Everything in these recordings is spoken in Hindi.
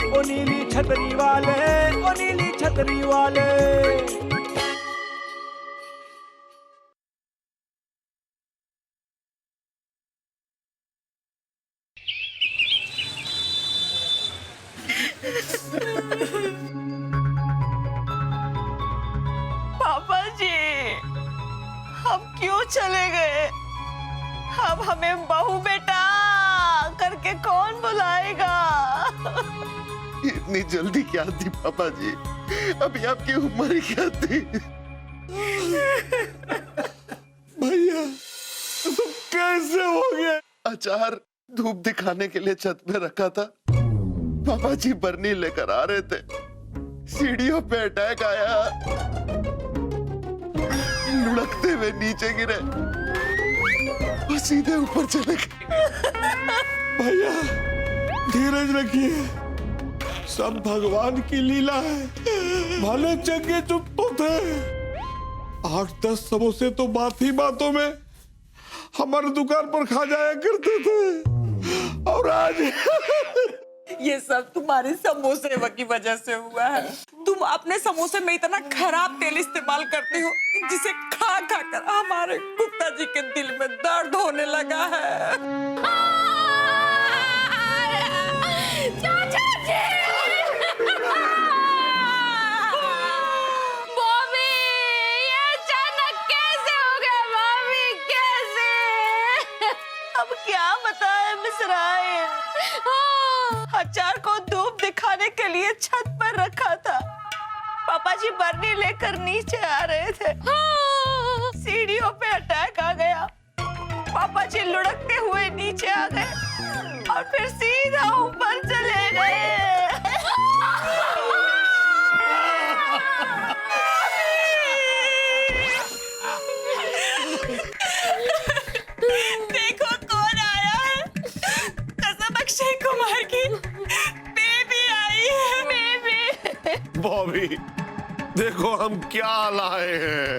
ओ नीली छतरी वाले, ओ नीली छतरी वाले। पापा जी, हम क्यों चले गए? अब हमें बहू बेटा करके कौन बुलाएगा? इतनी जल्दी क्या थी पापा जी, अभी आपकी उम्र क्या थी? भैया तुम कैसे हो गए? अचार धूप दिखाने के लिए छत पे रखा था, पापा जी बरनी लेकर आ रहे थे, सीढ़ियों पे अटैक आया, लुढ़कते हुए नीचे गिरे और सीधे ऊपर चले गए। भैया धीरज रखिए, सब भगवान की लीला है। भले चंगे चुप तो थे, 8-10 समोसे तो बात ही बातों में हमारी दुकान पर खा जाया करते थे, और आज ये सब तुम्हारे समोसे की वजह से हुआ है। तुम अपने समोसे में इतना खराब तेल इस्तेमाल करते हो जिसे खा खा कर हमारे गुप्ता जी के दिल में दर्द होने लगा है। चाचा जी! बॉबी, ये अचानक कैसे हो गया? बॉबी कैसे? अब क्या बताएं मिसराए? अचार को धूप दिखाने के लिए छत पर रखा था, पापा जी बरनी लेकर नीचे आ रहे थे, सीढ़ियों पे अटैक आ गया, पापा जी लुढ़कते हुए नीचे आ गए और फिर सीधा ऊपर चले गए। देखो कौन आया है, कसम अक्षय कुमार की बेबी आई है। बेबी बॉबी देखो हम क्या लाए हैं।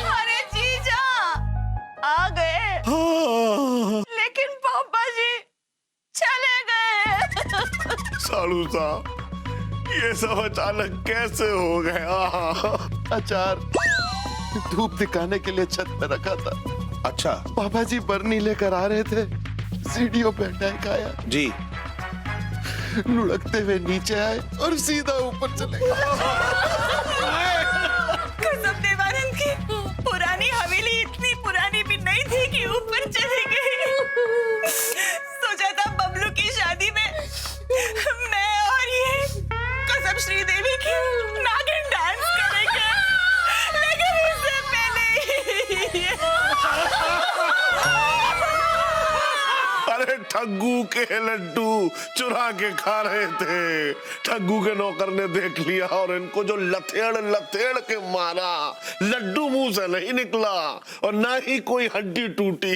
अरे जीजा आ गए, लेकिन पापा जी चले गए। सालू साहब ये सब अचानक कैसे हो गया? अचार धूप दिखाने के लिए छत पे रखा था। अच्छा पापा जी बरनी लेकर आ रहे थे, सीढ़ियों पे अटैक आया जी, लुढ़कते हुए नीचे आए और सीधा ऊपर चले गए। कसम देवानंद की पुरानी हवेली इतनी पुरानी भी नहीं थी कि ऊपर चली गई। सोचा था बबलू की शादी में मैं और ये कसम श्रीदेवी की नागिन डांस करेंगे, लेकिन इससे पहले ही अरे ठग्गू के लड्डू चुरा के खा रहे थे, ठग्गू के नौकर ने देख लिया और इनको जो लथेड़ लथेड़ के मारा, लड्डू मुंह से नहीं निकला और ना ही कोई हड्डी टूटी,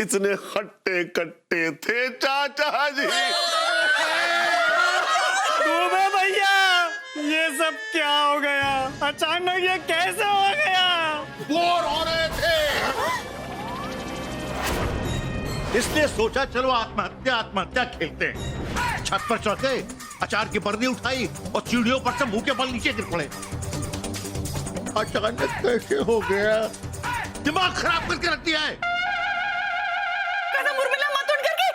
इतने हट्टे कट्टे थे चाचा जी। भैया ये सब क्या हो गया? अचानक ये कैसे हो गया? बोर हो रहे थे इसलिए सोचा चलो आत्महत्या खेलते हैं। छत पर चढ़े, अचार की बरनी उठाई और सीढ़ियों पर से मुंह के बल नीचे गिर पड़े। अचानक कैसे हो गया? दिमाग खराब करके रख दिया है। कसम उर्मिला मत उठ करके।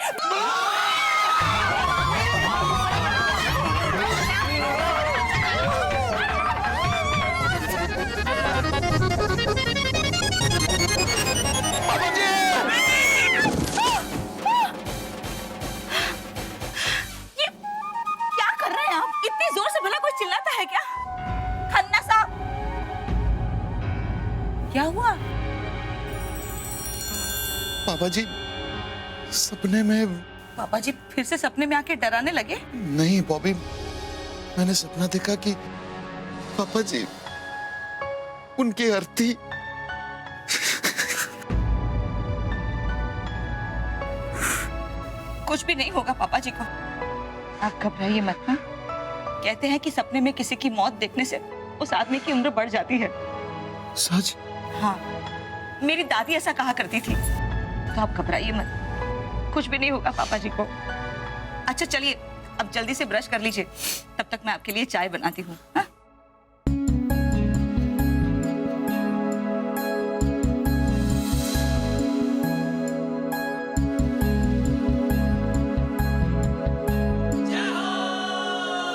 चिल्लाता है क्या? खन्ना साहब क्या हुआ? पापा जी सपने में। पापा जी फिर से सपने में आके डराने लगे? नहीं बॉबी, मैंने सपना देखा कि पापा जी उनकी अर्थी कुछ भी नहीं होगा पापा जी को, आप घबराइए मत। ना कहते हैं कि सपने में किसी की मौत देखने से उस आदमी की उम्र बढ़ जाती है। सच? हाँ, मेरी दादी ऐसा कहा करती थी, तो आप घबराइए मत। कुछ भी नहीं होगा पापा जी को। अच्छा चलिए अब जल्दी से ब्रश कर लीजिए, तब तक मैं आपके लिए चाय बनाती हूँ। हाँ?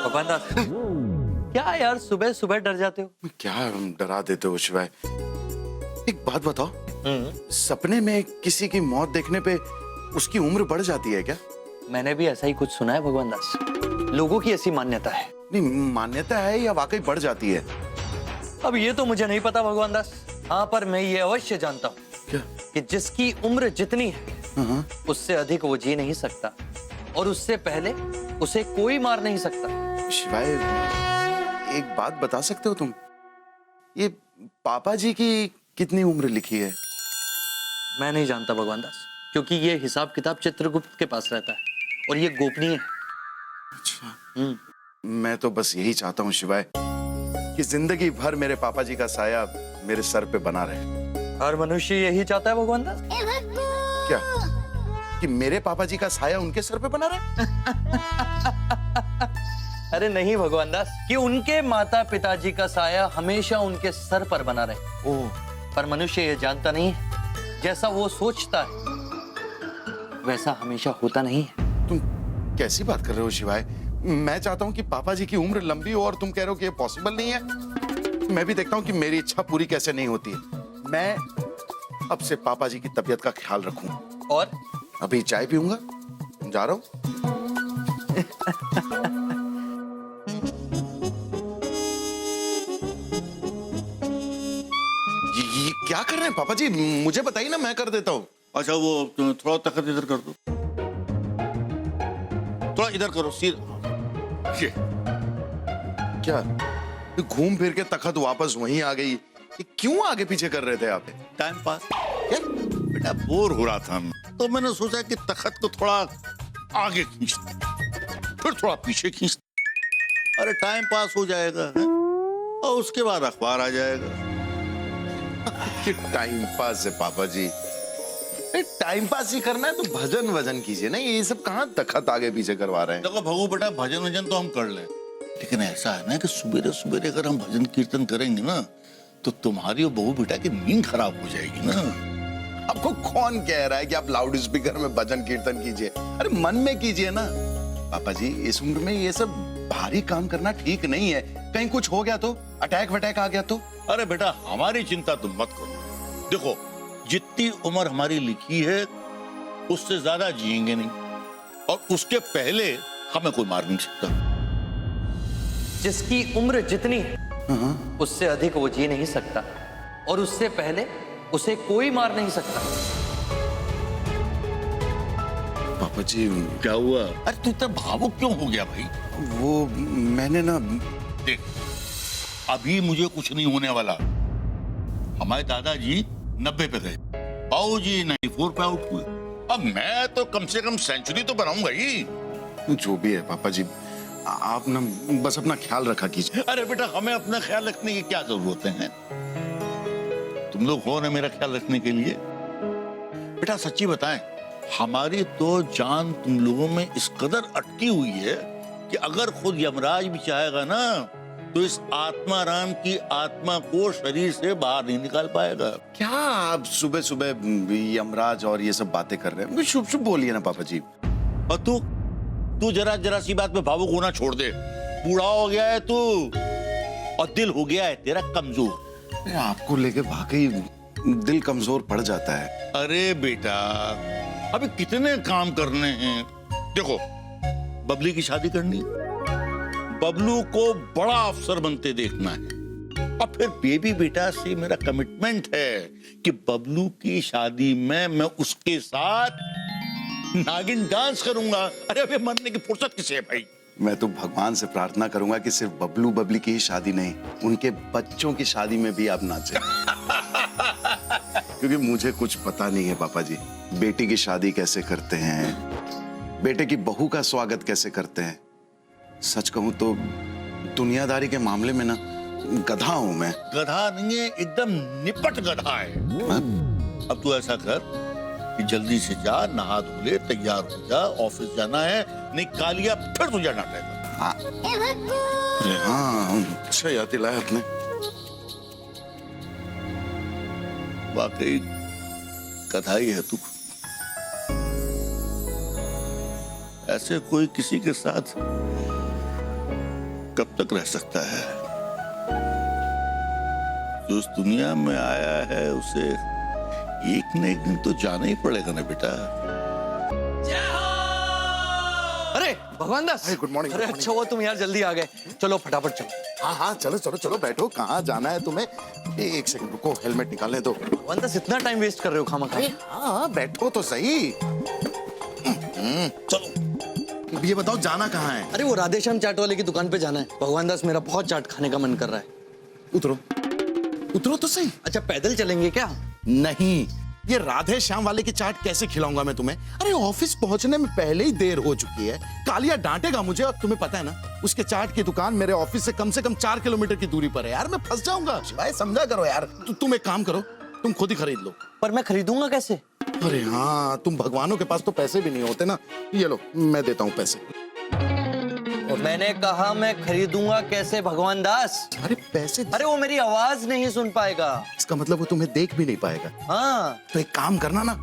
भगवान दास, क्या यार सुबह सुबह डर जाते हो? क्या डरा देते हो शिवाय? एक बात बताओ, सपने में किसी की मौत देखने पे उसकी उम्र बढ़ जाती है क्या? मैंने भी ऐसा ही कुछ सुना है भगवान दास, लोगों की ऐसी मान्यता है। नहीं, मान्यता है या वाकई बढ़ जाती है? अब ये तो मुझे नहीं पता भगवान दास। हाँ, पर मैं ये अवश्य जानता हूँ क्या? कि जिसकी उम्र जितनी है उससे अधिक वो जी नहीं सकता, और उससे पहले उसे कोई मार नहीं सकता। शिवाय, एक बात बता सकते हो तुम, ये पापा जी की कितनी उम्र लिखी है? मैं नहीं जानता भगवान दास, क्योंकि ये हिसाब किताब चित्रगुप्त के पास रहता है और ये गोपनीय है। अच्छा। मैं तो बस यही चाहता हूँ शिवाय कि जिंदगी भर मेरे पापा जी का साया मेरे सर पे बना रहे। हर मनुष्य यही चाहता है भगवान दास। क्या? कि मेरे पापा जी का साया उनके सर पे बना रहे? अरे नहीं भगवान दास, कि उनके माता पिताजी का साया हमेशा उनके सर पर बना रहे। ओह, पर मनुष्य ये जानता नहीं है, जैसा वो सोचता है वैसा हमेशा होता नहीं है। तुम कैसी बात कर रहे हो शिवाय? मैं चाहता हूँ कि पापा जी की उम्र लंबी हो और तुम कह रहे हो कि ये पॉसिबल नहीं है। मैं भी देखता हूँ कि मेरी इच्छा पूरी कैसे नहीं होती है। मैं अब से पापा जी की तबीयत का ख्याल रखूं। और अभी चाय पीऊंगा, जा रहा हूँ। ये क्या कर रहे हैं पापा जी? मुझे बताइए ना, मैं कर देता हूँ। अच्छा वो थोड़ा तखत इधर कर दो, थोड़ा इधर करो सीधा। ये क्या घूम फिर के तखत वापस वहीं आ गई? ये क्यों आगे पीछे कर रहे थे आप? Time pass. क्या बेटा, बोर हो रहा था मैं, तो मैंने सोचा कि तखत को थोड़ा आगे खींच फिर थोड़ा पीछे खींच, अरे टाइम पास हो जाएगा है? और उसके बाद अखबार आ जाएगा। कि टाइम पास है पापा जी? टाइम पास ही करना है तो भजन वजन कीजिए ना, ये सब कहाँ तखत आगे पीछे करवा रहे हैं? देखो भगू बेटा, भजन वजन तो हम कर लें, लेकिन ऐसा है ना कि सुबेरे सुबेरे अगर हम भजन कीर्तन करेंगे ना तो तुम्हारी और बहू बेटा की नींद खराब हो जाएगी ना। आपको कौन कह रहा है कि आप लाउड स्पीकर में भजन कीर्तन कीजिए? अरे मन में कीजिए ना पापा जी। इस उम्र में ये सब भारी काम करना ठीक नहीं है। कहीं कुछ हो गया तो, अटैक वटैक आ गया तो? अरे बेटा, हमारी चिंता तुम मत करो। देखो, जितनी उम्र हमारी लिखी है उससे ज्यादा जिएंगे नहीं, और उसके पहले हमें कोई मार नहीं सकता। जिसकी उम्र जितनी है उससे अधिक वो जी नहीं सकता, और उससे पहले उसे कोई मार नहीं सकता। पापा जी क्या हुआ? अरे तू इतना भावुक क्यों हो गया भाई? वो मैंने ना, देख, अभी मुझे कुछ नहीं होने वाला। हमारे दादाजी 90 पे थे, बाबूजी 94 पे आउट हुए। अब मैं तो कम से कम सेंचुरी तो बनाऊंगा ही। जो भी है पापा जी, आप ना बस अपना ख्याल रखा कीजिए। अरे बेटा, हमें अपना ख्याल रखने की क्या जरूरत है? तुम लोग हो ना मेरा ख्याल रखने के लिए। बेटा सच्ची बताएं, हमारी तो जान तुम लोगों में इस कदर अटकी हुई है कि अगर खुद यमराज भी चाहेगा ना तो इस आत्मा राम की आत्मा को शरीर से बाहर नहीं निकाल पाएगा। क्या आप सुबह सुबह यमराज और ये सब बातें कर रहे हैं? शुभ शुभ बोलिए ना पापा जी। और तू जरा जरा सी बात में भावुक होना छोड़ दे। बूढ़ा हो गया है तू, और दिल हो गया है तेरा कमजोर। आपको लेके वाकई दिल कमजोर पड़ जाता है। अरे बेटा, अभी कितने काम करने हैं। देखो, बबली की शादी करनी है, बबलू को बड़ा अफसर बनते देखना है, और फिर बेबी बेटा से मेरा कमिटमेंट है कि बबलू की शादी में मैं उसके साथ नागिन डांस करूंगा। अरे अबे मरने की फुर्सत किसे है भाई? मैं तो भगवान से प्रार्थना करूंगा कि सिर्फ बबलू बबली की ही शादी नहीं, उनके बच्चों की शादी में भी आप नाचे। क्योंकि मुझे कुछ पता नहीं है पापा जी, बेटी की शादी कैसे करते हैं, बेटे की बहू का स्वागत कैसे करते हैं। सच कहूं तो दुनियादारी के मामले में ना गधा हूं मैं। गधा नहीं है, एकदम निपट गधा है। अब तू ऐसा कर, कि जल्दी से जा, नहा धो ले, तैयार हो जा, ऑफिस जाना है, नहीं कालिया फिर तुझे डांटेगा। अरे हाँ, अच्छा याद दिलाया आपने। वाकई कथा ही है तू। ऐसे कोई किसी के साथ कब तक रह सकता है? जो इस दुनिया में आया है उसे एक न एक दिन तो जाना ही पड़ेगा ना बेटा। अरे भगवान दास, गुड मॉर्निंग। अरे अच्छा हुआ तुम यार जल्दी आ गए। चलो फटाफट चलो। हाँ हाँ, चलो चलो चलो, बैठो। कहाँ जाना है तुम्हें? एक सेकंड रुको, हेलमेट निकालने दो। भगवान दास इतना टाइम वेस्ट कर रहे हो खामा खा। हाँ, बैठो तो सही। चलो, ये बताओ जाना कहाँ है? अरे वो राधेश्याम चाट वाले की दुकान पे जाना है। भगवान दास मेरा बहुत चाट खाने का मन कर रहा है। उतरो, उतरो तो सही। अच्छा पैदल चलेंगे क्या? नहीं, ये राधे श्याम वाले की चाट कैसे खिलाऊंगा मैं तुम्हें? अरे ऑफिस पहुंचने में पहले ही देर हो चुकी है। कालिया डांटेगा मुझे, और तुम्हें पता है ना उसके चाट की दुकान मेरे ऑफिस से कम 4 किलोमीटर की दूरी पर है। यार मैं फंस जाऊंगा। भाई समझा करो यार। तुम एक काम करो, तुम खुद ही खरीद लो। पर मैं खरीदूंगा कैसे? अरे हाँ, तुम भगवानों के पास तो पैसे भी नहीं होते ना। ये लो, मैं देता हूँ पैसे। और मैंने कहा मैं खरीदूंगा कैसे भगवान दास? अरे पैसे। अरे वो मेरी आवाज नहीं सुन पाएगा। इसका मतलब वो तुम्हें देख भी नहीं पाएगा। हाँ तो एक काम करना ना,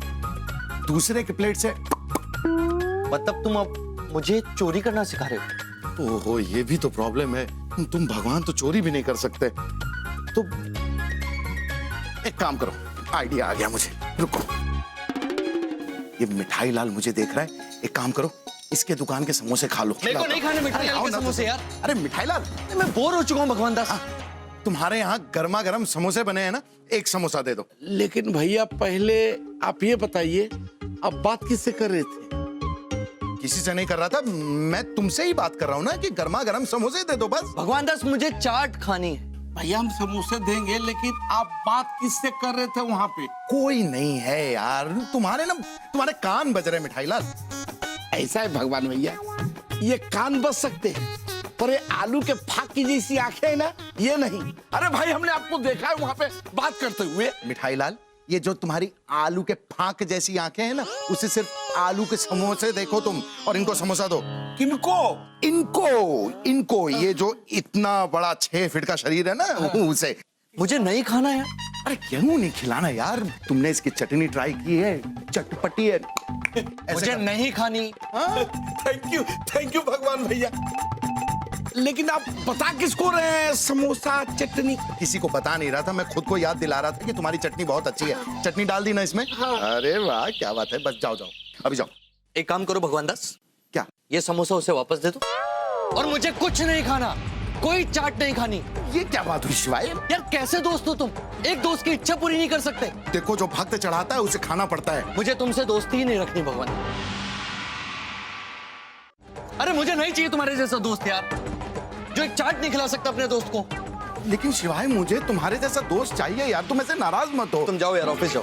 दूसरे के प्लेट से। मतलब तुम अब मुझे चोरी करना सिखा रहे हो? ओहो, ये भी तो प्रॉब्लम है। तुम भगवान तो चोरी भी नहीं कर सकते। तो एक काम करो, आइडिया आ गया मुझे। रुको, ये मिठाई लाल मुझे देख रहा है। एक काम करो, इसके दुकान के समोसे खा लो। मेरे को नहीं खाने मिठाई लाल के समोसे यार। अरे मिठाई लाल, मैं बोर हो चुका हूँ भगवान दास। तुम्हारे यहाँ गर्मा गर्म समोसे बने हैं ना, एक समोसा दे दो। लेकिन भैया पहले आप ये बताइए, आप बात किससे कर रहे थे? किसी से नहीं कर रहा था, मैं तुमसे ही बात कर रहा हूँ ना कि गर्मा गर्म समोसे दे दो बस। भगवान दास मुझे चाट खानी है। भैया हम समोसे देंगे, लेकिन आप बात किससे कर रहे थे वहाँ पे? कोई नहीं है यार, तुम्हारे कान बज रहे मिठाई लाल। ऐसा है भगवान भैया, ये कान बच सकते हैं, पर ये आलू के फाक की जैसी आंखें है ना, ये नहीं। अरे भाई हमने आपको देखा है वहाँ पे बात करते हुए। मिठाई लाल, ये जो तुम्हारी आलू के फाक जैसी आंखें हैं ना, उसे सिर्फ आलू के समोसे देखो तुम, और इनको समोसा दो। किनको? इनको ये जो इतना बड़ा 6 फीट का शरीर है ना, उसे। मुझे नहीं खाना यार। अरे क्यों नहीं खिलाना यार? तुमने इसकी चटनी ट्राई की है? चटपटी है। मुझे नहीं खानी। थैंक यू भगवान भैया। लेकिन आप बता किसको रहे हैं समोसा चटनी? किसी को बता नहीं रहा था, मैं खुद को याद दिला रहा था कि तुम्हारी चटनी बहुत अच्छी है। चटनी डाल दी ना इसमें? अरे वाह, क्या बात है। बस जाओ जाओ, अभी जाओ। एक काम करो भगवान दास, क्या? ये समोसा उसे वापस दे दो, और मुझे कुछ नहीं खाना, कोई चाट नहीं खानी। ये क्या बात हुई शिवाय? यार कैसे दोस्त हो तुम? एक दोस्त की इच्छा पूरी नहीं कर सकते? देखो, जो भक्त चढ़ाता है उसे खाना पड़ता है। मुझे तुमसे दोस्ती ही नहीं रखनी भगवान। अरे मुझे नहीं चाहिए तुम्हारे जैसा दोस्त यार, जो एक चाट नहीं खिला सकता अपने दोस्त को। लेकिन शिवाय, मुझे तुम्हारे जैसा दोस्त चाहिए यार, तुम ऐसे नाराज मत हो। तुम जाओ यार, ऑफिस जाओ।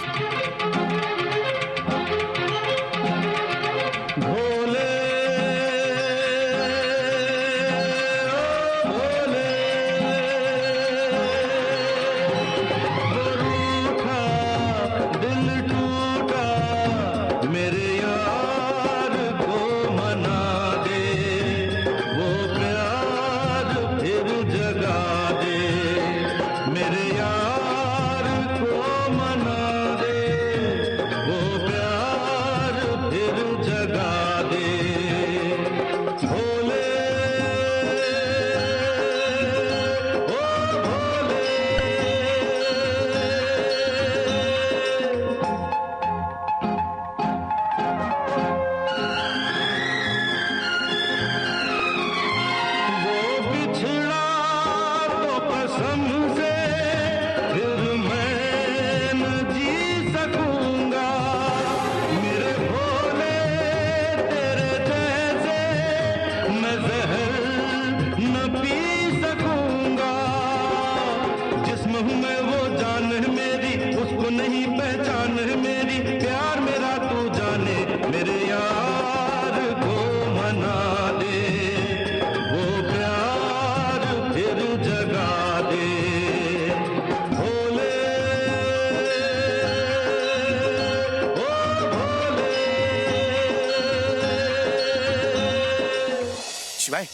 शिवाय,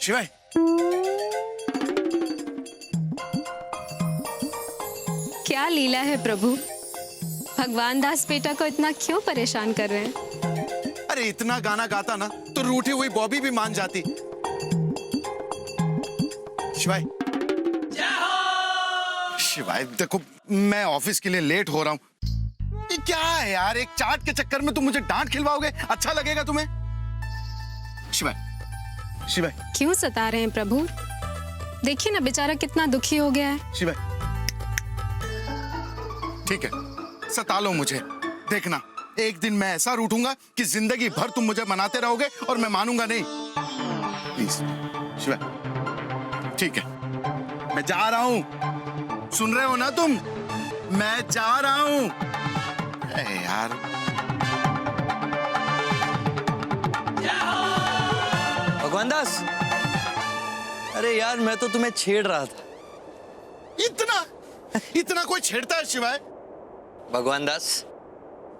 शिवाय, क्या लीला है प्रभु, भगवान दास बेटा को इतना क्यों परेशान कर रहे हैं? अरे इतना गाना गाता ना तो रूठी हुई बॉबी भी मान जाती। शिवाय, शिवाय देखो, मैं ऑफिस के लिए लेट हो रहा हूँ। ये क्या है यार, एक चाट के चक्कर में तुम मुझे डांट खिलवाओगे? अच्छा लगेगा तुम्हें? शिवाय, शिवाय, क्यों सता रहे हैं प्रभु? देखिए ना बेचारा कितना दुखी हो गया है। शिवाय, ठीक है, सता लो मुझे। देखना, एक दिन मैं ऐसा रूठूंगा कि जिंदगी भर तुम मुझे मनाते रहोगे और मैं मानूंगा नहीं। प्लीज शिवाय, ठीक है, मैं जा रहा हूं। सुन रहे हो ना तुम? मैं जा रहा हूं। अरे यार, भगवान दास, अरे यार मैं तो तुम्हें छेड़ रहा था। इतना इतना कोई छेड़ता है शिवाय? भगवान दास,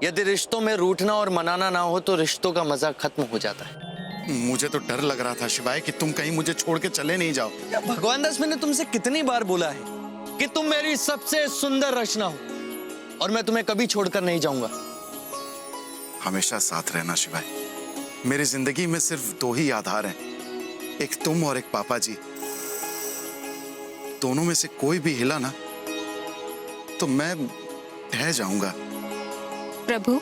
यदि रिश्तों में रूठना और मनाना ना हो तो रिश्तों का मजा खत्म हो जाता है। मुझे तो डर लग रहा था शिवाय कि तुम कहीं मुझे छोड़ के चले नहीं जाओ। भगवान दास, मैंने तुमसे कितनी बार बोला है कि तुम मेरी सबसे सुंदर रचना हो और मैं तुम्हें कभी छोड़कर नहीं जाऊंगा। हमेशा साथ रहना शिवाय। मेरी जिंदगी में सिर्फ दो ही आधार हैं, एक तुम और एक पापा जी। दोनों में से कोई भी हिला ना तो मैं ढह जाऊंगा। प्रभु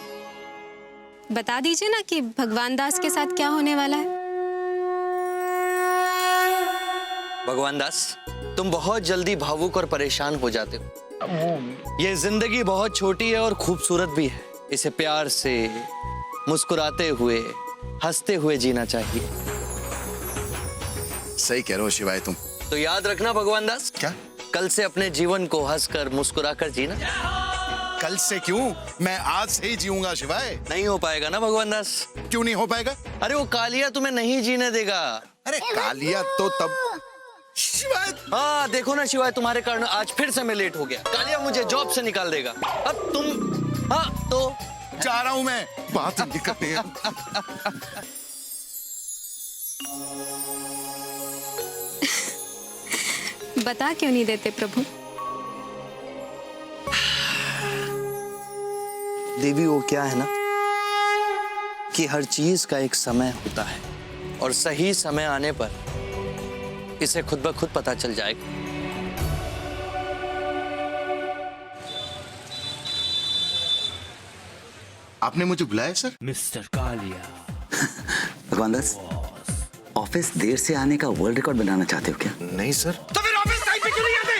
बता दीजिए ना कि भगवान दास के साथ क्या होने वाला है। भगवान दास, तुम बहुत जल्दी भावुक और परेशान हो जाते हो। ये जिंदगी बहुत छोटी है और खूबसूरत भी है। इसे प्यार से, मुस्कुराते हुए, हंसते हुए जीना चाहिए। सही कह रहे हो शिवाय तुम। तो याद रखना भगवान दास, क्या? कल से अपने जीवन को हंसकर मुस्कुराकर जीना। कल से क्यों, मैं आज से ही जीऊंगा शिवाय। नहीं हो पाएगा ना भगवान दास? क्यों नहीं हो पाएगा? अरे वो कालिया तुम्हें नहीं जीने देगा। अरे कालिया तो तब शिवाय। हाँ देखो ना शिवाय, तुम्हारे कारण आज फिर से मैं लेट हो गया। कालिया मुझे जॉब से निकाल देगा। अब तुम, हाँ तो जा रहा हूं मैं, बात नहीं करनी है। बता क्यों नहीं देते प्रभु? देवी, वो क्या है ना कि हर चीज का एक समय होता है और सही समय आने पर इसे खुद ब खुद पता चल जाएगा। आपने मुझे बुलाया सर? मिस्टर कालिया, भगवान दास, ऑफिस देर से आने का वर्ल्ड रिकॉर्ड बनाना चाहते हो क्या? नहीं सर। तो फिर ऑफिस टाइम पे क्यों नहीं आते?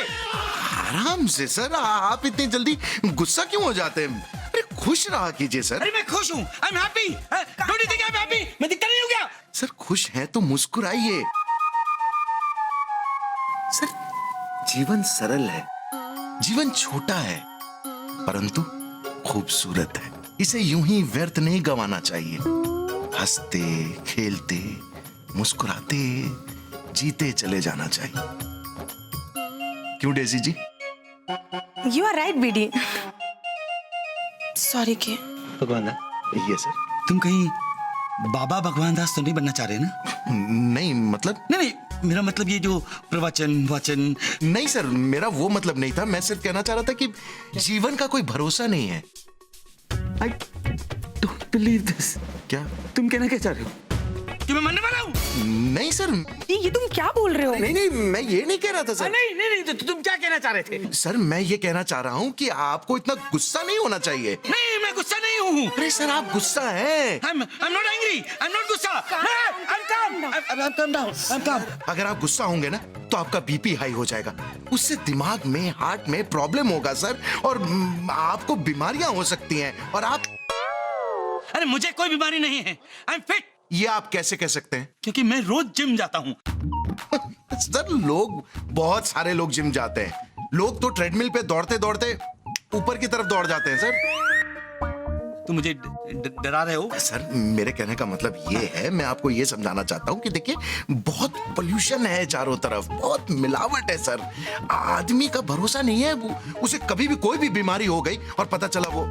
आराम से सर, आप इतनी जल्दी गुस्सा क्यों हो जाते हैं? अरे खुश रहा कीजिए सर। अरे मैं खुश हूँ, I am happy. Don't you think I am happy? मैं दिखता नहीं हूँ क्या? सर खुश हैं तो मुस्कुराइए। सर जीवन सरल है, जीवन छोटा है परंतु खूबसूरत है। इसे यूं ही व्यर्थ नहीं गंवाना चाहिए। हंसते खेलते मुस्कुराते जीते चले जाना चाहिए। क्यों Daisy ji? You are right BD. Sorry के भगवान दास, ये सर। तुम कहीं बाबा भगवान दास तो नहीं बनना चाह रहे ना? नहीं मतलब नहीं, मेरा मतलब ये जो प्रवचन वचन। नहीं सर, मेरा वो मतलब नहीं था। मैं सिर्फ कहना चाह रहा था कि जीवन का कोई भरोसा नहीं है। I don't believe this। क्या? तुम कहना क्या चाह रहे हो? कि मैं मरने वाला हूँ? नहीं सर, ये तुम क्या बोल रहे हो? नहीं नहीं, मैं ये नहीं कह रहा था सर। नहीं नहीं नहीं, तुम क्या कहना चाह रहे थे? सर मैं ये कहना चाह रहा हूँ कि आपको इतना गुस्सा नहीं होना चाहिए। नहीं, मैं गुस्सा नहीं हूँ। अरे सर आप गुस्सा हैं। I'm not angry, I'm not गुस्सा। I'm calm। अगर आप गुस्सा होंगे ना तो आपका बीपी हाई हो जाएगा। उससे दिमाग में, हार्ट में प्रॉब्लम होगा सर, और आपको बीमारियां हो सकती हैं। और आप, अरे मुझे कोई बीमारी नहीं है, आई एम फिट। ये आप कैसे कह सकते हैं? क्योंकि मैं रोज जिम जाता हूँ। सर लोग, बहुत सारे लोग जिम जाते हैं। लोग तो ट्रेडमिल पे दौड़ते दौड़ते ऊपर की तरफ दौड़ जाते हैं सर। तुम मुझे डरा रहे हो? सर मेरे कहने का मतलब ये है, मैं आपको ये समझाना चाहता हूँ कि देखिए बहुत पोल्यूशन है चारों तरफ, बहुत मिलावट है सर। आदमी का भरोसा नहीं है, उसे कभी भी कोई भी बीमारी हो गई और पता चला वो।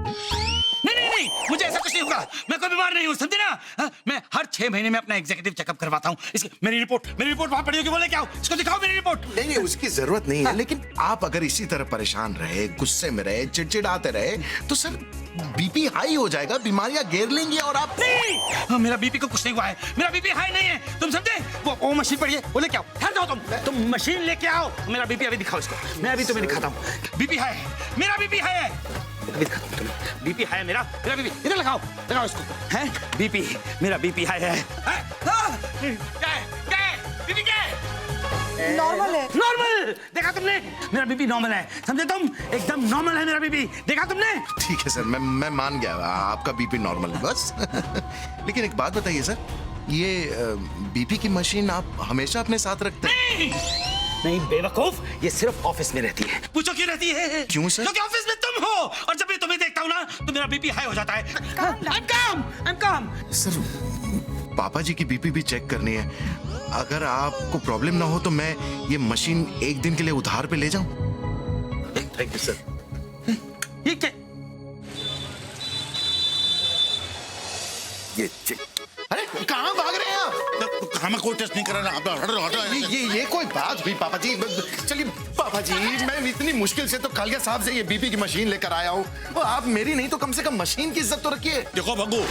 नहीं, मुझे ऐसा कुछ नहीं होगा। मैं कोई बीमार नहीं हूँ, समझे ना? मैं हर 6 महीने में अपना एग्जीक्यूटिव चेकअप करवाता हूँ। इसकी मेरी रिपोर्ट वहां पड़ी होगी, बोले क्या हो? इसको दिखाओ मेरी रिपोर्ट। नहीं, उसकी जरूरत नहीं है, लेकिन आप अगर इसी तरह परेशान रहे, गुस्से में रहे, चिड़चिड़ाते रहे, तो सर बीपी हाई हो जाएगा, बीमारियां घेर लेंगी और आप नहीं, मेरा बीपी को कुछ नहीं हुआ है, मेरा बीपी हाई नहीं है, तुम समझे? वो मशीन पड़ी है, वो लेके आओ। ठहर जाओ, तुम मशीन लेके आओ। मेरा बीपी अभी दिखाओ इसको, मैं अभी तुम्हें दिखाता हूँ। बीपी हाई है, मेरा बीपी हाई है, अभी दिखाता हूँ तुम्हें। बीपी हाई है मेरा बीपी, इधर लगाओ इसको। है बीपी, मेरा बीपी हाई है। क्या है बीपी क्या है? नॉर्मल है। नॉर्मल देखा तुमने? मेरा बीपी नॉर्मल है, समझे तुम? एकदम नॉर्मल है मेरा बीपी, देखा तुमने? ठीक है सर, मैं मान गया आपका बीपी नॉर्मल है बस। लेकिन एक बात बताइए सर, ये बीपी की मशीन आप हमेशा अपने साथ रखते हैं? नहीं बेवकूफ, ये सिर्फ ऑफिस में रहती है। पूछो क्यों रहती है? क्यों सर? क्योंकि ऑफिस में तुम हो, और जब मैं तुम्हें देखता हूँ ना तो मेरा बीपी हाई हो जाता है। I'm calm। सर पापा जी की बीपी भी चेक करनी है, अगर आपको प्रॉब्लम ना हो तो मैं ये मशीन एक दिन के लिए उधार पे ले जाऊं? Thank you sir. ये क्या? ये चेक। अरे कहाँ भाग रहे हैं आप? हमें कोई टेस्ट नहीं कराना। ये कोई बात हुई पापा जी? चलिए पापा जी, मैं इतनी मुश्किल से तो कालिया साहब से ये बीपी की मशीन लेकर आया हूँ, आप मेरी नहीं तो कम से कम मशीन की इज्जत तो रखिए। देखो भग्गू,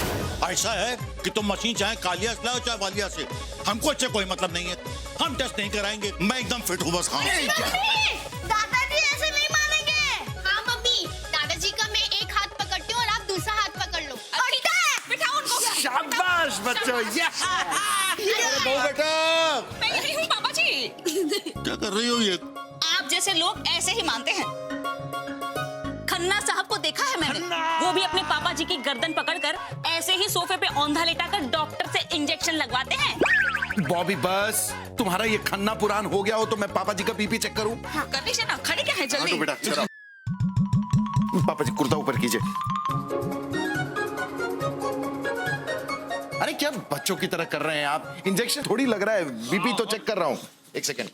ऐसा है कि तुम मशीन चाहे कालिया से लाओ चाहे वालिया से, हमको इससे कोई मतलब नहीं है, हम टेस्ट नहीं कराएंगे, मैं एकदम फिट हूँ बस। हाँ दादाजी ऐसे नहीं मानेंगे। हाँ मम्मी, दादाजी का मैं एक हाथ पकड़ती हूँ और आप दूसरा हाथ पकड़ लो। बिठाओ उनको। शाबाश बच्चों, यस। बेटा मैं यही हूँ पापा जी। क्या कर रही हो ये? आप जैसे लोग ऐसे ही मानते हैं। खन्ना साहब को देखा है मैंने, वो भी अपने पापा जी की गर्दन पकड़कर ऐसे ही सोफे पे औंधा लेटाकर डॉक्टर से इंजेक्शन लगवाते हैं। बॉबी बस, तुम्हारा ये खन्ना पुरान हो गया हो तो मैं पापा जी का बीपी चेक करूं? हाँ, कर लीजिए ना, खड़े क्या है जल्दी। बेटा चलो। पापा जी कुर्ता ऊपर कीजिए। अरे क्या बच्चों की तरह कर रहे हैं आप? इंजेक्शन थोड़ी लग रहा है, बीपी तो चेक कर रहा हूं। एक सेकेंड।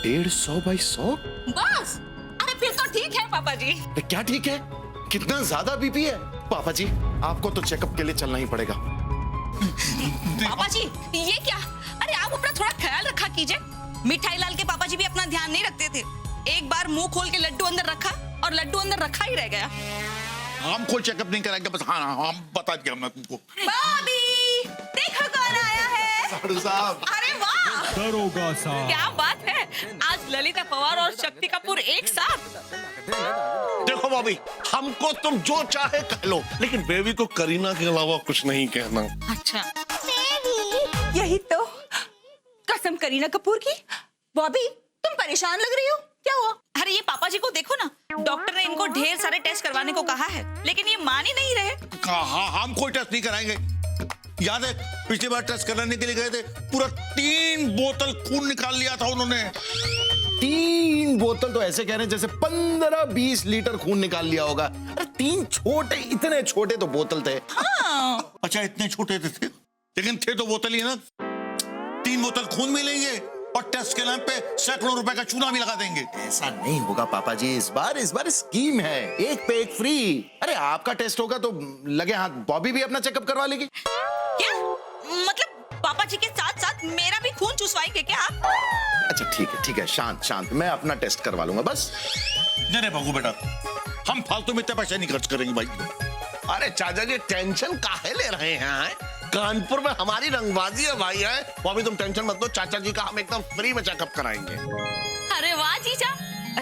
डेढ़ 100/100? बस, अरे फिर तो ठीक है पापा जी। क्या ठीक है? कितना ज्यादा बीपी है? पापा जी आपको तो चेकअप के लिए चलना ही पड़ेगा। पापा जी ये क्या? अरे आप अपना थोड़ा ख्याल रखा कीजिए। मिठाई लाल के पापा जी भी अपना ध्यान नहीं रखते थे, एक बार मुंह खोल के लड्डू अंदर रखा और लड्डू अंदर रखा ही रह गया। हम कोई चेकअप नहीं कराएंगे बस। हाँ हम बता दिया मैं तुमको। भाभी देखो कौन आया है। साधु साहब। अरे वाह, दरोगा साहब, क्या बात है, आज ललिता पवार और शक्ति कपूर एक साथ। देखो बॉबी, हमको तुम जो चाहे कह लो, लेकिन बेबी को करीना के अलावा कुछ नहीं कहना। अच्छा यही तो कसम करीना कपूर की। बॉबी तुम परेशान लग रही हो, क्या हुआ? अरे ये पापा जी को देखो ना, डॉक्टर ने इनको ढेर सारे टेस्ट करवाने को कहा है, लेकिन ये मान ही नहीं रहे। हाँ हम कोई टेस्ट नहीं कराएंगे। याद है पिछली बार टेस्ट कराने के लिए गए थे, पूरा 3 बोतल खून निकाल लिया था उन्होंने। 3 बोतल तो ऐसे कह रहे हैं जैसे 15-20 लीटर खून निकाल लिया होगा। अरे 3 छोटे, इतने छोटे तो बोतल थे। हाँ। अच्छा इतने छोटे थे, लेकिन थे तो बोतल ही ना। 3 बोतल खून मिलेंगे और टेस्ट के नाम पे सैकड़ों रुपए का चूना भी लगा देंगे। ऐसा नहीं होगा पापा जी, इस बार स्कीम है, एक पे एक फ्री। अरे आपका टेस्ट होगा तो लगे हाथ बॉबी भी अपना चेकअप करवा लेगी। क्या मतलब पापा जी के साथ साथ मेरा भी खून चुसवाएंगे क्या आप? अच्छा ठीक है, शांत, मैं अपना टेस्ट करवा लूंगा बस। नहीं भगू बेटा, हम फालतू में इतने पैसे नहीं खर्च करेंगे भाई। अरे चाचा जी टेंशन काहे ले रहे हैं? कानपुर में हमारी रंगबाजी है भाई है। बॉबी तुम टेंशन मत लो, चाचा जी का हम एकदम फ्री में चेकअप कराएंगे। अरे वाह जीजा,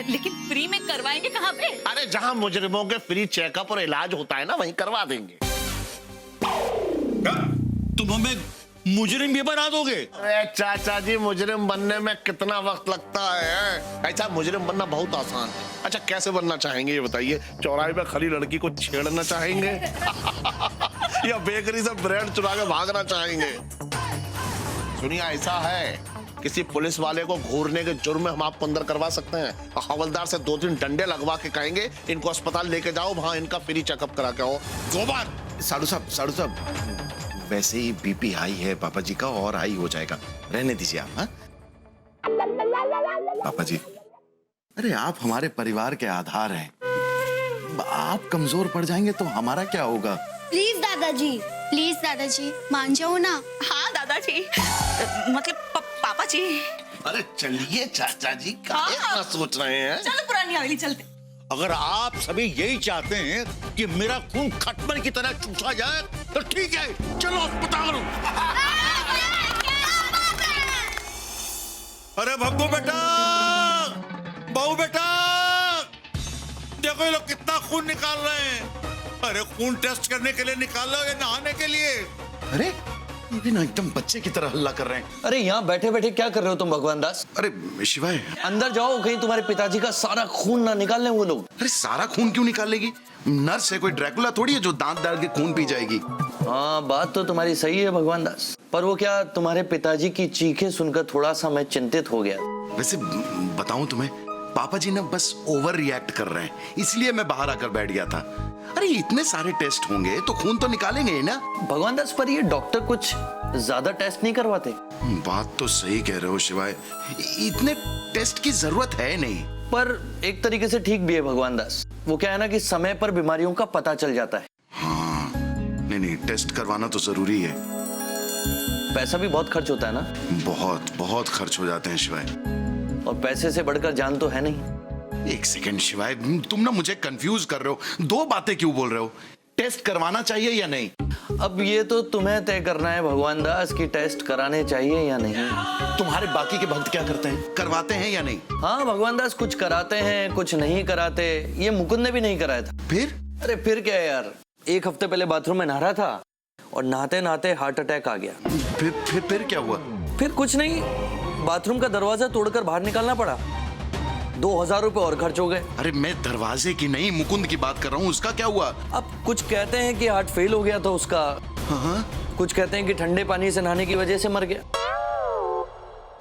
लेकिन फ्री में करवाएंगे कहाँ पे? अरे जहाँ मुजरिमों के फ्री चेकअप और इलाज होता है ना, वहीं करवा देंगे। तुम हमें मुजरिम भी बना दोगे? अरे चाचा जी मुजरिम बनने में कितना वक्त लगता है? ऐसा मुजरिम बनना बहुत आसान है। अच्छा कैसे बनना चाहेंगे ये बताइए? चौराहे पे खड़ी लड़की को छेड़ना चाहेंगे या बेकरी से ब्रेड चुरा के भागना चाहेंगे? सुनिए ऐसा है, किसी पुलिस वाले को घूरने के जुर्म में हम आपको अंदर करवा सकते हैं और हवलदार से 2-3 डंडे लगवा के कहेंगे इनको अस्पताल लेके जाओ, वहां इनका फ्री चेकअप करा के आओ। 2 बार। साधु साहब वैसे ही बीपी हाई है पापा जी का, और हाई हो जाएगा, रहने दीजिए आप। हाँ पापा जी, अरे आप हमारे परिवार के आधार हैं, जब आप कमजोर पड़ जाएंगे तो हमारा क्या होगा? प्लीज दादाजी मान जाओ ना। हाँ दादाजी, मतलब पापा जी। अरे चलिए चाचा जी, क्या हाँ। इतना सोच रहे हैं? चलो पुरानी हवेली चलते। अगर आप सभी यही चाहते हैं कि मेरा खून खटमल की तरह चूसा जाए तो ठीक है, चलो अस्पताल। अरे भग्गू बेटा, बहू बेटा, देखो ये लोग कितना खून निकाल रहे हैं। अरे खून टेस्ट करने के लिए निकाल लो या नहाने के लिए? अरे ये भी ना एकदम बच्चे की तरह हल्ला कर रहे हैं। अरे यहाँ बैठे बैठे क्या कर रहे हो तुम भगवान दास? अरे शिवाय, अंदर जाओ, कहीं तुम्हारे पिताजी का सारा खून ना निकाल लें वो लोग। अरे सारा खून क्यों निकाल लेगी? नर्स है, कोई ड्रैकुला थोड़ी है जो दांत डाल के खून पी जाएगी। हाँ बात तो तुम्हारी सही है भगवान दास, पर वो क्या, तुम्हारे पिताजी की चीखें सुनकर थोड़ा सा मैं चिंतित हो गया। वैसे बताऊं तुम्हें, पापा जी ना बस ओवर रिएक्ट कर रहे हैं, इसलिए मैं बाहर आकर बैठ गया था। अरे इतने सारे टेस्ट होंगे तो खून तो निकालेंगे ही ना। भगवान दास, पर ये डॉक्टर कुछ ज्यादा टेस्ट नहीं करवाते? बात तो सही कह रहे हो शिवाय, इतने टेस्ट की जरूरत है नहीं। पर एक तरीके से ठीक भी है भगवान दास। वो क्या है ना कि समय पर बीमारियों का पता चल जाता है। हाँ, नहीं टेस्ट करवाना तो जरूरी है। पैसा भी बहुत खर्च होता है ना? बहुत बहुत खर्च हो जाते हैं शिवाय। और पैसे से बढ़कर जान तो है नहीं। एक सेकंड शिवाय, तुम ना मुझे कंफ्यूज कर रहे हो। दो बातें क्यों बोल रहे हो? टेस्ट करवाना चाहिए या नहीं? अब ये तो तुम्हें तय करना है भगवान दास कि टेस्ट कराने चाहिए या नहीं। तुम्हारे बाकी के भक्त क्या करते हैं, करवाते हैं या नहीं? हाँ भगवान दास, कुछ कराते हैं कुछ नहीं कराते। ये मुकुंद ने भी नहीं कराया था। फिर? अरे फिर क्या है यार, एक हफ्ते पहले बाथरूम में नहा रहा था और नहाते नहाते हार्ट अटैक आ गया। फिर क्या हुआ? फिर कुछ नहीं, बाथरूम का दरवाजा तोड़कर बाहर निकालना पड़ा। 2000 रुपए और खर्च हो गए। अरे मैं दरवाजे की नहीं, मुकुंद की बात कर रहा हूँ। उसका क्या हुआ? अब कुछ कहते हैं कि हार्ट फेल हो गया था उसका। हाँ? कुछ कहते हैं कि ठंडे पानी से नहाने की वजह से मर गया।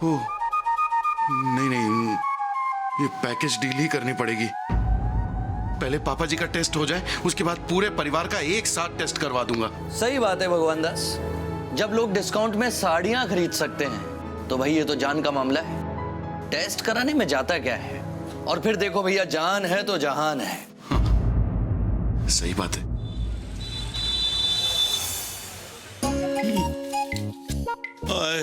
ओह, नहीं, ये पैकेज डील ही करनी पड़ेगी। पहले पापा जी का टेस्ट हो जाए, उसके बाद पूरे परिवार का एक साथ टेस्ट करवा दूंगा। सही बात है भगवान दास, जब लोग डिस्काउंट में साड़ियां खरीद सकते हैं तो भाई ये तो जान का मामला है। टेस्ट कराने में जाता क्या है? और फिर देखो भैया, जान है तो जहान है। हाँ, सही बात है। आए।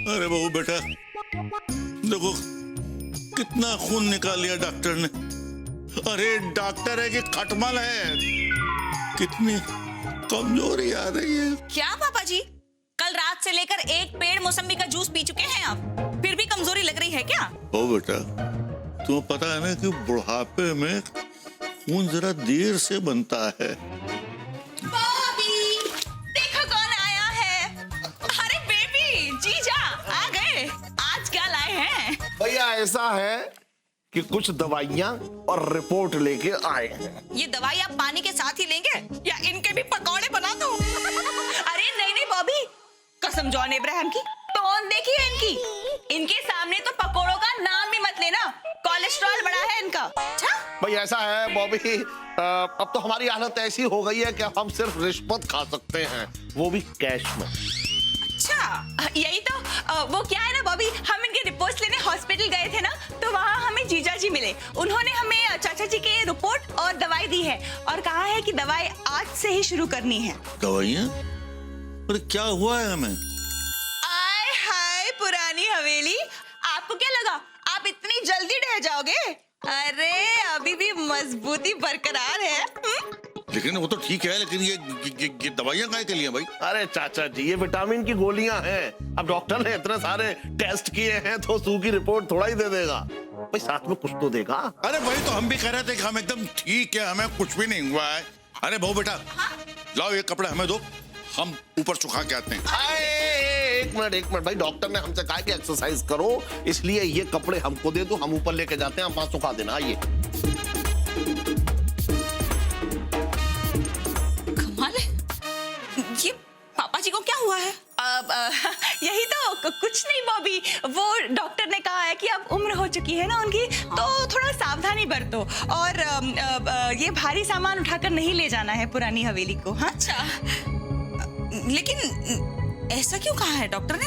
अरे बहू बेटा, देखो कितना खून निकाल लिया डॉक्टर ने। अरे डॉक्टर है कि खटमल है? कितनी कमजोरी आ रही है। क्या पापा जी, कल रात से लेकर एक पेड़ मौसमी का जूस पी चुके हैं आप, फिर भी कमजोरी लग रही है क्या? ओ बेटा, तुम्हें पता है ना कि बुढ़ापे में खून जरा देर से बनता है। बॉबी, देखो कौन आया है। अरे बेबी, जीजा आ गए। आज क्या लाए हैं? भैया ऐसा है कि कुछ दवाइयाँ और रिपोर्ट लेके आए हैं। ये दवाई आप पानी के साथ ही लेंगे या इनके भी पकौड़े बना दूं? अरे नहीं बॉबी, कसम जॉन इब्राहिम की, टोन देखिए इनकी। इनके सामने तो पकौड़ों का नाम भी मत लेना, कोलेस्ट्रॉल बढ़ा है इनका। अच्छा भाई ऐसा है बॉबी, अब तो हमारी हालत ऐसी हो गई है कि हम सिर्फ रिश्वत खा सकते हैं, वो भी कैश में। अच्छा, यही तो वो क्या है ना बॉबी, हम इनके रिपोर्ट्स लेने हॉस्पिटल गए थे ना, तो वहाँ हमें जीजा जी मिले। उन्होंने हमें चाचा जी के रिपोर्ट और दवाई दी है और कहा है कि दवाई आज से ही शुरू करनी है। दवाइयाँ? अरे क्या हुआ है हमें? आय हाय पुरानी हवेली, आपको क्या लगा आप इतनी जल्दी ढह जाओगे? अरे अभी भी मजबूती बरकरार है। लेकिन वो तो ठीक है, लेकिन ये दवाइयाँ काहे के लिए भाई? अरे चाचा जी, ये विटामिन की गोलियां हैं। अब डॉक्टर ने इतने सारे टेस्ट किए हैं तो सू की रिपोर्ट थोड़ा ही दे देगा भाई, साथ में कुछ तो देगा। अरे वही तो हम भी कह रहे थे कि हम एकदम ठीक है, हमें कुछ भी नहीं हुआ है। अरे बहू बेटा, लाओ ये कपड़े हमें दो, हम ऊपर सुखा के आते हैं। एक मिनट भाई, डॉक्टर ने हमसे कहा कि एक्सरसाइज करो, इसलिए ये कपड़े हमको दे दो, हम ऊपर लेके जाते हैं, आप वहां सुखा देना। आइए। कमाल है, ये पापा जी को क्या हुआ है? यही तो कुछ नहीं बॉबी, वो डॉक्टर ने कहा है कि अब उम्र हो चुकी है ना उनकी, तो थोड़ा सावधानी बरतो और ये भारी सामान उठाकर नहीं ले जाना है पुरानी हवेली को। हाँ अच्छा, लेकिन ऐसा क्यों कहा है डॉक्टर ने?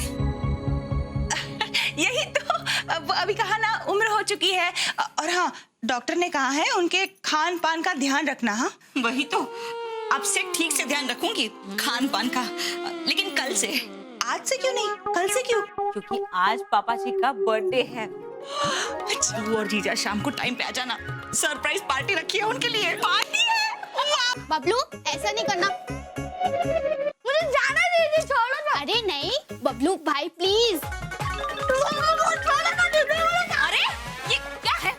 यही तो अभी कहा ना, उम्र हो चुकी है। और हाँ, डॉक्टर ने कहा है उनके खान पान का ध्यान रखना। हाँ, वही तो, अब से ठीक से ध्यान रखूंगी खान पान का। लेकिन कल से, आज से क्यों नहीं, कल से क्यों? क्योंकि आज पापा जी का बर्थडे है। जीजू और जीजा शाम को टाइम पे आ जाना, सरप्राइज पार्टी रखी है उनके लिए। पार्टी है। वाह! बबलू ऐसा नहीं करना, मुझे जाना दीजिए, छोड़ो ना। अरे नहीं बबलू भाई प्लीज। अरे ये क्या है?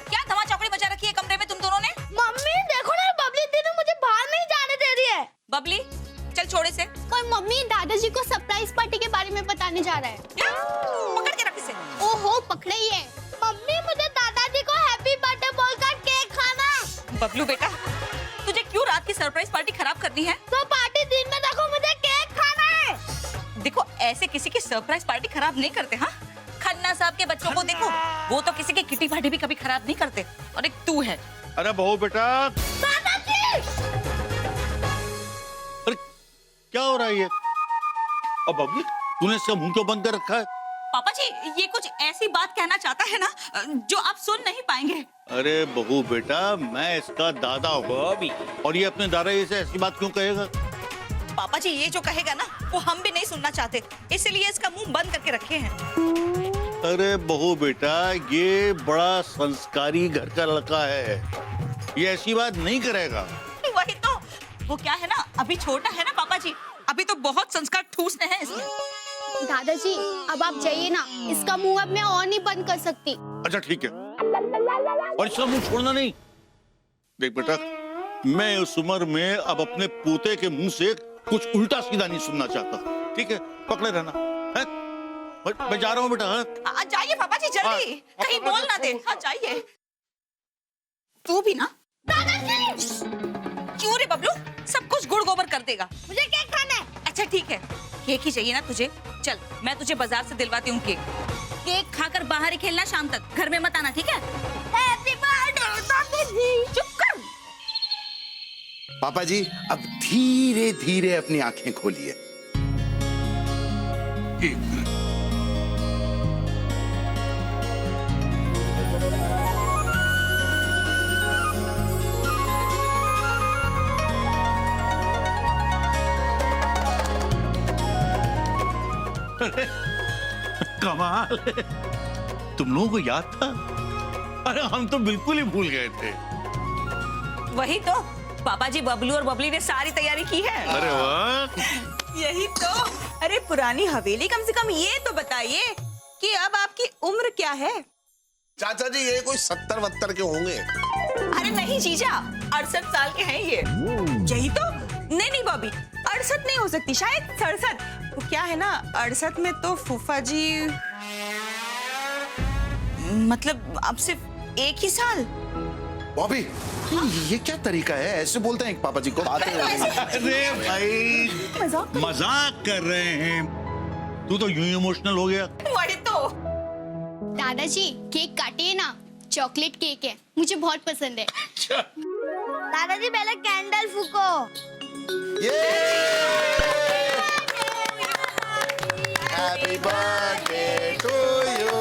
क्या धमा चौकड़ी मचा रखी है कमरे में तुम दोनों ने? मम्मी देखो ना, बबली दीदी मुझे बाहर नहीं जाने दे रही है। बबली चल छोड़े से। और मम्मी दादाजी को सरप्राइज पार्टी के बारे में बताने जा रहा है। क्या? पकड़ के रख इसे। ओहो पकड़े ही है। मम्मी मुझे दादाजी को हैप्पी बर्थडे बोलकर केक खाना। बबलू बेटा, तुझे क्यों रात की सरप्राइज पार्टी खराब करनी है? तो पार्टी दिन में देखो, मुझे केक खाना है। देखो ऐसे किसी की सरप्राइज पार्टी खराब नहीं करते। हाँ, खन्ना साहब के बच्चों को देखो, वो तो किसी की किटी पार्टी भी कभी खराब नहीं करते। और एक तू है। अरे बहू बेटा, अरे क्या हो रहा है ये? अब बबली तूने इसका मुंह क्यों बंद कर रखा है? पापा जी ये कुछ ऐसी बात कहना चाहता है ना जो आप सुन नहीं पाएंगे। अरे बहू बेटा, मैं इसका दादा हूँ और ये अपने दादा से ऐसी बात क्यों कहेगा? पापा जी ये जो कहेगा ना वो हम भी नहीं सुनना चाहते, इसलिए इसका मुंह बंद करके रखे हैं। अरे बहू बेटा, ये बड़ा संस्कारी घर का लड़का है, ये ऐसी बात नहीं करेगा। वही तो, वो क्या है ना, अभी छोटा है ना पापा जी, अभी तो बहुत संस्कार ठूसने हैं इसमें। दादाजी अब आप जाइए ना, इसका मुंह अब मैं और नहीं बंद कर सकती। अच्छा ठीक है, और इसका मुंह छोड़ना नहीं। देख बेटा, मैं उस उम्र में अब अपने पोते के मुंह से कुछ उल्टा सीधा नहीं सुनना चाहता। ठीक है, पकड़े रहना है? मैं जा रहा हूँ बेटा। हाँ? जाइए पापा जी जल्दी, कहीं बोल ना दे। हाँ जाइए। तू भी ना। दादाजी क्यों रे बबलू, सब कुछ गुड़ गोबर कर देगा। मुझे केक खाना है। अच्छा ठीक है, केक ही चाहिए ना तुझे? चल मैं तुझे बाजार से दिलवाती हूँ केक। केक खाकर बाहर ही खेलना शाम तक, घर में मत आना, ठीक है? हैप्पी बर्थडे दादाजी। चुप कर। पापा जी अब धीरे धीरे अपनी आंखें खोलिए। कमाल है, तुम लोगों को याद था? अरे हम तो बिल्कुल ही भूल गए थे। वही तो, पापा जी बबलू और बबली ने सारी तैयारी की है। अरे वाह, यही तो। अरे पुरानी हवेली, कम से कम ये तो बताइए कि अब आपकी उम्र क्या है? चाचा जी ये कोई 70-72 के होंगे। अरे नहीं जीजा, 68 साल के हैं ये। यही तो। नहीं नहीं बॉबी, 68 नहीं हो सकती, शायद 67। वो क्या है ना, 68 में तो फूफा जी, मतलब अब सिर्फ एक ही साल। बॉबी ये क्या तरीका है, ऐसे बोलते हैं एक पापा जी को? अरे भाई मजाक कर रहे हैं, तू तो यूं इमोशनल हो गया। वही तो। दादाजी केक काटिए ना, चॉकलेट केक है, मुझे बहुत पसंद है। दादाजी पहले कैंडल फूको। Happy birthday to you,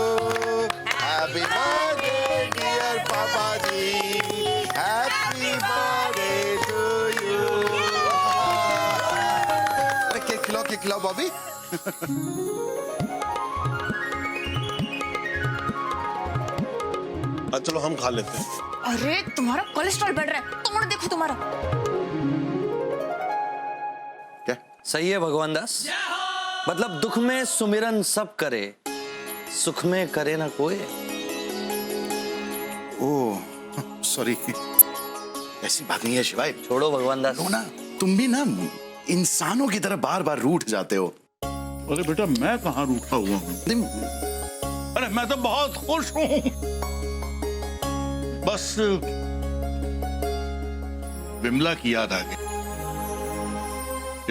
happy birthday dear papa ji, happy birthday to you. अरे केक खिलाओ बॉबी। चलो हम खा लेते हैं। अरे तुम्हारा कोलेस्ट्रॉल बढ़ रहा है, तुम देखो तुम्हारा। क्या सही है भगवान दास, मतलब दुख में सुमिरन सब करे, सुख में करे ना कोई। ओह सॉरी, ऐसी बात नहीं है शिवाय। छोड़ो भगवान दास। ना तुम भी ना इंसानों की तरह बार बार रूठ जाते हो। अरे बेटा मैं कहाँ रूठा हुआ हूँ? अरे मैं तो बहुत खुश हूँ। बस विमला की याद आ गई।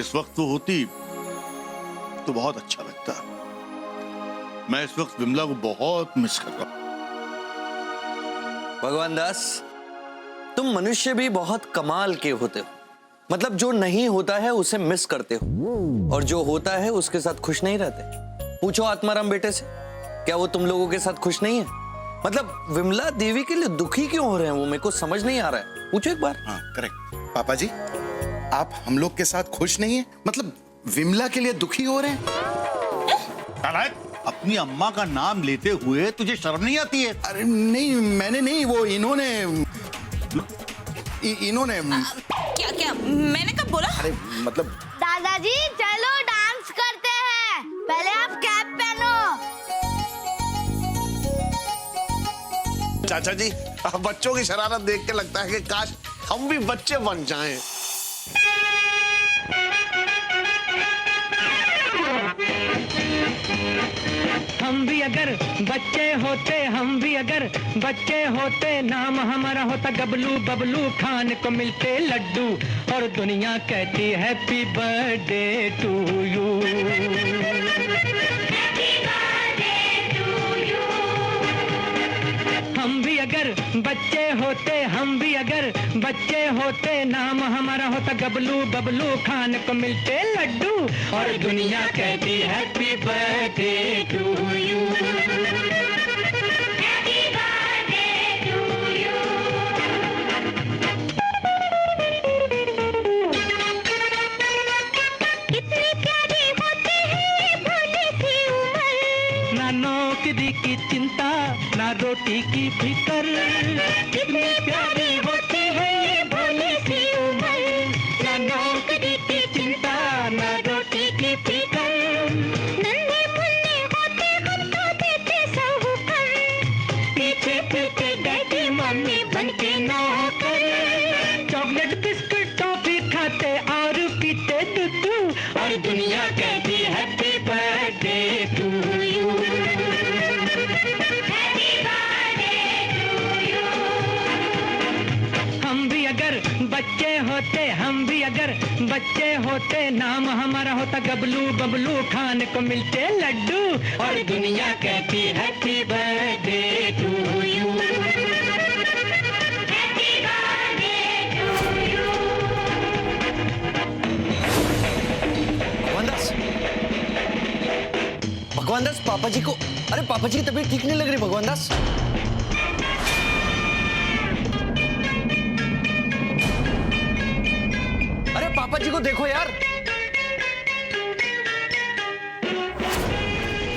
इस वक्त वो होती तो बहुत अच्छा लगता। मैं इस वक्त विमला को बहुत मिस कर रहा हूँ। भगवान दास, तुम मनुष्य भी बहुत कमाल के होते हो, मतलब जो नहीं होता है उसे मिस करते हो और जो होता है उसके साथ खुश नहीं रहते। पूछो आत्माराम बेटे से, क्या वो तुम लोगों के साथ खुश नहीं है? मतलब विमला देवी के लिए दुखी क्यों हो रहे हैं वो, मेरे को समझ नहीं आ रहा है। पूछो एक बार। हाँ करेक्ट। पापा जी आप हम लोग के साथ खुश नहीं है, मतलब विमला के लिए दुखी हो रहे हैं? नालायक, अपनी अम्मा का नाम लेते हुए तुझे शर्म नहीं आती है? अरे नहीं मैंने नहीं, वो इन्होंने क्या क्या मैंने कब बोला? अरे मतलब दादाजी चलो डांस करते हैं, पहले आप कैप पहनो। चाचा जी बच्चों की शरारत देख के लगता है कि काश हम भी बच्चे बन जाएं। हम भी अगर बच्चे होते, हम भी अगर बच्चे होते, नाम हमारा होता गबलू, बबलू खान को मिलते लड्डू, और दुनिया कहती हैप्पी बर्थडे टू यू। हम भी अगर बच्चे होते, हम भी अगर बच्चे होते, नाम हमारा होता गबलू, बबलू खान को मिलते लड्डू, और दुनिया कहती हैप्पी बर्थडे टू यू। कितनी प्यारी होती है भोली सी उम्र, ना नौकरी की चिंता ना रोटी की फिकर, कितनी प्यारी होती है ये भोली सी उम्र, ना नौकरी की चिंता ना रोटी की फिकर। नन्हे मुन्ने होते हम तो देते साहूकर, पीछे पीछे डैडी मम्मी बनके नौकर, चॉकलेट बिस्कुट टॉफी खाते और पीते दूध, और दुनिया कहती हैप्पी बर्थडे टू यू। हम भी अगर बच्चे होते, हम भी अगर बच्चे होते, नाम हमारा होता गबलू, बबलू खान को मिलते लड्डू, और दुनिया कहती हैप्पी बर्थडे टू यू। भगवान दास पापा जी को, अरे पापा जी की तबीयत ठीक नहीं लग रही भगवान दास। अरे पापा जी को देखो यार,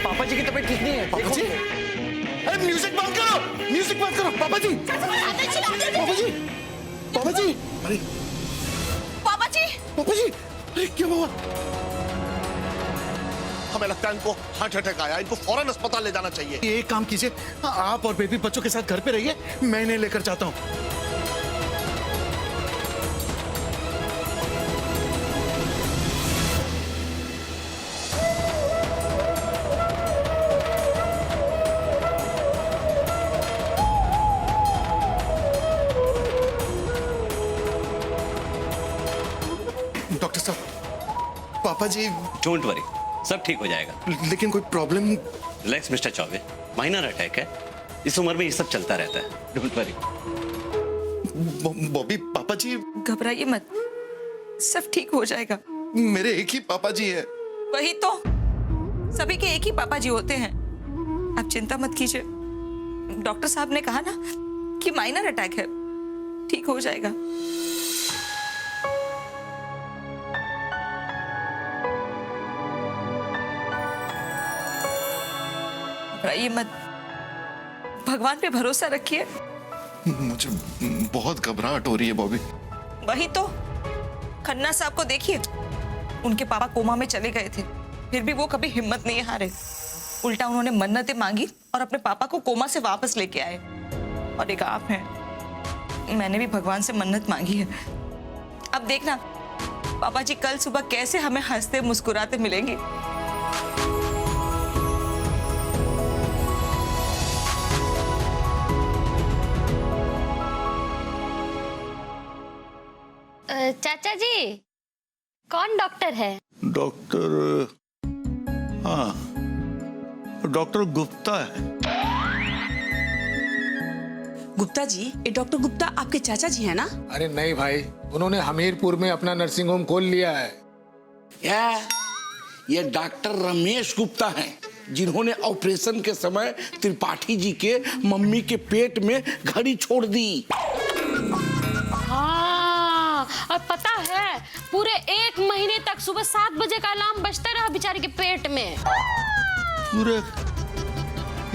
पापा जी की तबीयत ठीक नहीं है। पापा जी अरे म्यूजिक बंद करो, म्यूजिक बंद करो। पापा जी पापा जी पापा जी अरे पापा जी पापा जी अरे क्या हुआ? हमें लगता है इनको हार्ट अटैक आया, इनको फौरन अस्पताल ले जाना चाहिए। एक काम कीजिए, आप और बेबी बच्चों के साथ घर पे रहिए, मैं इन्हें लेकर जाता हूँ। डॉक्टर साहब पापा जी। डोंट वरी, सब ठीक हो जाएगा। लेकिन कोई problem? Relax mister Choubey, minor attack है, इस उम्र में ये सब चलता रहता है, डोंट वरी। बॉबी पापा जी घबराइए मत, सब ठीक हो जाएगा। मेरे एक ही पापा जी है। वही तो, सभी के एक ही पापा जी होते हैं, आप चिंता मत कीजिए। डॉक्टर साहब ने कहा ना कि माइनर अटैक है, ठीक हो जाएगा। घबराइए मत, भगवान पे भरोसा रखिए। मुझे बहुत घबराहट हो रही है बॉबी। वही तो, खन्ना साहब को देखिए, उनके पापा कोमा में चले गए थे, फिर भी वो कभी हिम्मत नहीं हारे। उल्टा उन्होंने मन्नतें मांगी और अपने पापा को कोमा से वापस लेके आए। और एक आप हैं, मैंने भी भगवान से मन्नत मांगी है। अब देखना पापा जी कल सुबह कैसे हमें हंसते मुस्कुराते मिलेंगे। चाचा जी कौन डॉक्टर है? डॉक्टर, हाँ डॉक्टर गुप्ता है। गुप्ता जी, ये डॉक्टर गुप्ता आपके चाचा जी हैं ना? अरे नहीं भाई, उन्होंने हमीरपुर में अपना नर्सिंग होम खोल लिया है। क्या? ये डॉक्टर रमेश गुप्ता हैं, जिन्होंने ऑपरेशन के समय त्रिपाठी जी के मम्मी के पेट में घड़ी छोड़ दी। हाँ, और पता है पूरे 1 महीने तक सुबह 7 बजे का अलार्म बजता रहा बेचारी के पेट में। पूरे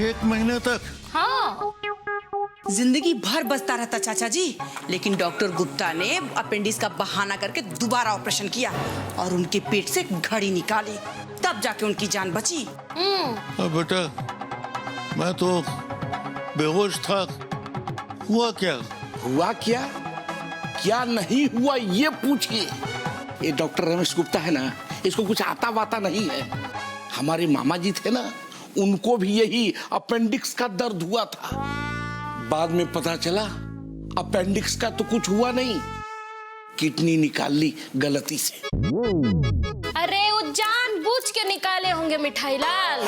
1 महीने तक? हाँ, जिंदगी भर बचता रहता चाचा जी, लेकिन डॉक्टर गुप्ता ने अपेंडिक्स का बहाना करके दोबारा ऑपरेशन किया और उनके पेट से घड़ी निकाली, तब जाके उनकी जान बची। बेटा मैं तो बेहोश था, हुआ क्या? हुआ क्या क्या नहीं हुआ ये पूछिए। ये डॉक्टर रमेश गुप्ता है ना, इसको कुछ आता वाता नहीं है। हमारे मामा जी थे ना, उनको भी यही अपेंडिक्स का दर्द हुआ था। बाद में पता चला अपेंडिक्स का तो कुछ हुआ नहीं, किडनी निकाल ली गलती से। अरे वो जानबूझ के निकाले होंगे मिठाई लाल।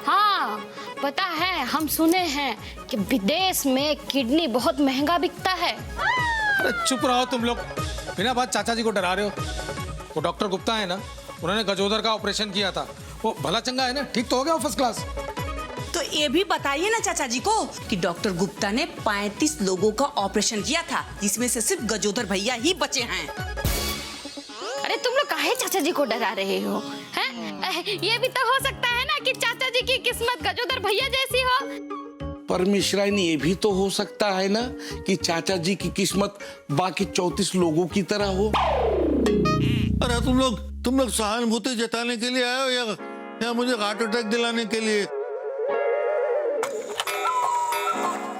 हाँ, पता है हम सुने हैं कि विदेश में किडनी बहुत महंगा बिकता है। अरे चुप रहो तुम लोग, बिना बात चाचा जी को डरा रहे हो। वो डॉक्टर गुप्ता है ना, उन्होंने गजोदर का ऑपरेशन किया था, वो भला चंगा है ना, ठीक तो हो गया फर्स्ट क्लास। तो ये भी बताइए ना चाचा जी को कि डॉक्टर गुप्ता ने 35 लोगों का ऑपरेशन किया था, जिसमें से सिर्फ गजोदर भैया ही बचे हैं। अरे तुम लोग काहे चाचा जी को डरा रहे हो? हैं? ये भी तो हो सकता है ना कि चाचा जी की किस्मत गजोदर भैया जैसी हो। पर मिश्राइन ये भी तो हो सकता है ना कि चाचा जी की किस्मत बाकी 34 लोगों की तरह हो। अरे तुम लोग सहानुभूति जताने के लिए आए हो या मुझे हार्ट अटैक दिलाने के लिए?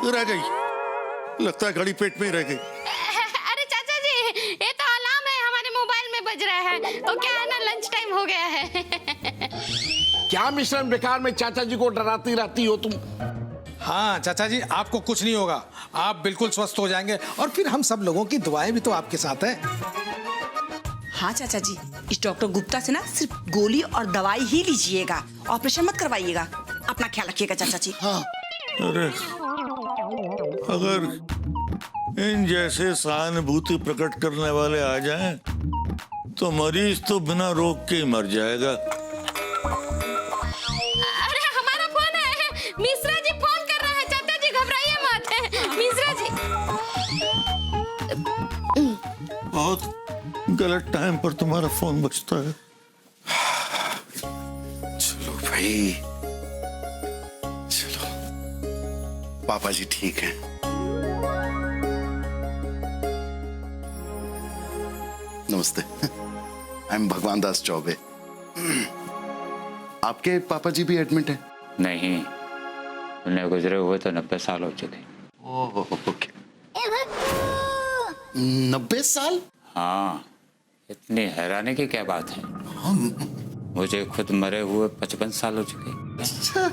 रह गई, लगता है घड़ी पेट में ही रह गई। अरे चाचा जी, ये तो अलार्म है हमारे मोबाइल में बज रहा है, तो क्या है ना लंच टाइम हो गया है। क्या मिश्रण बेकार में चाचा जी को डराती रहती हो तुम? हाँ चाचा जी, आपको कुछ नहीं होगा, आप बिल्कुल स्वस्थ हो जाएंगे और फिर हम सब लोगों की दुआएं भी तो आपके साथ है। हाँ चाचा जी, इस डॉक्टर गुप्ता से ना सिर्फ गोली और दवाई ही लीजिएगा, ऑपरेशन मत करवाइएगा। अपना ख्याल रखिएगा चाचा जी। हाँ। अरे अगर इन जैसे सहानुभूति प्रकट करने वाले आ जाएं, तो मरीज तो बिना रोग के ही मर जाएगा। अरे हमारा फोन है, मिश्रा जी फोन कर रहा है। चाचा जी घबराइए मत, मिश्रा जी। बहुत गलत टाइम पर तुम्हारा फोन बजता है। चलो भाई, चलो, पापा जी ठीक हैं। नमस्ते, आई एम भगवान दास चौबे। आपके पापा जी भी एडमिट हैं? नहीं, उन्हें गुजरे हुए तो 90 साल हो चुके। ओह, ओके। 90 साल? हाँ, इतनी हैरानी की क्या बात है? मुझे खुद मरे हुए 55 साल हो चुके। अच्छा।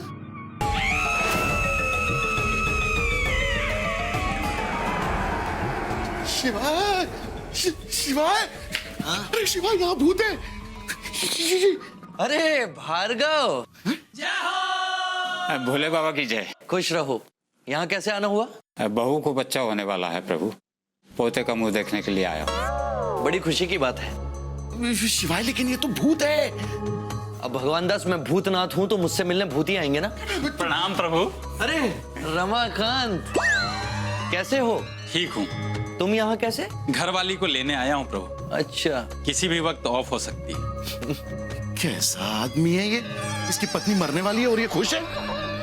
शिवाय, शिवाय, अरे शिवाय, यहाँ भूत है। अरे भार्गव, भोले बाबा की जय। खुश रहो। यहाँ कैसे आना हुआ? बहू को बच्चा होने वाला है प्रभु, पोते का मुंह देखने के लिए आया हूँ। बड़ी खुशी की बात है। शिवाय, लेकिन ये तो भूत है। अब भगवान दास, मैं भूतनाथ हूँ तो मुझसे मिलने भूत ही आएंगे ना। प्रणाम प्रभु। अरे रमाकांत, कैसे हो? ठीक हूँ। तुम यहाँ कैसे? घर वाली को लेने आया हूँ प्रभु। अच्छा, किसी भी वक्त ऑफ हो सकती है। कैसा आदमी है ये? इसकी पत्नी मरने वाली है और ये खुश है?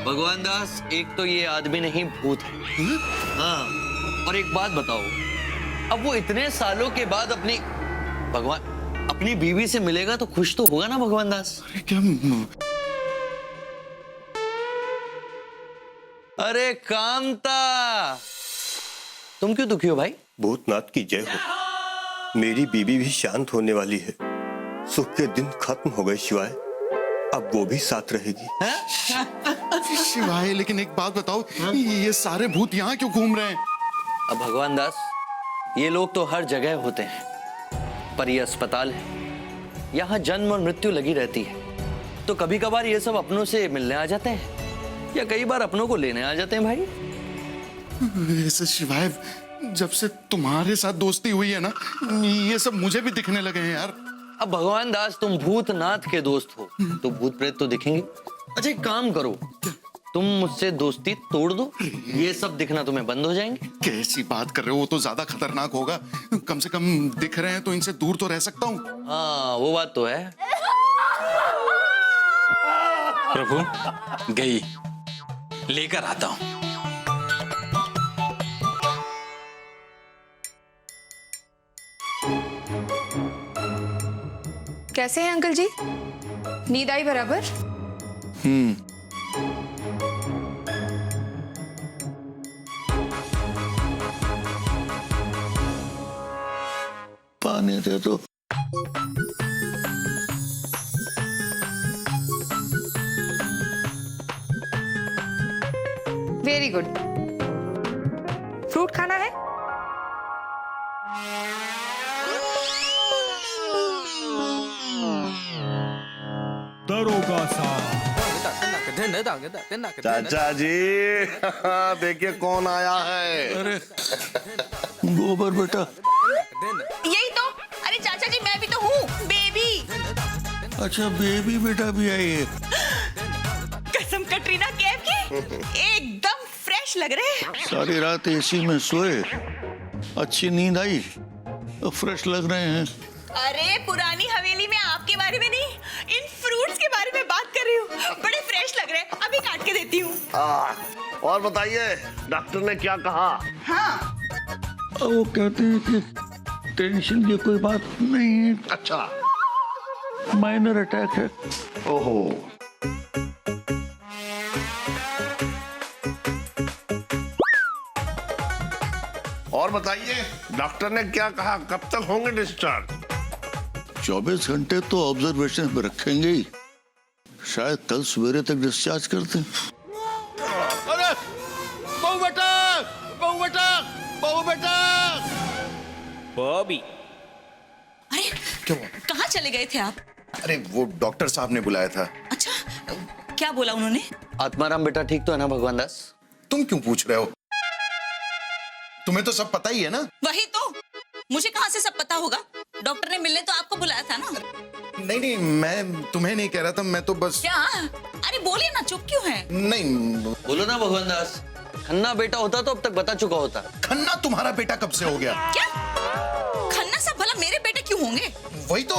भगवान दास, एक तो ये आदमी नहीं भूत है। हाँ, और एक बात बताओ, अब वो इतने सालों के बाद अपनी बीवी से मिलेगा तो खुश तो होगा ना भगवान दास? अरे क्या? अरे कांता, तुम क्यों दुखी हो भाई? भूतनाथ की जय हो। मेरी बीबी भी शांत होने वाली है। सुख के दिन खत्म हो गए शिवाय, अब वो भी साथ रहेगी। शिवाय, लेकिन एक बात बताओ, ये सारे भूत यहाँ क्यों घूम रहे हैं? अब भगवान दास, ये लोग तो हर जगह होते हैं, पर ये अस्पताल है, यहाँ जन्म और मृत्यु लगी रहती है। तो कभी कभार ये सब अपनों से मिलने आ जाते हैं, या कई बार अपनों को लेने आ जाते हैं भाई। ऐसे शिवाय, जब से तुम्हारे साथ दोस्ती हुई है ना, ये सब मुझे भी दिखने लगे हैं यार। अब भगवान दास, तुम भूतनाथ के दोस्त हो तो भूत प्रेत तो दिखेंगे। अच्छा एक काम करो, तुम मुझसे दोस्ती तोड़ दो, ये सब दिखना तुम्हें बंद हो जाएंगे। कैसी बात कर रहे हो? वो तो ज्यादा खतरनाक होगा। कम से कम दिख रहे हैं तो इनसे दूर तो रह सकता हूँ। हाँ वो बात तो है। प्रभु गई, लेकर आता हूं। कैसे हैं अंकल जी? नींद आई बराबर? पानी दे दो। Very good. फ्रूट खाना है? दरोगा साहब। चाचा जी देखिए कौन आया है। अरे गोबर बेटा। यही तो। अरे चाचा जी मैं भी तो हूँ, बेबी। अच्छा बेबी बेटा भी आई है। कसम कटरीना कैफ की, एकदम फ्रेश लग रहे हैं। सारी रात एसी में सोए, अच्छी नींद आई, फ्रेश लग रहे हैं। अरे पुरानी हवेली में आपके बारे में नहीं, इन फ्रूट्स के बारे में बात कर रही हूँ। बड़े फ्रेश लग रहे हैं, अभी काट के देती हूँ। और बताइए डॉक्टर ने क्या कहा? हाँ वो कहते हैं कि टेंशन की कोई बात नहीं है। अच्छा माइनर अटैक है। ओहो। और बताइए डॉक्टर ने क्या कहा, कब तक होंगे डिस्चार्ज? 24 घंटे तो ऑब्जर्वेशन में रखेंगे ही, शायद कल सवेरे तक डिस्चार्ज कर दें। अरे बहू बेटा, बहू बेटा, बहू बेटा। बॉबी। अरे क्यों? कहाँ चले गए थे आप? अरे वो डॉक्टर साहब ने बुलाया था। अच्छा क्या बोला उन्होंने? आत्माराम बेटा ठीक तो है ना भगवान दास? तुम क्यों पूछ रहे हो? तुम्हें तो सब पता ही है ना। वही तो, मुझे कहाँ से सब पता होगा? डॉक्टर ने मिलने तो आपको बुलाया था ना। नहीं नहीं, मैं तुम्हें नहीं कह रहा था, मैं तो बस। क्या? अरे बोलिए ना, चुप क्यों है? नहीं बोलो ना भगवान दास, खन्ना बेटा होता तो अब तक बता चुका होता। खन्ना तुम्हारा बेटा कब से हो गया? क्या? खन्ना साहब भला मेरे बेटे क्यों होंगे? वही तो।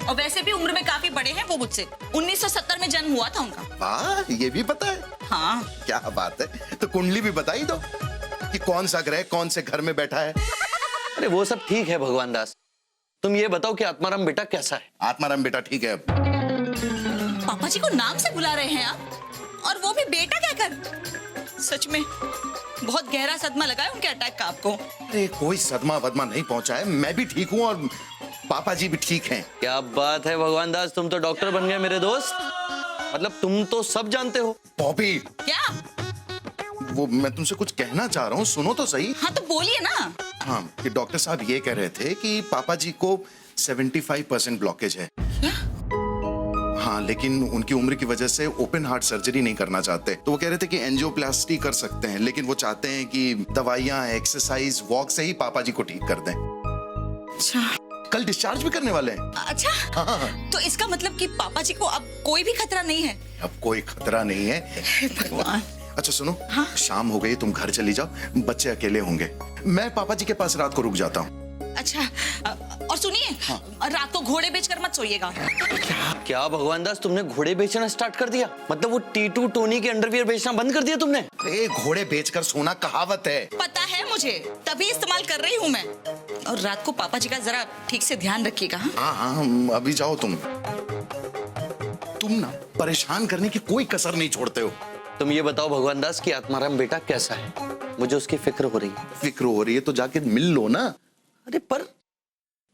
और वैसे भी उम्र में काफी बड़े हैं वो मुझसे। 1970 में जन्म हुआ था उनका। वाह, ये भी पता है? हाँ। क्या बात है, तो कुंडली भी बता ही दो कि कौन सा ग्रह कौन से घर में बैठा है। अरे वो सब ठीक है भगवान दास, तुम ये बताओ कि आत्माराम बेटा कैसा है? आत्माराम बेटा ठीक है। पापा जी को नाम से बुला रहे हैं आप, और वो भी बेटा कहकर? सच में बहुत गहरा सदमा लगा है उनके अटैक का आपको। अरे कोई सदमा वदमा नहीं पहुंचा है, मैं भी ठीक हूँ और पापा जी भी ठीक हैं। क्या बात है भगवान दास, तुम तो डॉक्टर बन गए मेरे दोस्त। मतलब तुम तो सब जानते हो। बॉबी, क्या? वो मैं तुमसे कुछ कहना चाह रहा हूँ, सुनो तो सही। हाँ तो बोलिए ना। हाँ, कि डॉक्टर साहब ये कह रहे थे कि पापा जी को 75% ब्लॉकेज है। क्या? हाँ, लेकिन उनकी उम्र की वजह से ओपन हार्ट सर्जरी नहीं करना चाहते, तो वो कह रहे थे कि एंजियोप्लास्टी कर सकते हैं, लेकिन वो चाहते हैं कि दवाइयाँ, एक्सरसाइज, वॉक से ही पापा जी को ठीक कर दें। अच्छा। कल डिस्चार्ज भी करने वाले हैं। अच्छा। हाँ। तो इसका मतलब कि पापा जी को अब कोई भी खतरा नहीं है? अब कोई खतरा नहीं है। भगवान। अच्छा सुनो, हाँ? शाम हो गई, तुम घर चली जाओ, बच्चे अकेले होंगे, मैं पापा जी के पास रात को रुक जाता हूँ। अच्छा और सुनिए, रात को घोड़े बेचकर मत सोइएगा। क्या भगवान दास, तुमने घोड़े बेचना स्टार्ट कर दिया? मतलब वो टीटू टोनी के अंडरवियर बेचना बंद कर दिया तुमने? अरे घोड़े बेचकर सोना कहावत है। पता है मुझे, तभी इस्तेमाल कर रही हूँ मैं। और रात को पापा जी का जरा ठीक से ध्यान रखिएगा। हाँ हाँ, अभी जाओ तुम ना परेशान करने की कोई कसर नहीं छोड़ते हो। तुम ये बताओ भगवान दास कि आत्माराम बेटा कैसा है? मुझे उसकी फिक्र हो रही है। फिक्र हो रही है तो जाके मिल लो ना। अरे पर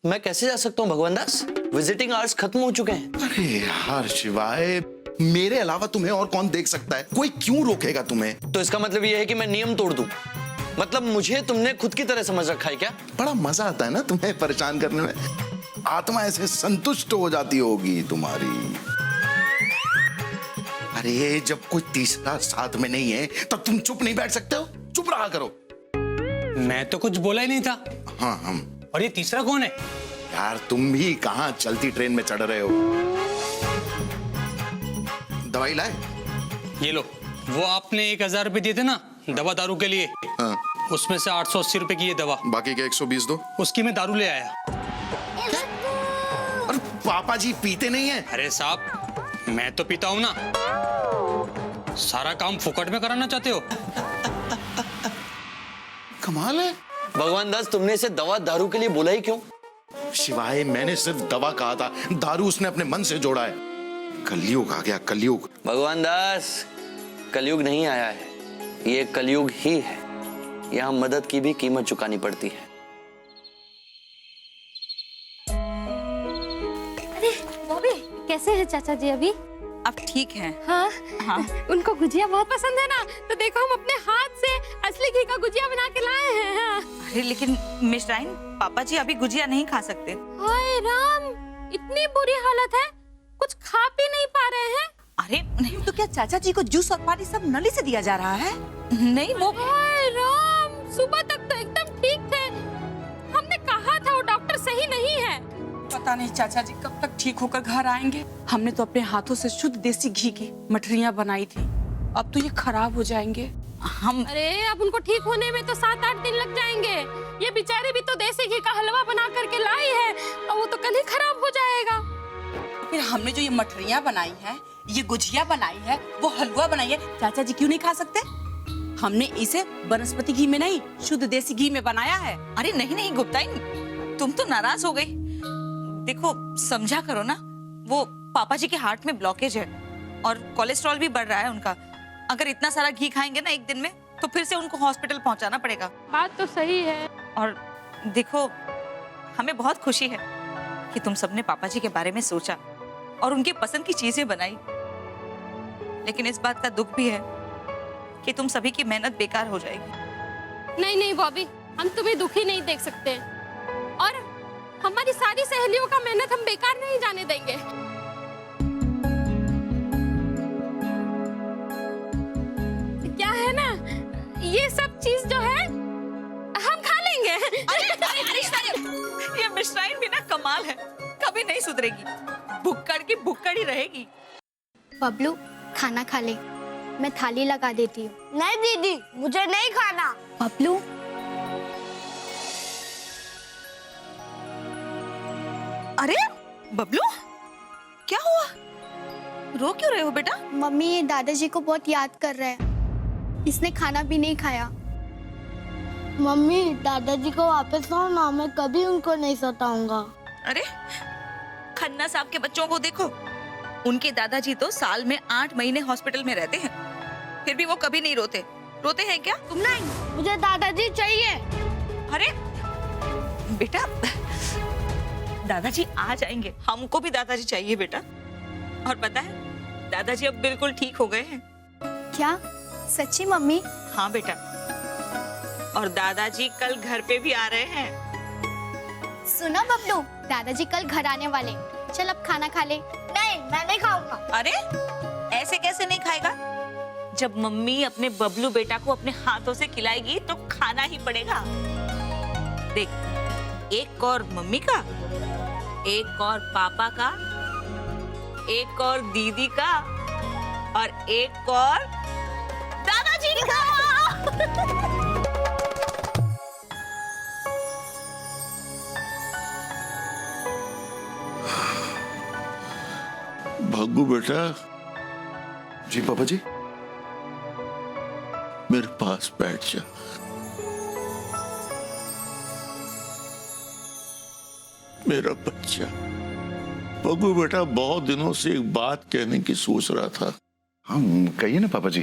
मैं कैसे जा सकता हूँ भगवान दास, विजिटिंग आवर्स खत्म हो चुके हैं। अरे यार शिवाय, मेरे अलावा तुम्हें और कौन देख सकता है, कोई क्यों रोकेगा तुम्हें? तो इसका मतलब ये है कि मैं नियम तोड़ दूं? मतलब मुझे तुमने खुद की तरह समझ रखा है क्या? बड़ा मजा आता है ना तुम्हें परेशान करने में, आत्मा ऐसे संतुष्ट हो जाती होगी तुम्हारी। अरे जब कोई तीसरा साथ में नहीं है तब तुम चुप नहीं बैठ सकते हो? चुप रहा करो। मैं तो कुछ बोला ही नहीं था। हाँ हम। और ये तीसरा कौन है? यार तुम भी कहाँ चलती ट्रेन में चढ़ रहे हो? दवाई लाए? ये लो, वो आपने 1000 रुपए दिए थे ना दवा दारू के लिए, हाँ। उसमें से 880 रुपए की ये दवा, बाकी के 120 दो। उसकी मैं दारू ले आया। अरे पापा जी पीते नहीं है। अरे साहब, मैं तो पीता हूं ना। सारा काम फुकट में कराना चाहते हो? कमाल है। भगवान दास, तुमने इसे दवा दारू के लिए बोला ही क्यों? शिवाय, मैंने सिर्फ दवा कहा था, दारू उसने अपने मन से जोड़ा है। कलयुग आ गया, कलयुग। भगवान दास, कलयुग नहीं आया है, ये कलयुग ही है। यहाँ मदद की भी कीमत चुकानी पड़ती है। अरे बॉबी, कैसे हैं चाचा जी अभी? अब ठीक है। हाँ, हाँ। उनको गुजिया बहुत पसंद है ना, तो देखो हम अपने हाथ से असली घी का गुजिया बना के लाए हैं। हाँ। अरे लेकिन मिश्राइन, पापा जी अभी गुजिया नहीं खा सकते। हाय राम, इतनी बुरी हालत है, कुछ खा पी नहीं पा रहे हैं। अरे नहीं, तो क्या चाचा जी को जूस और पानी सब नली से दिया जा रहा है? नहीं वो हाय राम, सुबह तक तो एकदम ठीक थे। हमने कहा था वो डॉक्टर सही नहीं है। पता नहीं चाचा जी कब तक ठीक होकर घर आएंगे। हमने तो अपने हाथों से शुद्ध देसी घी की मठरियाँ बनाई थी, अब तो ये खराब हो जाएंगे। अरे अब उनको ठीक होने में तो 7-8 दिन लग जाएंगे। ये बेचारे भी तो देसी घी का हलवा बना करके लाई है, और वो तो कल ही खराब हो जाएगा। फिर हमने जो ये मठरियाँ बनाई है, ये गुजिया बनाई है, वो हलवा बनाई है, चाचा जी क्यों नहीं खा सकते? हमने इसे वनस्पति घी में नहीं, शुद्ध देसी घी में बनाया है। अरे नहीं नहीं गुप्ताइन, तुम तो नाराज हो गई। देखो समझा करो ना, वो पापा जी के हार्ट में ब्लॉकेज है और कोलेस्ट्रॉल भी बढ़ रहा है उनका। अगर इतना सारा घी खाएंगे ना एक दिन में, तो फिर से उनको हॉस्पिटल पहुंचाना पड़ेगा। बात तो सही है। और देखो, हमें बहुत खुशी है कि तुम सबने पापा जी के बारे में सोचा और उनकी पसंद की चीजें बनाई, लेकिन इस बात का दुख भी है कि तुम सभी की मेहनत बेकार हो जाएगी। नहीं नहीं बॉबी, हम तुम्हें दुखी नहीं देख सकते, और हमारी सारी सहेलियों का मेहनत हम बेकार नहीं जाने देंगे। क्या है ना, ये सब चीज जो है हम खा लेंगे। ये मिश्राइन भी ना कमाल है, कभी नहीं सुधरेगी, भुक्कड़ की भुक्कड़ ही रहेगी। बबलू, खाना खा ले, मैं थाली लगा देती हूँ। नहीं दीदी, मुझे नहीं खाना। बबलू, अरे बबलू, क्या हुआ? रो क्यों रहे हो बेटा? मम्मी ये दादाजी को बहुत याद कर रहा है, इसने खाना भी नहीं खाया। मम्मी, दादाजी को वापस लाओ ना, मैं कभी उनको नहीं सताऊंगा। अरे खन्ना साहब के बच्चों को देखो, उनके दादाजी तो साल में 8 महीने हॉस्पिटल में रहते हैं, फिर भी वो कभी नहीं रोते। रोते हैं क्या तुम? नहीं, मुझे दादाजी चाहिए। अरे बेटा, दादाजी आ जाएंगे, हमको भी दादाजी चाहिए बेटा। और पता है, दादाजी अब बिल्कुल ठीक हो गए हैं। क्या सच्ची मम्मी? हाँ बेटा, और दादाजी कल घर पे भी आ रहे हैं। सुनो बबलू, दादाजी कल घर आने वाले, चल अब खाना खा ले। नहीं, मैं नहीं खाऊंगा। अरे ऐसे कैसे नहीं खाएगा? जब मम्मी अपने बबलू बेटा को अपने हाथों से खिलाएगी तो खाना ही पड़ेगा। देख, एक और मम्मी का, एक और पापा का, एक और दीदी का, और एक और दादाजी का। भागू बेटा। जी पापा जी। मेरे पास बैठ जा। मेरा बच्चा भागू बेटा, बहुत दिनों से एक बात कहने की सोच रहा था। हाँ कहिए ना पापा जी।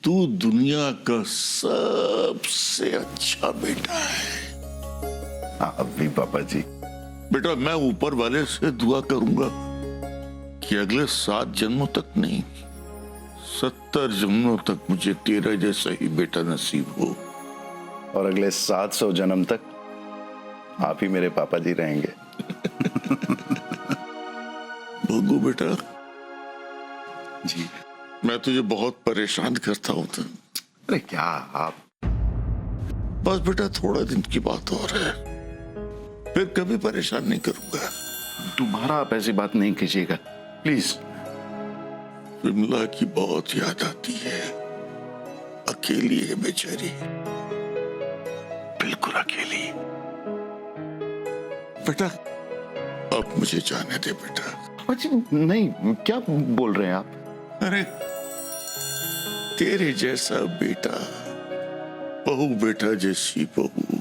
तू दुनिया का सबसे अच्छा बेटा है। आप भी पापा जी। बेटा, मैं ऊपर वाले से दुआ करूंगा कि अगले 7 जन्मों तक नहीं, 70 जन्मों तक मुझे तेरा जैसा ही बेटा नसीब हो। और अगले 700 जन्म तक आप ही मेरे पापा जी रहेंगे। भगू बेटा जी, मैं तुझे बहुत परेशान करता हूँ। अरे क्या आप? बस बेटा थोड़ा दिन की बात और है, फिर कभी परेशान नहीं करूंगा। दोबारा आप ऐसी बात नहीं कीजिएगा प्लीज। विमला की बहुत याद आती है। अकेली है बेचारी, बिल्कुल अकेली। बेटा अब मुझे जाने दे बेटा। अच्छा नहीं, क्या बोल रहे हैं आप? अरे तेरे जैसा बेटा, बहू बेटा जैसी बहू,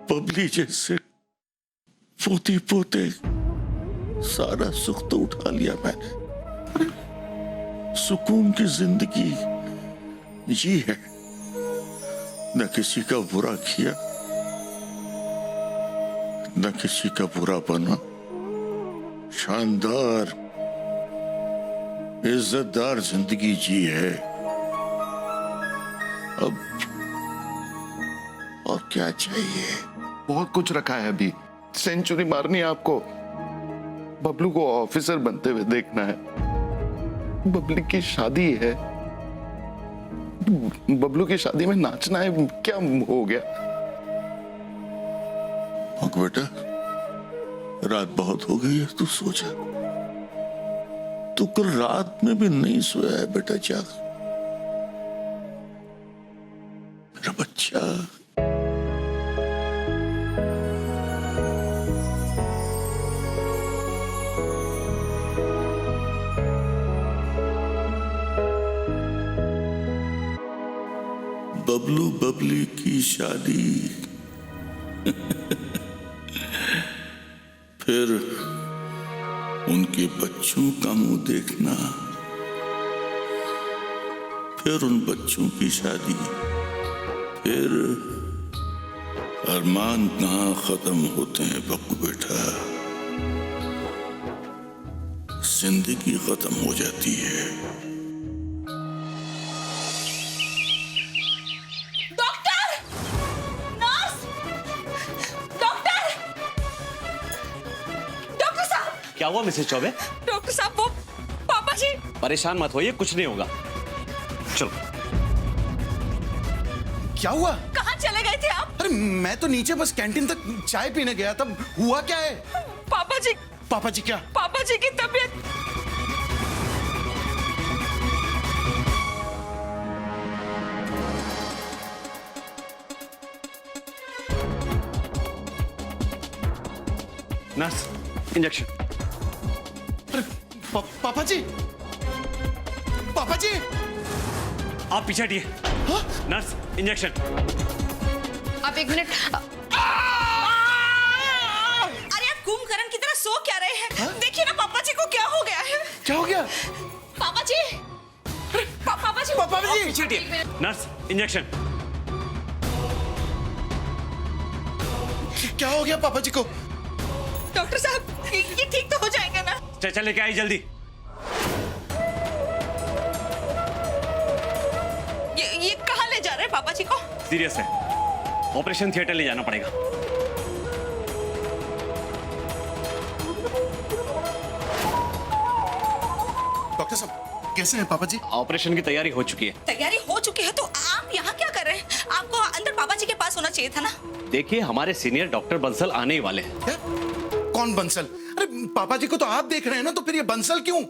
बबली जैसे पोती पोते, सारा सुख तो उठा लिया मैंने। सुकून की जिंदगी जी है, न किसी का बुरा किया, न किसी का बुरा बना। शानदार इज्जतदार जिंदगी जी है। अब और क्या चाहिए? बहुत कुछ रखा है अभी। सेंचुरी मारनी है आपको, बबलू को ऑफिसर बनते हुए देखना है, बबली की शादी है, बबलू की शादी में नाचना है। क्या हो गया? बेटा रात बहुत हो गई है, तू सो जा। तू कल रात में भी नहीं सोया है बेटा, जाग मेरा बच्चा। बबलू बबली की शादी फिर उनके बच्चों का मुंह देखना, फिर उन बच्चों की शादी, फिर अरमान कहाँ खत्म होते हैं बब्बू बेटा, जिंदगी खत्म हो जाती है। क्या हुआ मिसेस चौबे? डॉक्टर साहब वो पापा जी। परेशान मत होइए, कुछ नहीं होगा। चलो। क्या हुआ? कहाँ चले गए थे आप? अरे मैं तो नीचे बस कैंटीन तक चाय पीने गया, तब हुआ क्या है? पापा जी। पापा जी क्या? पापा जी की तबीयत। Nurse, injection. पापा जी, पापा जी, आप पीछे हटिए। Nurse, injection. आप एक मिनट। अरे आप कुंभकर्ण की तरह सो क्या रहे हैं? देखिए ना पापा जी को क्या हो गया है। क्या हो गया? पापा जी, पापा जी, पापा जी, पीछे हटिए। Nurse, injection. क्या हो गया पापा जी को? डॉक्टर साहब ये ठीक तो हो जाएंगे ना? स्ट्रेचर लेके आई जल्दी। ये कहाँ ले जा रहे हैं पापा जी को? सीरियस है, ऑपरेशन थिएटर ले जाना पड़ेगा। डॉक्टर साहब कैसे हैं पापा जी? ऑपरेशन की तैयारी हो चुकी है। तैयारी हो चुकी है तो आप यहाँ क्या कर रहे हैं? आपको अंदर पापा जी के पास होना चाहिए था ना। देखिए हमारे सीनियर डॉक्टर बंसल आने ही वाले हैं। कौन बंसल? अरे पापा जी को तो आप देख रहे हैं ना, तो फिर ये बंसल क्यों?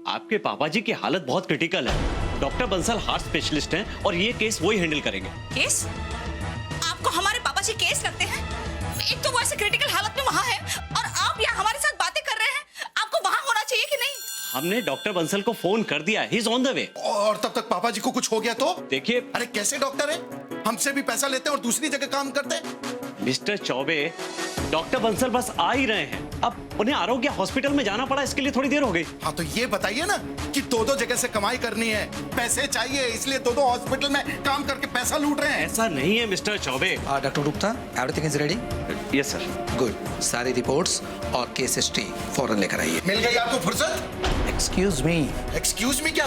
आपके पापा जी की हालत बहुत क्रिटिकल है। डॉक्टर बंसल हार्ट स्पेशलिस्ट हैं और ये केस वही हैंडल करेंगे। केस? आपको हमारे पापा जी केस लगते हैं? एक तो वो ऐसे क्रिटिकल हालत में वहाँ है और आप यहाँ हमारे साथ बातें कर रहे हैं। आपको वहाँ होना चाहिए कि नहीं? हमने डॉक्टर बंसल को फोन कर दिया, he is on the way. और तब तक पापा जी को कुछ हो गया तो? देखिए, अरे कैसे डॉक्टर है? हमसे भी पैसा लेते हैं और दूसरी जगह काम करते हैं। मिस्टर चौबे, डॉक्टर बंसल बस आ ही रहे हैं। अब उन्हें आरोग्य हॉस्पिटल में जाना पड़ा, इसके लिए थोड़ी देर हो गई। हाँ तो ये बताइए ना कि दो जगह से कमाई करनी है, पैसे चाहिए, इसलिए दो हॉस्पिटल में काम करके पैसा लूट रहे हैं। ऐसा नहीं है mister Choubey. Doctor Gupta, everything is ready? Yes sir. Good. सारी रिपोर्ट्स और केस हिस्ट्री फौरन लेकर आइए। मिल गई आपको फुर्सत? Excuse me. एक्सक्यूज मी क्या?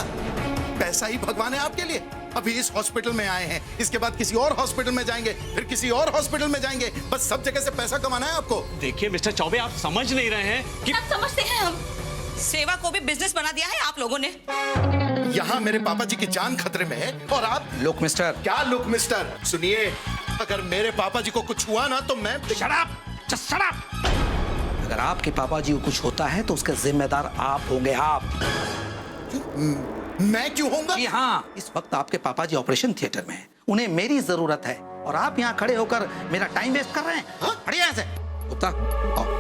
पैसा ही भगवान है आपके लिए। अभी इस हॉस्पिटल में आए हैं, इसके बाद किसी और हॉस्पिटल में जाएंगे, फिर किसी और हॉस्पिटल में जाएंगे, बस सब जगह से पैसा कमाना है आपको। देखिए मिस्टर चौबे, आप समझ नहीं रहे हैं कि सब समझते हैं हम। सेवा को भी बिजनेस बना दिया है आप लोगों ने। यहाँ मेरे पापा जी की जान खतरे में है और आप लुक मिस्टर। क्या लुक मिस्टर? सुनिए, अगर मेरे पापा जी को कुछ हुआ ना तो मैं shut up, just shut up. अगर आपके पापा जी को कुछ होता है तो उसके जिम्मेदार आप होंगे, आप। मैं क्यों होऊंगा? जी हाँ, इस वक्त आपके पापा जी ऑपरेशन थिएटर में हैं। उन्हें मेरी जरूरत है और आप यहाँ खड़े होकर मेरा टाइम वेस्ट कर रहे हैं। हटिए यहाँ से। गुप्ता, आओ।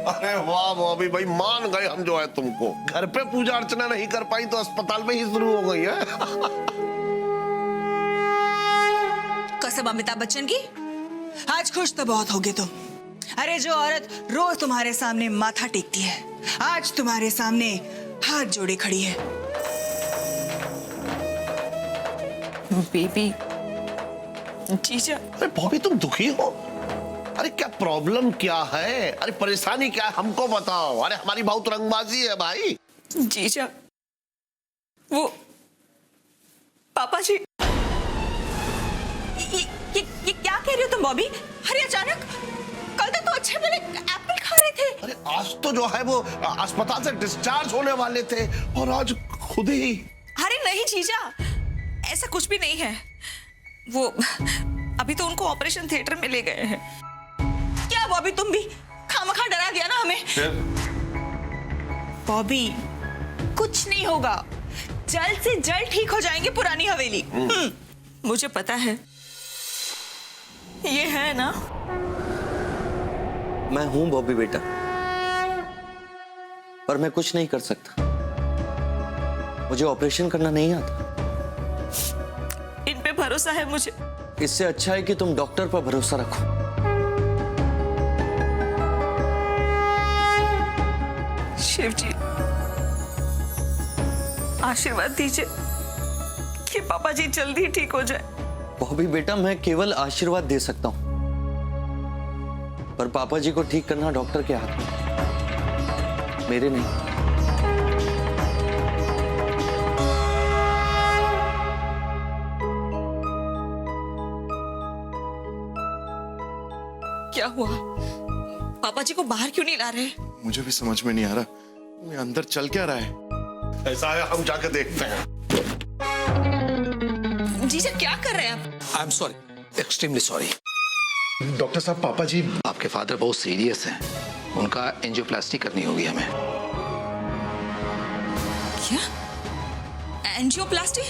अरे वाह बॉबी भाई, मान गए हम जो है तुमको। घर पे पूजा अर्चना नहीं कर पाई तो अस्पताल में ही शुरू हो गई है। कसम अमिताभ बच्चन की, आज खुश तो बहुत होगे तुम। अरे जो औरत रोज तुम्हारे सामने माथा टेकती है, आज तुम्हारे सामने हाथ जोड़े खड़ी है। बेबी, जीजा। अरे बॉबी तुम दुखी हो? अरे क्या प्रॉब्लम क्या है? अरे परेशानी क्या है हमको बताओ। अरे हमारी बहुत रंगबाजी है भाई। जीजा, वो पापा जी। ये क्या कह रहे हो तुम बॉबी? अरे अचानक, कल तक तो अच्छे भले एप्पल खा रहे थे। अरे आज तो जो है वो अस्पताल से डिस्चार्ज होने वाले थे और आज खुद ही। अरे नहीं जीजा, ऐसा कुछ भी नहीं है। वो अभी तो उनको ऑपरेशन थिएटर में ले गए हैं। क्या बॉबी, तुम भी खामखा डरा दिया ना हमें। बॉबी, कुछ नहीं होगा, जल्द से जल्द ठीक हो जाएंगे पुरानी हवेली। मुझे पता है, ये है ना। मैं हूं बॉबी बेटा, पर मैं कुछ नहीं कर सकता। मुझे ऑपरेशन करना नहीं आता। इन पे भरोसा है मुझे। इससे अच्छा है कि तुम डॉक्टर पर भरोसा रखो। शिव जी, आशीर्वाद दीजिए कि पापा जी जल्दी ठीक हो जाए। बॉबी बेटा, मैं केवल आशीर्वाद दे सकता हूं, पर पापा जी को ठीक करना डॉक्टर के हाथ में, मेरे नहीं। क्या हुआ? पापा जी को बाहर क्यों नहीं ला रहे? मुझे भी समझ में नहीं आ रहा, ये अंदर चल क्या रहा है। ऐसा है, हम जाकर देखते हैं। जीजा क्या कर रहे हैं आप? I am sorry, extremely sorry. Doctor साहब, पापा जी। आपके फादर बहुत सीरियस हैं, उनका एंजियोप्लास्टी करनी होगी हमें। क्या? एंजियोप्लास्टी?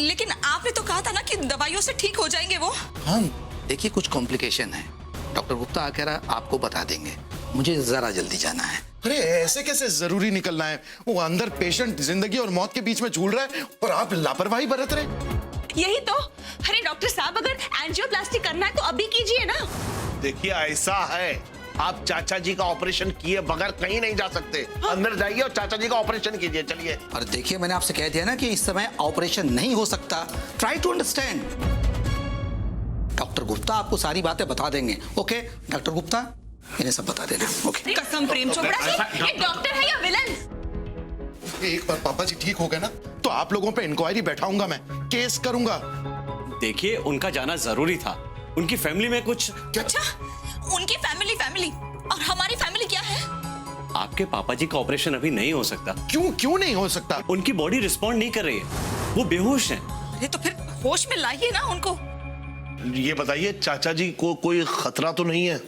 लेकिन आपने तो कहा था ना कि दवाइयों से ठीक हो जाएंगे वो। हाँ, देखिए कुछ कॉम्प्लिकेशन है। डॉक्टर गुप्ता कह रहा आपको बता देंगे, मुझे जरा जल्दी जाना है। अरे ऐसे कैसे जरूरी निकलना है? वो अंदर पेशेंट जिंदगी और मौत के बीच में झूल रहा है और आप लापरवाही बरत रहे। यही तो। अरे डॉक्टर साहब, अगर एंजियोप्लास्टी करना है तो अभी कीजिए ना। देखिए ऐसा है, आप चाचा जी का ऑपरेशन किए बगैर कहीं नहीं जा सकते। अंदर जाइए और चाचा जी का ऑपरेशन कीजिए, चलिए। और देखिए, मैंने आपसे कह दिया ना कि इस समय ऑपरेशन नहीं हो सकता। Try to understand. Doctor Gupta आपको सारी बातें बता देंगे। ओके डॉक्टर गुप्ता, इन्हें सब बता देना। ओके। कसम प्रेम चोपड़ा जी, ये डॉक्टर है या विलन? एक बार पापा जी ठीक हो गए ना तो आप लोगों पे इंक्वायरी बैठाऊंगा, मैं केस करूंगा। देखिए, उनका जाना जरूरी था। उनकी फैमिली में कुछ। अच्छा, उनकी फैमिली और हमारी फैमिली क्या है? आपके पापा जी का ऑपरेशन अभी नहीं हो सकता। क्यों नहीं हो सकता? उनकी बॉडी रिस्पॉन्ड नहीं कर रही है, वो बेहोश हैं। अरे तो फिर होश में लाइए ना उनको। ये बताइए, चाचा जी को कोई खतरा तो नहीं है?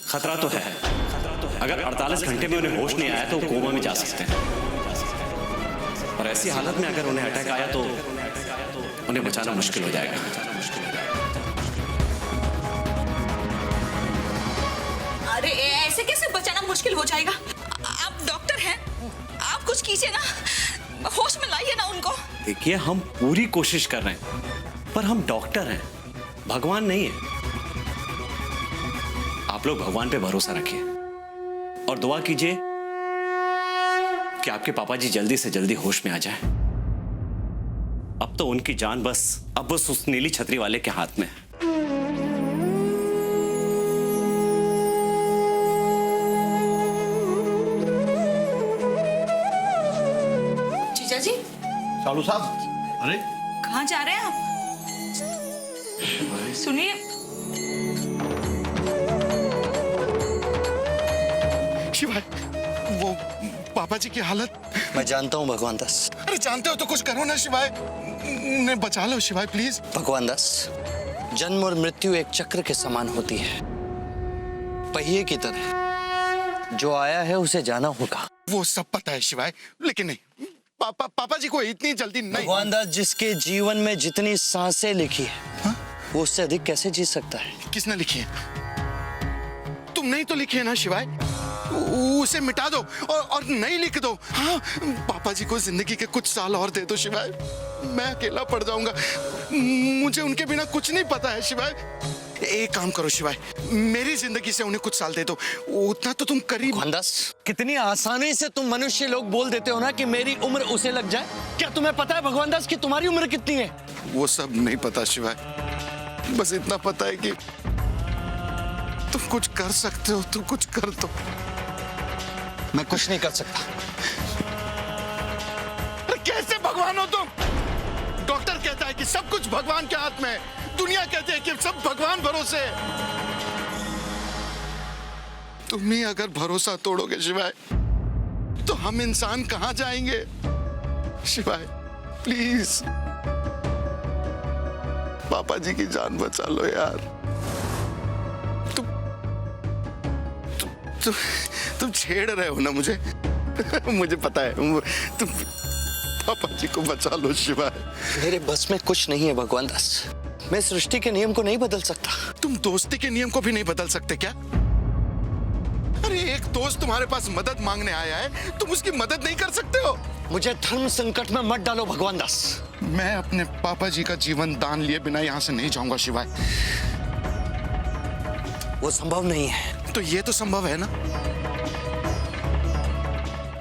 खतरा तो है। अगर 48 घंटे में उन्हें होश नहीं आया तो कोमा में जा सकते हैं, और ऐसी हालत में अगर उन्हें अटैक आया तो उन्हें बचाना मुश्किल हो जाएगा। अरे ऐसे कैसे बचाना मुश्किल हो जाएगा? आप डॉक्टर हैं, आप कुछ कीजिए ना, होश में लाइए ना उनको। देखिए, हम पूरी कोशिश कर रहे हैं, पर हम डॉक्टर हैं, भगवान नहीं है। आप लोग भगवान पे भरोसा रखिए और दुआ कीजिए कि आपके पापा जी जल्दी से जल्दी होश में आ जाए। अब तो उनकी जान अब बस उस नीली छतरी वाले के हाथ में है। जीजा जी। सालू साहब, अरे कहाँ जा रहे हैं आप? सुनिए, शिवाय, वो पापा जी की हालत। मैं जानता हूँ भगवान दास। अरे जानते हो तो कुछ करो ना शिवाय, उन्हें बचा लो शिवाय प्लीज। भगवान दास, जन्म और मृत्यु एक चक्र के समान होती है, पहिए की तरह। जो आया है उसे जाना होगा। वो सब पता है शिवाय, लेकिन नहीं, पापा जी को इतनी जल्दी नहीं। भगवान दास, जिसके जीवन में जितनी सांसें लिखी है, वो उससे अधिक कैसे जी सकता है? किसने लिखी है? तुम नहीं तो लिखी है ना शिवाय, उसे मिटा दो और नहीं लिख दो। हाँ, पापा जी को जिंदगी के कुछ साल और दे दो शिवाय, मैं अकेला पड़ जाऊंगा। मुझे उनके बिना कुछ नहीं पता है शिवाय। एक काम करो शिवाय, मेरी जिंदगी से उन्हें कुछ साल दे दो, उतना तो तुम करीब। भगवान, कितनी आसानी से तुम मनुष्य लोग बोल देते हो ना कि मेरी उम्र उसे लग जाए। क्या तुम्हें पता है भगवान दास कि तुम्हारी उम्र कितनी है? वो सब नहीं पता शिवाय, बस इतना पता है कि तुम कुछ कर सकते हो तो कुछ कर दो। मैं कुछ नहीं कर सकता। अरे कैसे भगवान हो तुम? डॉक्टर कहता है कि सब कुछ भगवान के हाथ में है, दुनिया कहती है कि सब भगवान भरोसे है। तुम ही अगर भरोसा तोड़ोगे शिवाय, तो हम इंसान कहां जाएंगे? शिवाय प्लीज, पापा जी की जान बचा लो यार। तुम छेड़ रहे हो ना मुझे, मुझे पता है। तुम पापा जी को बचा लो शिवाय। मेरे बस में कुछ नहीं है भगवान दास, मैं सृष्टि के नियम को नहीं बदल सकता। तुम दोस्ती के नियम को भी नहीं बदल सकते क्या? अरे एक दोस्त तुम्हारे पास मदद मांगने आया है, तुम उसकी मदद नहीं कर सकते हो? मुझे धर्म संकट में मत डालो भगवान दास। मैं अपने पापा जी का जीवन दान लिए बिना यहाँ से नहीं जाऊंगा शिवाय। वो संभव नहीं है। तो ये तो संभव है ना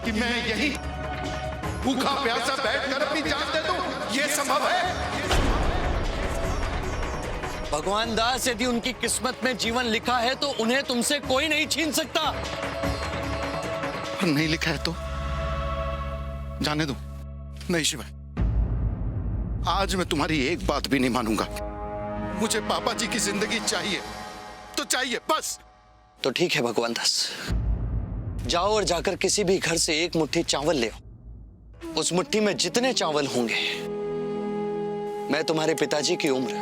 कि मैं यही भूखा प्यासा बैठकर अपनी जान दे दूं, ये संभव है? भगवान दास, यदि उनकी किस्मत में जीवन लिखा है तो उन्हें तुमसे कोई नहीं छीन सकता। और नहीं लिखा है तो जाने दो। नहीं शिवाय, आज मैं तुम्हारी एक बात भी नहीं मानूंगा। मुझे पापा जी की जिंदगी चाहिए तो चाहिए, बस। तो ठीक है भगवान दास, जाओ और जाकर किसी भी घर से एक मुट्ठी चावल ले आओ। उस मुट्ठी में जितने चावल होंगे, मैं तुम्हारे पिताजी की उम्र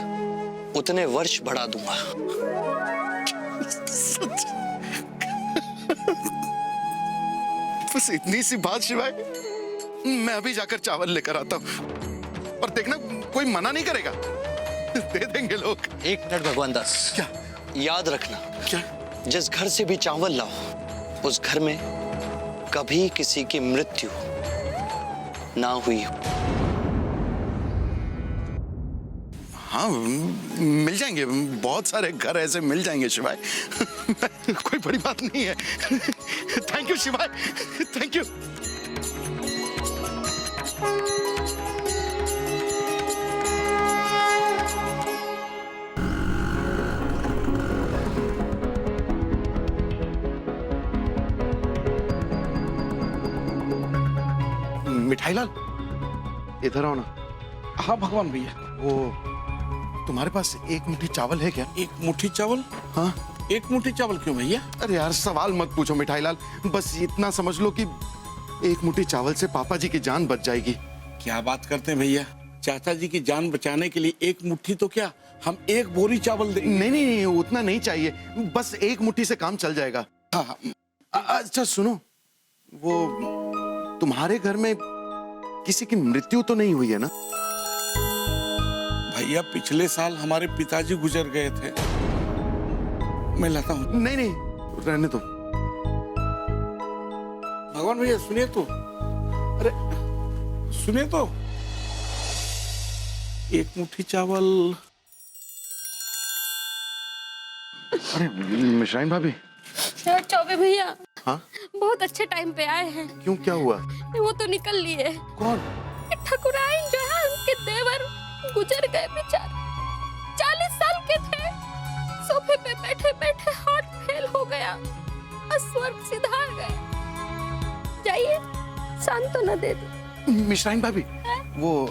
उतने वर्ष बढ़ा दूंगा। बस इतनी सी बात शिवाय, मैं अभी जाकर चावल लेकर आता हूं और देखना कोई मना नहीं करेगा, दे देंगे लोग। एक मिनट भगवान दास। क्या? याद रखना, क्या? जिस घर से भी चावल लाओ, उस घर में कभी किसी की मृत्यु ना हुई हो। हाँ, मिल जाएंगे, बहुत सारे घर ऐसे मिल जाएंगे शिवाय। कोई बड़ी बात नहीं है। थैंक यू शिवाय, थैंक यू। मिठाईलाल, इधर आओ ना। हाँ भगवान भैया। वो तुम्हारे पास एक मुट्ठी चावल है क्या? एक मुट्ठी चावल? हाँ। एक मुट्ठी चावल क्यों भैया? अरे यार सवाल मत पूछो मिठाईलाल, बस इतना समझ लो कि एक मुट्ठी चावल से पापा जी की जान बच जाएगी। क्या बात करते हैं भैया, चाचा जी की जान बचाने के लिए एक मुट्ठी तो क्या, हम एक बोरी चावल देंगे। नहीं नहीं नहीं, उतना नहीं चाहिए, बस एक मुट्ठी से काम चल जाएगा। हाँ, अच्छा सुनो, वो तुम्हारे घर में किसी की मृत्यु तो नहीं हुई है ना? भैया पिछले साल हमारे पिताजी गुजर गए थे। मैं लाता हूँ। नहीं नहीं, रहने दो। भगवान भैया सुनिए तो, अरे सुनिए तो, एक मुट्ठी चावल। अरे मिश्राइन भाभी। चौबे भैया। हाँ? बहुत अच्छे टाइम पे आए हैं। क्यों, क्या हुआ? वो तो निकल लिए। कौन? ठकुराइन जो है, उनके देवर गुजर गए बेचारे। 40 साल के थे, सोफे पे बैठे बैठे हार्ट फेल हो गया और स्वर्ग सिधार गए। जाइए, सांत्वना दे दो। मिश्राइन भाभी, वो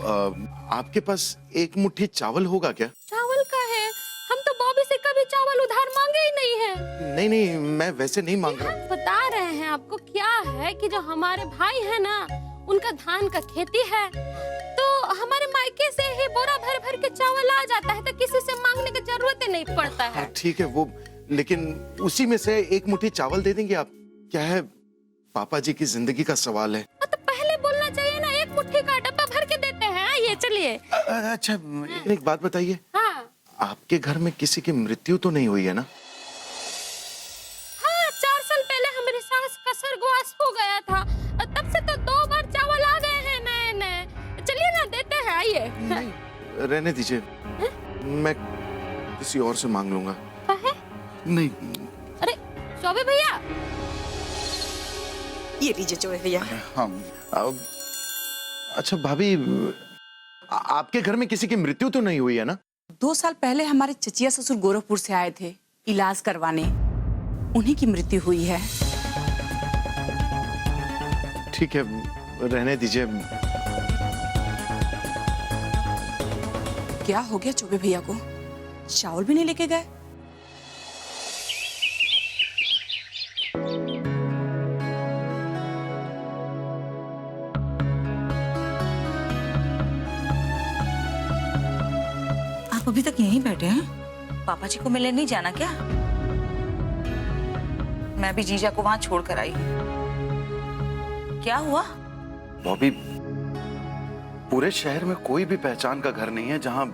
आपके पास एक मुट्ठी चावल होगा क्या? चावल का है, हम तो बॉबी से कभी चावल उधार मांगे ही नहीं है। नहीं नहीं, मैं वैसे नहीं मांग रहा। बता रहे हैं आपको क्या है कि जो हमारे भाई है ना, उनका धान का खेती है, तो हमारे मायके से ही बोरा भर भर के चावल आ जाता है, तो किसी से मांगने की जरूरत ही नहीं पड़ता है। ठीक है वो, लेकिन उसी में से एक मुट्ठी चावल दे देंगे आप? क्या है, पापा जी की जिंदगी का सवाल है। तो पहले बोलना चाहिए ना, एक मुट्ठी का डब्बा भर के देते हैं। ये चलिए। अच्छा एक बात बताइए, हाँ आपके घर में किसी की मृत्यु तो नहीं हुई है ना? हाँ, 4 साल पहले हमारी सास का स्वर्गवास हो गया था, तब से तो 2 बार चावल आ गए हैं नए नए। चलिए ना, देते हैं, आइए। रहने दीजिए, मैं किसी और से मांग लूंगा। नहीं। अरे चौबे भैया, ये लीजिए चौबे भैया। हाँ अच्छा भाभी, आपके घर में किसी की मृत्यु तो नहीं हुई है ना? 2 साल पहले हमारे चचिया ससुर गोरखपुर से आए थे इलाज करवाने, उन्हीं की मृत्यु हुई है। ठीक है, रहने दीजिए। क्या हो गया चौबे भैया को? चावल भी नहीं लेके गए? आप अभी तक यहीं बैठे हैं? पापा जी को मिलने नहीं जाना क्या? मैं भी जीजा को वहां छोड़कर आई। क्या हुआ? बॉबी, पूरे शहर में कोई भी पहचान का घर नहीं है जहां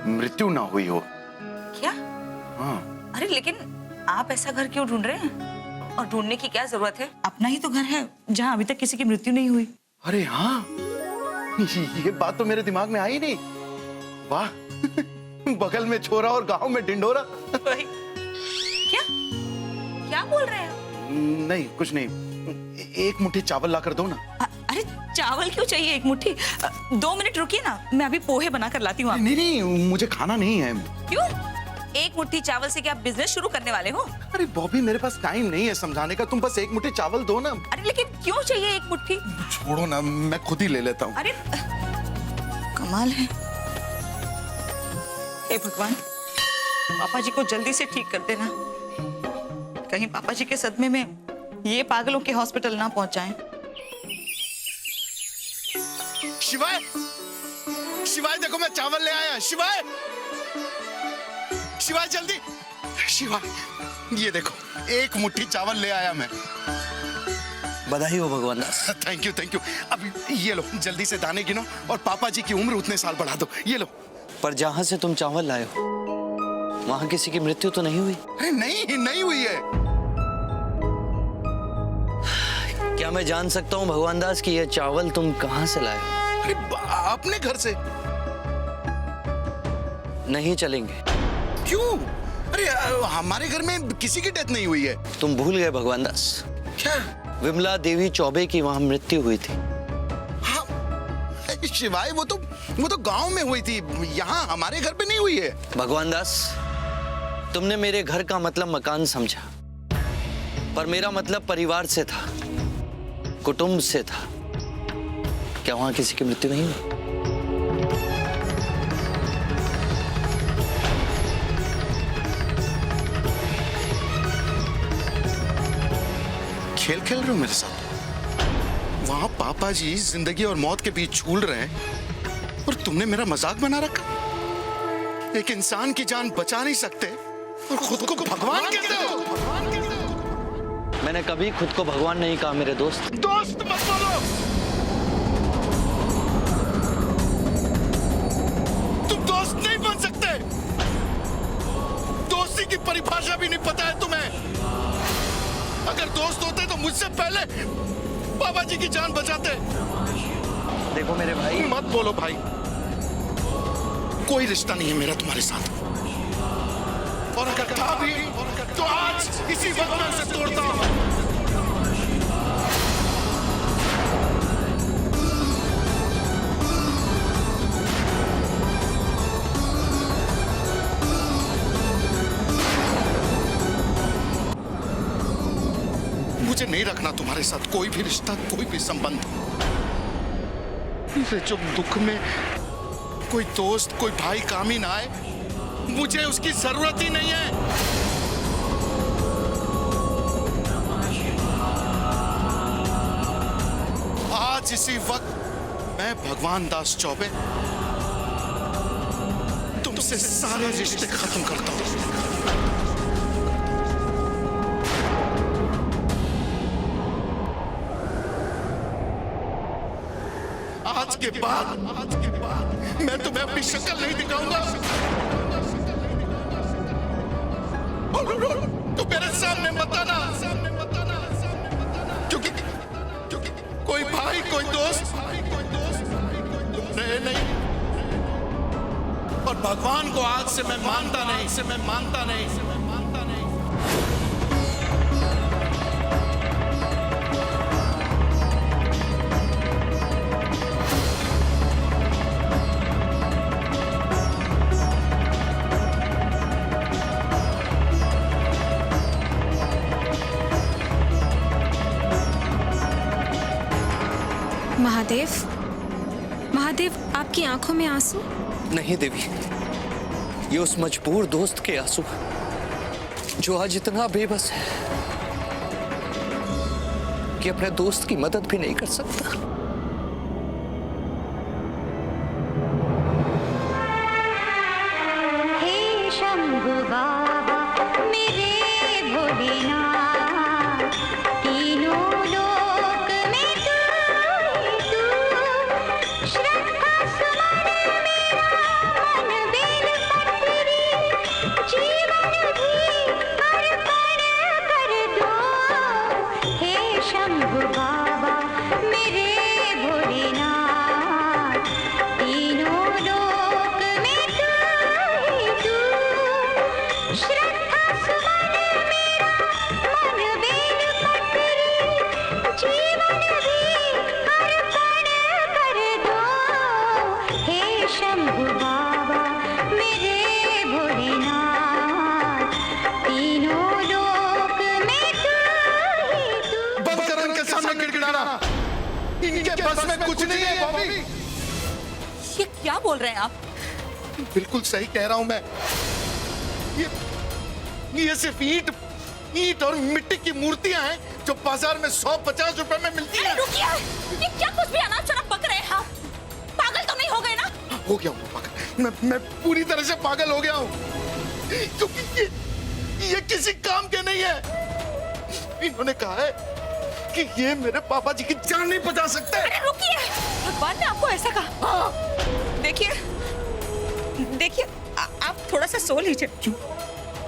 मृत्यु ना हुई हो। क्या? हाँ। अरे लेकिन आप ऐसा घर क्यों ढूंढ रहे हैं? और ढूंढने की क्या जरूरत है? अपना ही तो घर है जहां अभी तक किसी की मृत्यु नहीं हुई। अरे हाँ, ये बात तो मेरे दिमाग में आई नहीं। वाह, बगल में छोरा और गांव में ढिंढोरा। क्या? क्या बोल रहे हैं? नहीं कुछ नहीं, एक मुट्ठी चावल ला कर दो ना। अरे चावल क्यों चाहिए एक मुट्ठी? 2 मिनट रुकिए ना, मैं अभी पोहे बना कर लाती हूँ। नहीं नहीं, मुझे खाना नहीं है। क्यों? एक मुट्ठी चावल से क्या आप बिजनेस शुरू करने वाले हो? अरे बॉबी, मेरे पास टाइम नहीं है समझाने का, तुम बस एक मुट्ठी चावल दो ना। अरे लेकिन क्यों चाहिए एक मुट्ठी? छोड़ो ना, मैं खुद ही ले लेता हूँ। अरे कमाल है। हे भगवान, पापा जी को जल्दी से ठीक कर देना, कहीं पापा जी के सदमे में ये पागलों के हॉस्पिटल ना पहुंच जाएं। शिवाय, शिवाय देखो मैं चावल ले आया। शिवाय, शिवाय जल्दी। शिवाय, ये देखो एक मुट्ठी चावल ले आया मैं। बधाई हो Bhagwan Das. Thank you thank you. अब ये लो, जल्दी से दाने गिनो और पापा जी की उम्र उतने साल बढ़ा दो। ये लो। पर जहां से तुम चावल लाए हो वहां किसी की मृत्यु तो नहीं हुई? अरे नहीं हुई है। क्या मैं जान सकता हूं भगवान दास कि यह चावल तुम कहां से लाए हो? अरे अपने घर से। नहीं चलेंगे। क्यों? अरे हमारे घर में किसी की डेथ नहीं हुई है। तुम भूल गए भगवान दास। क्या? विमला देवी चौबे की वहां मृत्यु हुई थी। हाँ शिवाय, वो तो गांव में हुई थी, यहाँ हमारे घर पे नहीं हुई है। भगवान दास, तुमने मेरे घर का मतलब मकान समझा, पर मेरा मतलब परिवार से था, कुटुंब से था। क्या वहां किसी की मृत्यु नहीं हुई? खेल खेल रहे हो मेरे साथ? वहां पापा जी जिंदगी और मौत के बीच झूल रहे हैं और तुमने मेरा मजाक बना रखा। एक इंसान की जान बचा नहीं सकते और खुद को भगवान कहते हो। मैंने कभी खुद को भगवान नहीं कहा मेरे दोस्त। दोस्त मत बोलो। तुम दोस्त नहीं बन सकते। दोस्ती की परिभाषा भी नहीं पता है तुम्हें। अगर दोस्त होते तो मुझसे पहले बाबा जी की जान बचाते। देखो मेरे भाई। मत बोलो भाई, कोई रिश्ता नहीं है मेरा तुम्हारे साथ, और अगर था भी तो आज इसी वक्त मैं उसे तोड़ता हूं। मुझे नहीं रखना तुम्हारे साथ कोई भी रिश्ता, कोई भी संबंध। जो दुख में कोई दोस्त, कोई भाई काम ही ना आए, मुझे उसकी जरूरत ही नहीं है। आज इसी वक्त मैं भगवान दास चौबे तुमसे सारे रिश्ते खत्म करता हूं। आज के बाद मैं तुम्हें अपनी शक्ल नहीं दिखाऊंगा। तो मेरे सामने मत आना, क्योंकि कोई भाई कोई दोस्त रहे नहीं, और भगवान को आज से मैं मानता नहीं। महादेव, महादेव, आपकी आंखों में आंसू? नहीं देवी, ये उस मजबूर दोस्त के आंसू जो आज इतना बेबस है कि अपने दोस्त की मदद भी नहीं कर सकता। हे शंभु बाबा मेरे भोलेनाथ, तीनों लोक में तू ही तू, श्रद्धा सुमन मेरा मन बेल पत्री, जीवन भी अर्पण कर दो। हे शंभु बाबा मेरे भोलेनाथ, तीनों लोक में तू ही तू, श्रद्धा सुमन मेरा मन बेल पत्री, जीवन भी अर्पण कर दो। हे शंभु बाबा मेरे भोलेनाथ, तीनों लोक में तू ही तू। बंद कर इनके सामने गिड़गिड़ाना, इनके बस में कुछ नहीं है बॉबी। ये क्या बोल रहे हैं आप? बिल्कुल सही कह रहा हूं मैं। ये सिर्फ ईंट और मिट्टी की मूर्तियां हैं जो बाजार में 150 रुपए में मिलती हैं। रुकिए, ये क्या कुछ भी अनाप शनाप बक रहे हैं आप? पागल तो नहीं हो गए ना? हो गया हूं पागल, मैं पूरी तरह से पागल हो गया हूं, क्योंकि ये किसी काम के नहीं है। इन्होंने कहा है कि ये मेरे पापा जी की जान नहीं बचा सकते। अरे रुकिए, भगवान ने आपको ऐसा कहा? देखिए, आप थोड़ा सा सो लीजिए।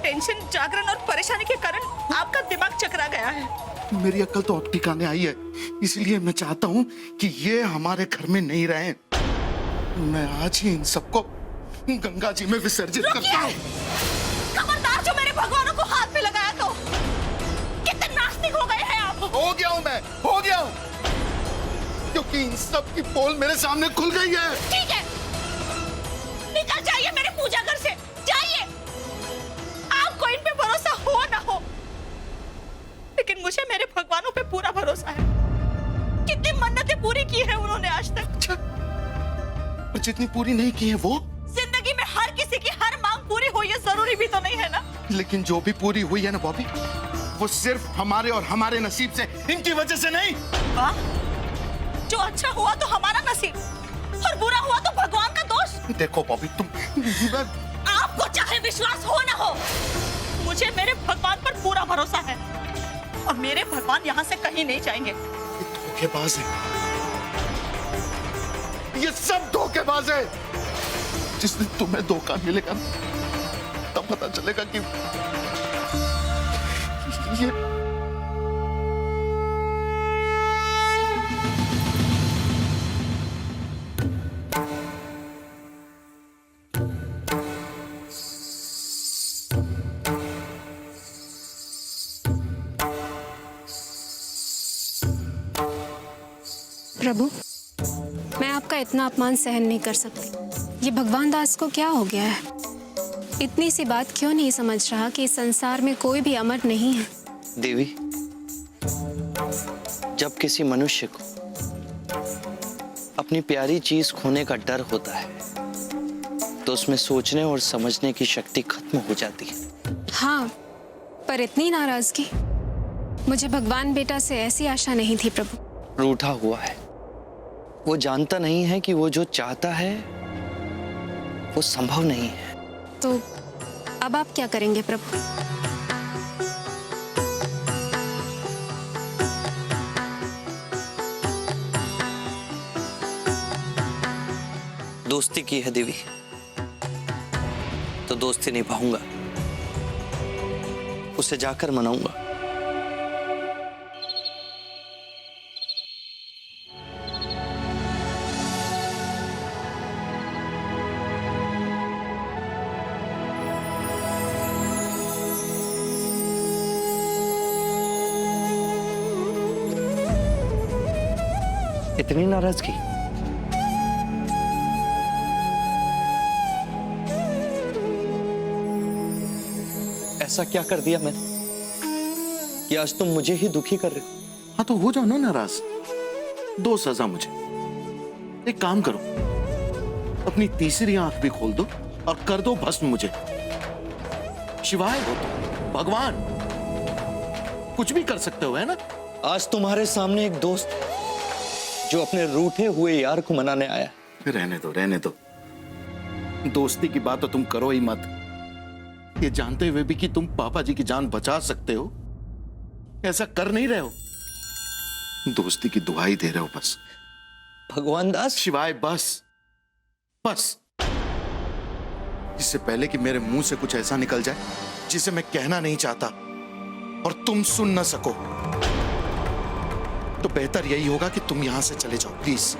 टेंशन, जागरण और परेशानी के कारण आपका दिमाग चकरा गया है। मेरी अक्ल तो अब ठिकाने आई है, इसलिए मैं चाहता हूं कि ये हमारे घर में नहीं रहें। मैं आज ही इन सबको गंगा जी में विसर्जित करता हूं। खबरदार, जो मेरे भगवानों को हाथ में लगाया तो कितने नास्तिक हो गए हैं आप। हो गया हूं, क्योंकि इन सब की पोल मेरे सामने खुल गई है। ठीक है, निकल जाइए मेरे पूजा घर से, जाइए। आपको इन पे भरोसा हो ना हो, लेकिन मुझे मेरे भगवानों पे पूरा भरोसा है। कितनी मन्नतें पूरी की है उन्होंने आज तक। अच्छा, और जितनी पूरी नहीं की है वो? जिंदगी में हर किसी की हर मांग पूरी हो, ये जरूरी भी तो नहीं है ना। लेकिन जो भी पूरी हुई है ना बॉबी, वो सिर्फ हमारे और हमारे नसीब से, इनकी वजह से नहीं। वाह, जो अच्छा हुआ तो हमारा नसीब, और बुरा हुआ तो भगवान का दोष। देखो बॉबी, तुम आपको चाहे विश्वास हो ना हो, मुझे मेरे भगवान पर पूरा भरोसा है, और मेरे भगवान यहाँ से कहीं नहीं जाएंगे। धोखेबाज है, ये सब धोखेबाज है। जिस दिन तुम्हें धोखा मिलेगा तब पता चलेगा कि ये प्रभु, मैं आपका इतना अपमान सहन नहीं कर सकती। ये भगवान दास को क्या हो गया है? इतनी सी बात क्यों नहीं समझ रहा कि इस संसार में कोई भी अमर नहीं है? देवी, जब किसी मनुष्य को अपनी प्यारी चीज खोने का डर होता है तो उसमें सोचने और समझने की शक्ति खत्म हो जाती है। हाँ, पर इतनी नाराजगी मुझे भगवान बेटा से ऐसी आशा नहीं थी प्रभु। रूठा हुआ है। वो जानता नहीं है कि वो जो चाहता है वो संभव नहीं है। तो अब आप क्या करेंगे प्रभु? दोस्ती की है देवी, तो दोस्ती निभाऊंगा, उसे जाकर मनाऊंगा। इतनी नाराजगी? ऐसा क्या कर दिया मैंने कि आज तुम मुझे ही दुखी कर रहे हो? हाँ तो हो जाओ ना नाराज, दो सजा मुझे। एक काम करो, अपनी तीसरी आंख भी खोल दो और कर दो भस्म मुझे। शिवाय हो तो भगवान, कुछ भी कर सकते हो, है ना? आज तुम्हारे सामने एक दोस्त जो अपने रूठे हुए यार को मनाने आया। रहने दो, रहने दो। दोस्ती की बात तो तुम करो ही मत। ये जानते हुए भी कि तुम पापा जी की जान बचा सकते हो, ऐसा कर नहीं रहे हो। दोस्ती की दुहाई दे रहे हो बस। भगवान दास। शिवाय बस, बस। इससे पहले कि मेरे मुंह से कुछ ऐसा निकल जाए जिसे मैं कहना नहीं चाहता और तुम सुन न सको, तो बेहतर यही होगा कि तुम यहां से चले जाओ प्लीज।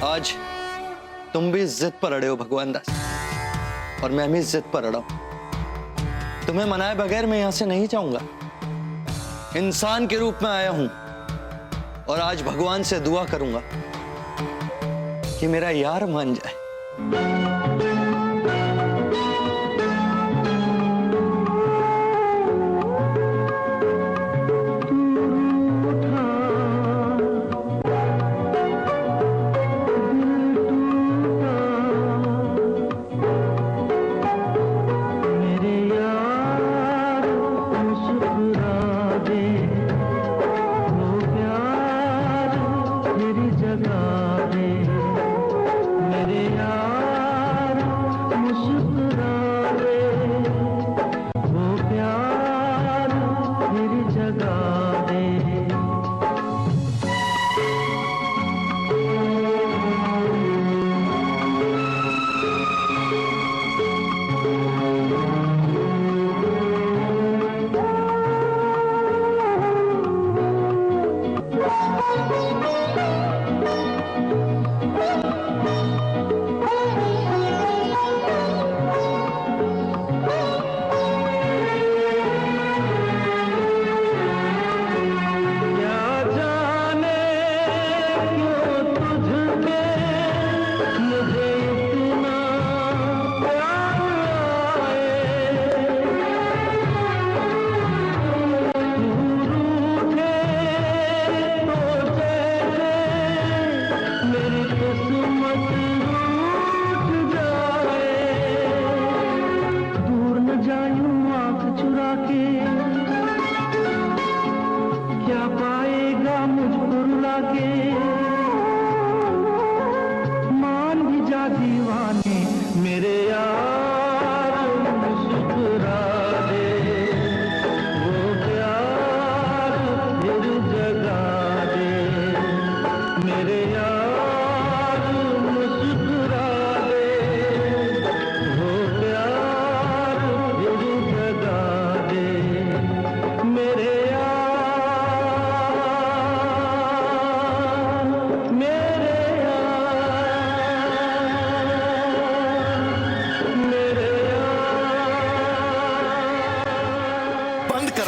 आज तुम भी जिद पर अड़े हो भगवान दास, और मैं भी जिद पर अड़ा हूं। तुम्हें मनाए बगैर मैं यहां से नहीं जाऊंगा। इंसान के रूप में आया हूं और आज भगवान से दुआ करूंगा कि मेरा यार मान जाए।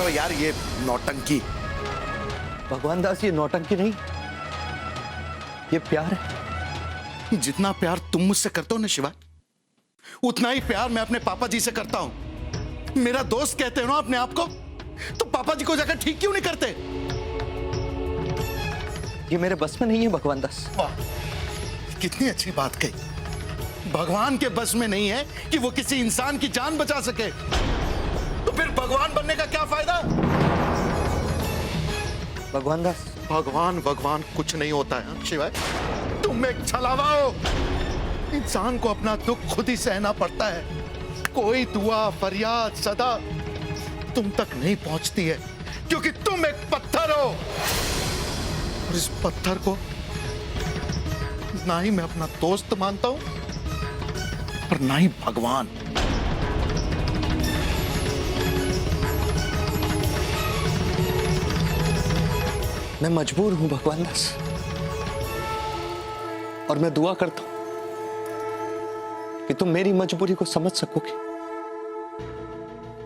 यार ये नौटंकी। भगवान दास, ये नौटंकी नहीं, ये प्यार है। जितना प्यार तुम मुझसे करते हो ना शिवा, उतना ही प्यार मैं अपने पापा जी से करता हूं। मेरा दोस्त कहते हो ना अपने आप को, तो पापा जी को जाकर ठीक क्यों नहीं करते? ये मेरे बस में नहीं है भगवान दास। वाह, कितनी अच्छी बात कही। भगवान के बस में नहीं है कि वो किसी इंसान की जान बचा सके, तो फिर भगवान बनने का क्या फायदा? भगवान दास, भगवान कुछ नहीं होता है शिवाय। तुम एक छलावा हो। इंसान को अपना दुख खुद ही सहना पड़ता है। कोई दुआ फरियाद सदा तुम तक नहीं पहुंचती है, क्योंकि तुम एक पत्थर हो। और इस पत्थर को ना ही मैं अपना दोस्त मानता हूं और ना ही भगवान। मैं मजबूर हूं भगवान दास, और मैं दुआ करता हूं कि तुम मेरी मजबूरी को समझ सकोगे।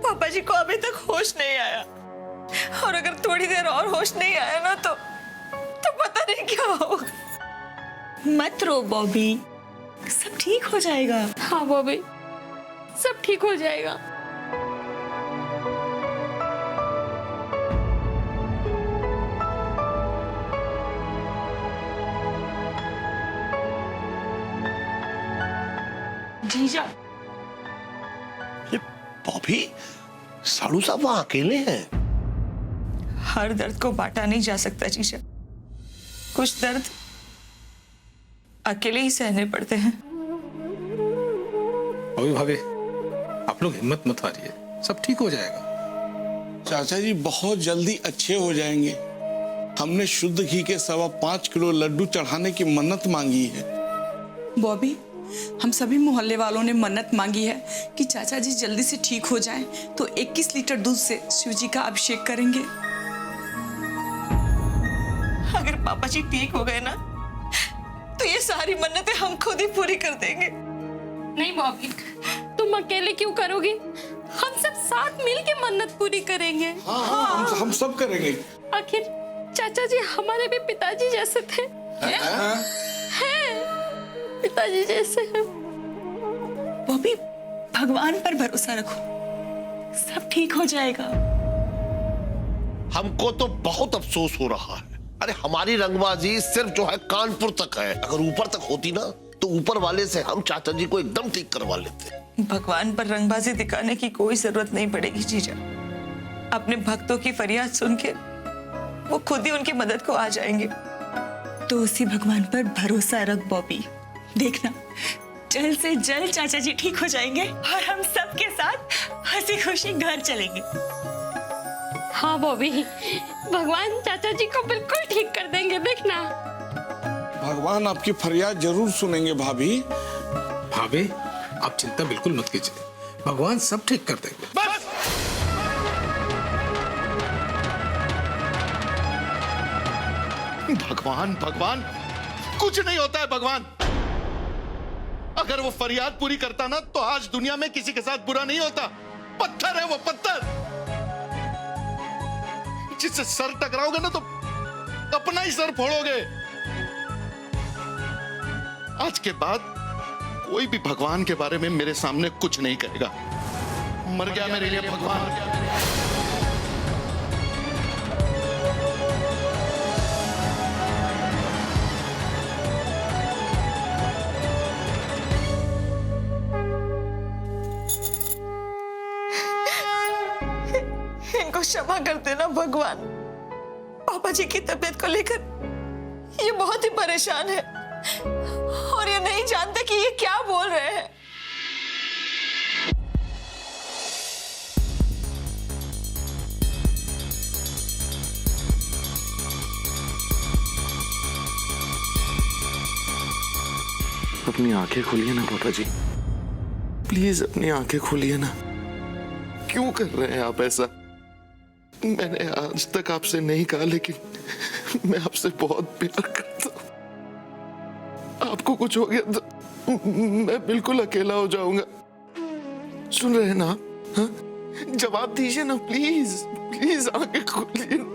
पापा जी को अभी तक होश नहीं आया, और अगर थोड़ी देर और होश नहीं आया ना तो पता नहीं क्या होगा। मत रो बॉबी, सब ठीक हो जाएगा। हाँ बॉबी, सब ठीक हो जाएगा। जीजा, ये बॉबी, साड़ू साहब वहां अकेले हैं। हर दर्द को बांटा नहीं जा सकता जीजा, कुछ दर्द अकेले ही सहने पड़ते हैं। अभी भाभी, आप लोग हिम्मत मत हारिए, सब ठीक हो जाएगा। चाचा जी बहुत जल्दी अच्छे हो जाएंगे। हमने शुद्ध घी के 5.25 किलो लड्डू चढ़ाने की मन्नत मांगी है। बॉबी, हम सभी मोहल्ले वालों ने मन्नत मांगी है कि चाचा जी जल्दी से ठीक हो जाएं, तो 21 लीटर दूध से शिव जी का अभिषेक करेंगे। अगर पापा जी ठीक हो गए ना, तो ये सारी मन्नतें हम खुद ही पूरी कर देंगे। नहीं बॉबी, तुम अकेले क्यों करोगी? हम सब साथ मिल के मन्नत पूरी करेंगे। हाँ, हम सब करेंगे। आखिर चाचा जी हमारे भी पिताजी जैसे थे। हैं? पिताजी जैसे हैं। बॉबी, भगवान पर भरोसा रखो, सब ठीक हो जाएगा। हमको तो बहुत अफसोस हो रहा है। अरे हमारी रंगबाजी सिर्फ जो है कानपुर तक है। अगर ऊपर तक होती ना, तो ऊपर वाले से हम चाचा जी को एकदम ठीक करवा लेते। भगवान पर रंगबाजी दिखाने की कोई जरूरत नहीं पड़ेगी जीजा। अपने भक्तों की फरियाद सुन के वो खुद ही उनकी मदद को आ जाएंगे। तो उसी भगवान पर भरोसा रख बॉबी, देखना जल्द से जल्द चाचा जी ठीक हो जाएंगे और हम सबके साथ हंसी खुशी घर चलेंगे। हाँ बॉबी, भगवान चाचा जी को बिल्कुल ठीक कर देंगे, देखना। भगवान आपकी फरियाद जरूर सुनेंगे भाभी। भाभी, आप चिंता बिल्कुल मत कीजिए, भगवान सब ठीक कर देंगे। बस! भगवान कुछ नहीं होता है भगवान। अगर वो फरियाद पूरी करता ना, तो आज दुनिया में किसी के साथ बुरा नहीं होता। पत्थर है वो, पत्थर। जिससे सर टकराओगे ना, तो अपना ही सर फोड़ोगे। आज के बाद कोई भी भगवान के बारे में मेरे सामने कुछ नहीं कहेगा। मर गया मेरे लिए भगवान। इनको क्षमा कर देना भगवान। पापा जी की तबीयत को लेकर ये बहुत ही परेशान है, और ये नहीं जानते कि ये क्या बोल रहे हैं। अपनी आंखें खोलिए ना पापा जी, प्लीज अपनी आंखें खोलिए ना। क्यों कर रहे हैं आप ऐसा? मैंने आज तक आपसे नहीं कहा, लेकिन मैं आपसे बहुत प्यार करता हूं। आपको कुछ हो गया तो मैं बिल्कुल अकेला हो जाऊंगा। सुन रहे हैं ना? हाँ? जवाब दीजिए ना प्लीज, प्लीज आंखें खोलिए ना।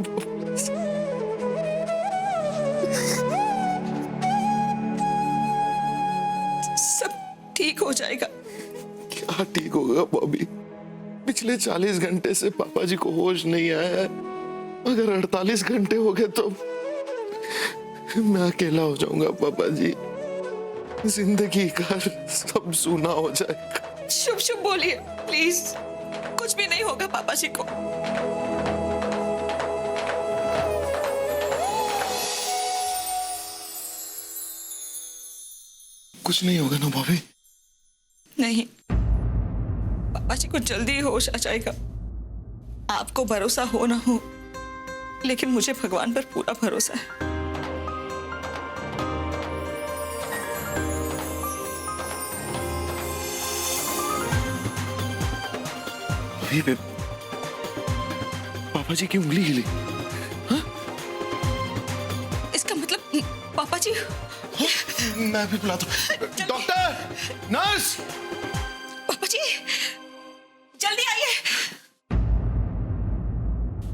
सब ठीक हो जाएगा। क्या ठीक होगा बॉबी? पिछले 40 घंटे से पापा जी को होश नहीं आया है। अगर 48 घंटे हो गए मैं अकेला हो जाऊंगा पापा जी, जिंदगी का सब सूना हो जाएगा। शुभ शुभ बोलिए प्लीज, कुछ भी नहीं होगा पापा जी को। कुछ नहीं होगा ना भाभी? नहीं, पापा जी को जल्दी होश आ जाएगा। आपको भरोसा हो ना हो, लेकिन मुझे भगवान पर पूरा भरोसा है। अभी पापा जी की उंगली हिली। इसका मतलब पापा जी। मैं भी बुलाता हूं। डॉक्टर, नर्स, पापा जी जल्दी आइए।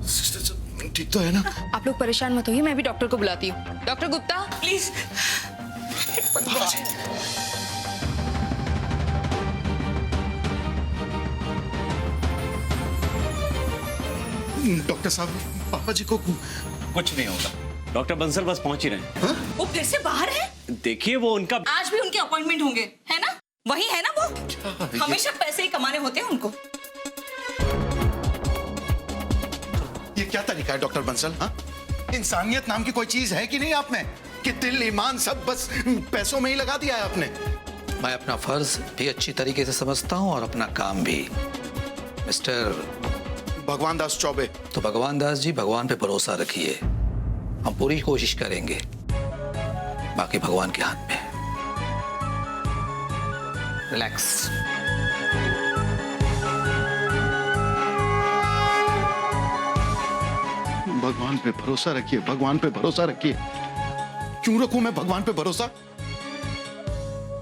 सिस्टर ठीक तो है ना? आप लोग परेशान मत होइए, मैं भी डॉक्टर को बुलाती हूँ। Doctor Gupta please. डॉक्टर साहब, पापा जी को कुछ नहीं होगा। डॉक्टर बंसल बस पहुंच ही रहे हैं। वो फिर से बाहर है? देखिए वो उनका आज भी उनके अपॉइंटमेंट होंगे, है ना? वही है ना वो? हमेशा पैसे ही कमाने होते हैं उनको। ये क्या तरीका है डॉक्टर बंसल? हाँ, इंसानियत नाम की कोई चीज है कि नहीं आप में? कि दिल ईमान सब बस पैसों में ही लगा दिया है आपने? मैं अपना फर्ज भी अच्छी तरीके से समझता हूँ और अपना काम भी। मिस्टर भगवान दास चौबे। तो भगवान दास जी, भगवान पे भरोसा रखिए, हम पूरी कोशिश करेंगे, बाकी भगवान के हाथ में। रिलैक्स। भगवान पे भरोसा रखिए, भगवान पे भरोसा रखिए। क्यों रखूं मैं भगवान पे भरोसा?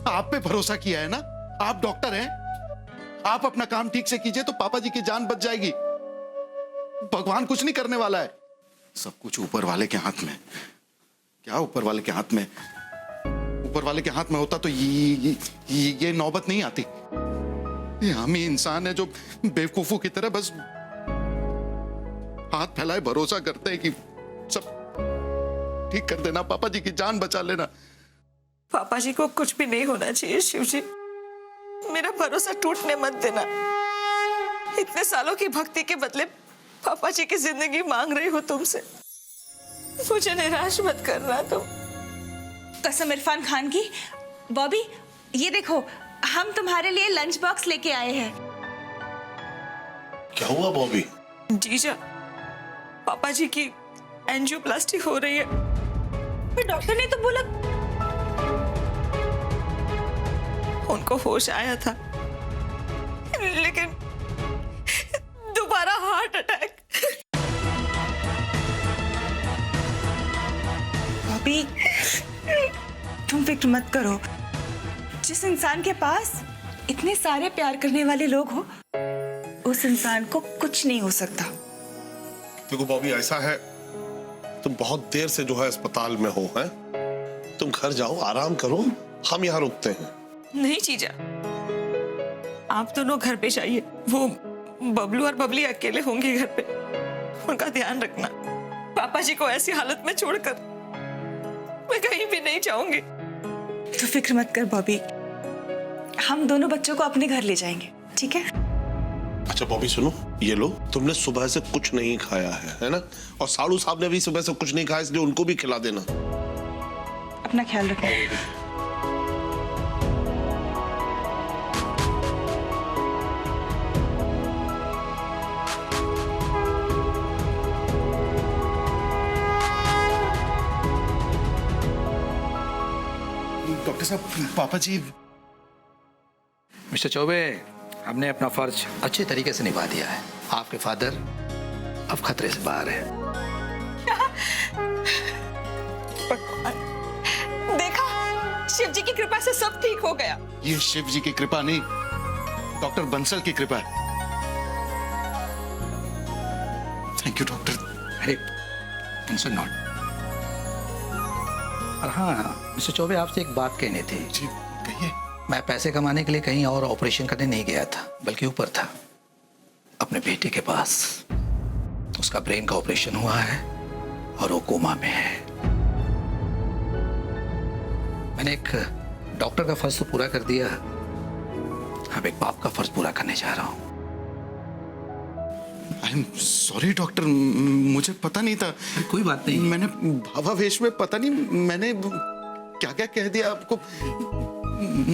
आप पे भरोसा किया है ना, आप डॉक्टर हैं, आप अपना काम ठीक से कीजिए तो पापा जी की जान बच जाएगी। भगवान कुछ नहीं करने वाला है, सब कुछ ऊपर वाले के हाथ में। क्या ऊपर वाले के हाथ में? ऊपर वाले के हाथ में होता तो ये नौबत नहीं आती। ये हम ही इंसान है जो बेवकूफों की तरह बस हाथ फैलाए भरोसा करते हैं कि सब ठीक कर देना, पापा जी की जान बचा लेना। पापा जी को कुछ भी नहीं होना चाहिए शिव जी, मेरा भरोसा टूटने मत देना। इतने सालों की भक्ति के बदले पापा जी की जिंदगी मांग रही हो तुमसे, मुझे निराश मत करना तुम। कसम इरफान खान की। बॉबी ये देखो, हम तुम्हारे लिए लंच बॉक्स लेके आए हैं। क्या हुआ बॉबी? जीजा, पापा जी की एंजियोप्लास्टी हो रही है। पर डॉक्टर ने तो बोला उनको होश आया था, लेकिन दोबारा हार्ट अटैक। बॉबी तुम फिक्र मत करो, जिस इंसान के पास इतने सारे प्यार करने वाले लोग हो, उस इंसान को कुछ नहीं हो सकता। देखो बॉबी, ऐसा है तुम बहुत देर से जो है अस्पताल में हो, हैं? तुम घर जाओ, आराम करो, हम यहाँ रुकते हैं। नहीं जीजा, आप दोनों घर पे जाइए। वो बबलू और बबली अकेले होंगे घर पे, उनका ध्यान रखना। पापा जी को ऐसी हालत में छोड़कर मैं कहीं भी नहीं जाऊंगी। तो फिक्र मत कर बॉबी, हम दोनों बच्चों को अपने घर ले जाएंगे, ठीक है? अच्छा बॉबी सुनो, ये लो, तुमने सुबह से कुछ नहीं खाया है ना? और साड़ू साहब ने भी सुबह से कुछ नहीं खाया, इसलिए उनको भी खिला देना। अपना ख्याल रखो। डॉक्टर साहब, पापा जी। मिस्टर चौबे, हमने अपना फर्ज अच्छे तरीके से निभा दिया है। आपके फादर अब खतरे से बाहर है। देखा, शिव जी की कृपा से सब ठीक हो गया। ये शिव जी की कृपा नहीं, डॉक्टर बंसल की कृपा है। Thank you doctor. अरे टेंशन नॉट। और हाँ मिस्टर चौबे, आपसे एक बात कहनी थी। जी कहिए। मैं पैसे कमाने के लिए कहीं और ऑपरेशन करने नहीं गया था, बल्कि ऊपर था अपने बेटे के पास। उसका ब्रेन का ऑपरेशन हुआ है और वो कोमा में है। मैंने एक डॉक्टर का फर्ज तो पूरा कर दिया, अब एक बाप का फर्ज पूरा करने जा रहा हूँ। आई एम सॉरी डॉक्टर, मुझे पता नहीं था। कोई बात नहीं। मैंने भावावेश में पता नहीं मैंने क्या क्या कह दिया आपको,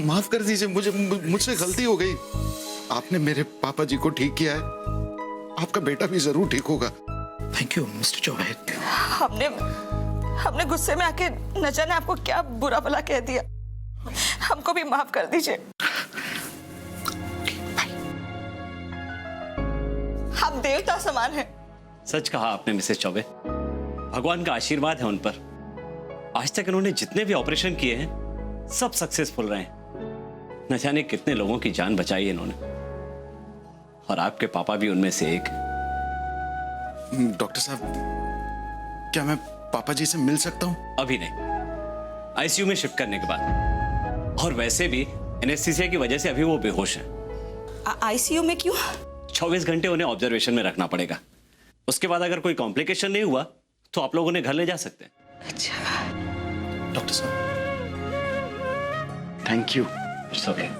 माफ कर दीजिए, मुझसे गलती हो गई। आपने मेरे पापा जी को ठीक किया है, आपका बेटा भी जरूर ठीक होगा। Thank you mister Choubey. हमने गुस्से में आके न जाने आपको क्या बुरा भला कह दिया, हमको भी माफ कर दीजिए। आप देवता समान हैं। सच कहा आपने मिसेस चौबे, भगवान का आशीर्वाद है उन पर। आज तक इन्होंने जितने भी ऑपरेशन किए हैं सब सक्सेसफुल रहे हैं। न जाने कितने लोगों की जान बचाई है इन्होंने, और आपके पापा भी उनमें से एक। डॉक्टर साहब, क्या मैं पापा जी से मिल सकता हूँ? अभी नहीं, आईसीयू में शिफ्ट करने के बाद। और वैसे भी एनेस्थीसिया की वजह से अभी वो बेहोश हैं। आईसीयू में क्यों? 24 घंटे उन्हें ऑब्जर्वेशन में रखना पड़ेगा। उसके बाद अगर कोई कॉम्प्लिकेशन नहीं हुआ तो आप लोग उन्हें घर ले जा सकते हैं। अच्छा डॉक्टर साहब, thank you. It's okay.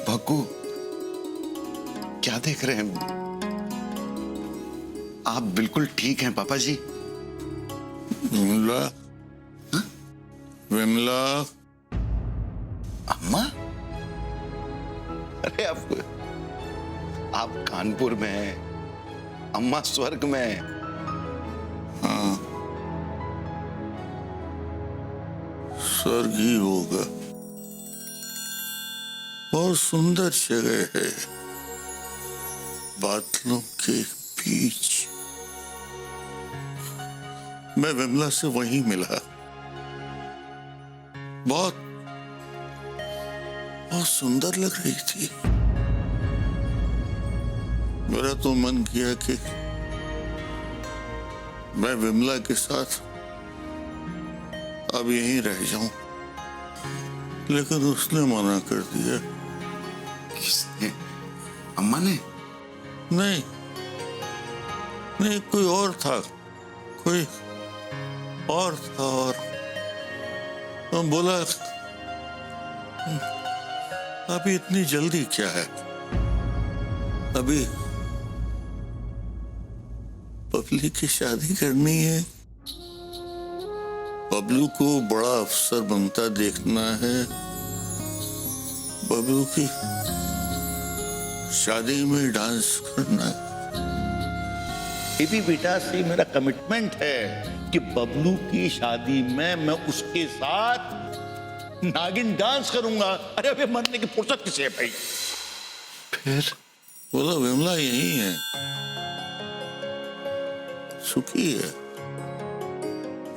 Bhaggu, क्या देख रहे हैं? आप बिल्कुल ठीक हैं पापा जी। विमला, विमला, अम्मा? अरे आप कानपुर में हैं, अम्मा स्वर्ग में हैं। हाँ, स्वर्ग ही होगा। बहुत सुंदर जगह है, बादलों के बीच। मैं विमला से वहीं मिला, बहुत सुंदर लग रही थी। मेरा तो मन किया कि मैं विमला के साथ अब यहीं रह जाऊं, लेकिन उसने मना कर दिया। किसने? अम्मा ने? नहीं, कोई और था, कोई और था। और बोला, अभी इतनी जल्दी क्या है, अभी बबली की शादी करनी है, बबलू को बड़ा अफसर बनता देखना है, बबलू की शादी में डांस करना है। ये भी बेटा से मेरा कमिटमेंट है कि बबलू की शादी में मैं उसके साथ नागिन डांस करूंगा। अरे अबे मरने की फुर्सत किसे है भाई? फिर बोला विमला यही है, सुखी है।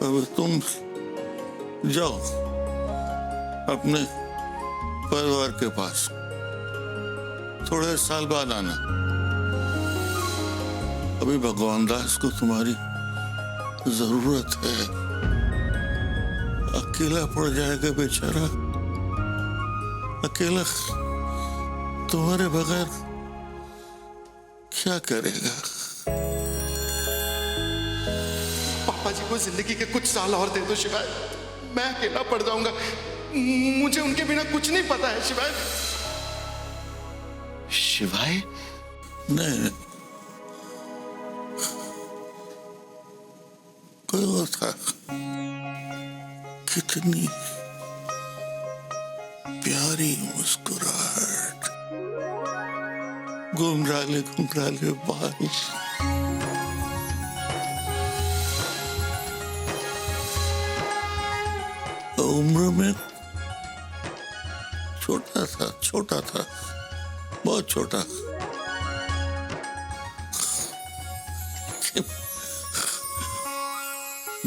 अब तुम जाओ अपने परिवार के पास, थोड़े साल बाद आना। अभी भगवान दास को तुम्हारी जरूरत है, अकेला पड़ जाएगा बेचारा, अकेला तुम्हारे बगैर क्या करेगा? पापा जी को जिंदगी के कुछ साल और दे दो शिवाय, मैं अकेला पड़ जाऊंगा। मुझे उनके बिना कुछ नहीं पता है शिवाय। शिवाय? नहीं, कोई और था। कितनी प्यारी मुस्कुराहट, घुंघराले घुंघराले बाल, उम्र में छोटा था, बहुत छोटा।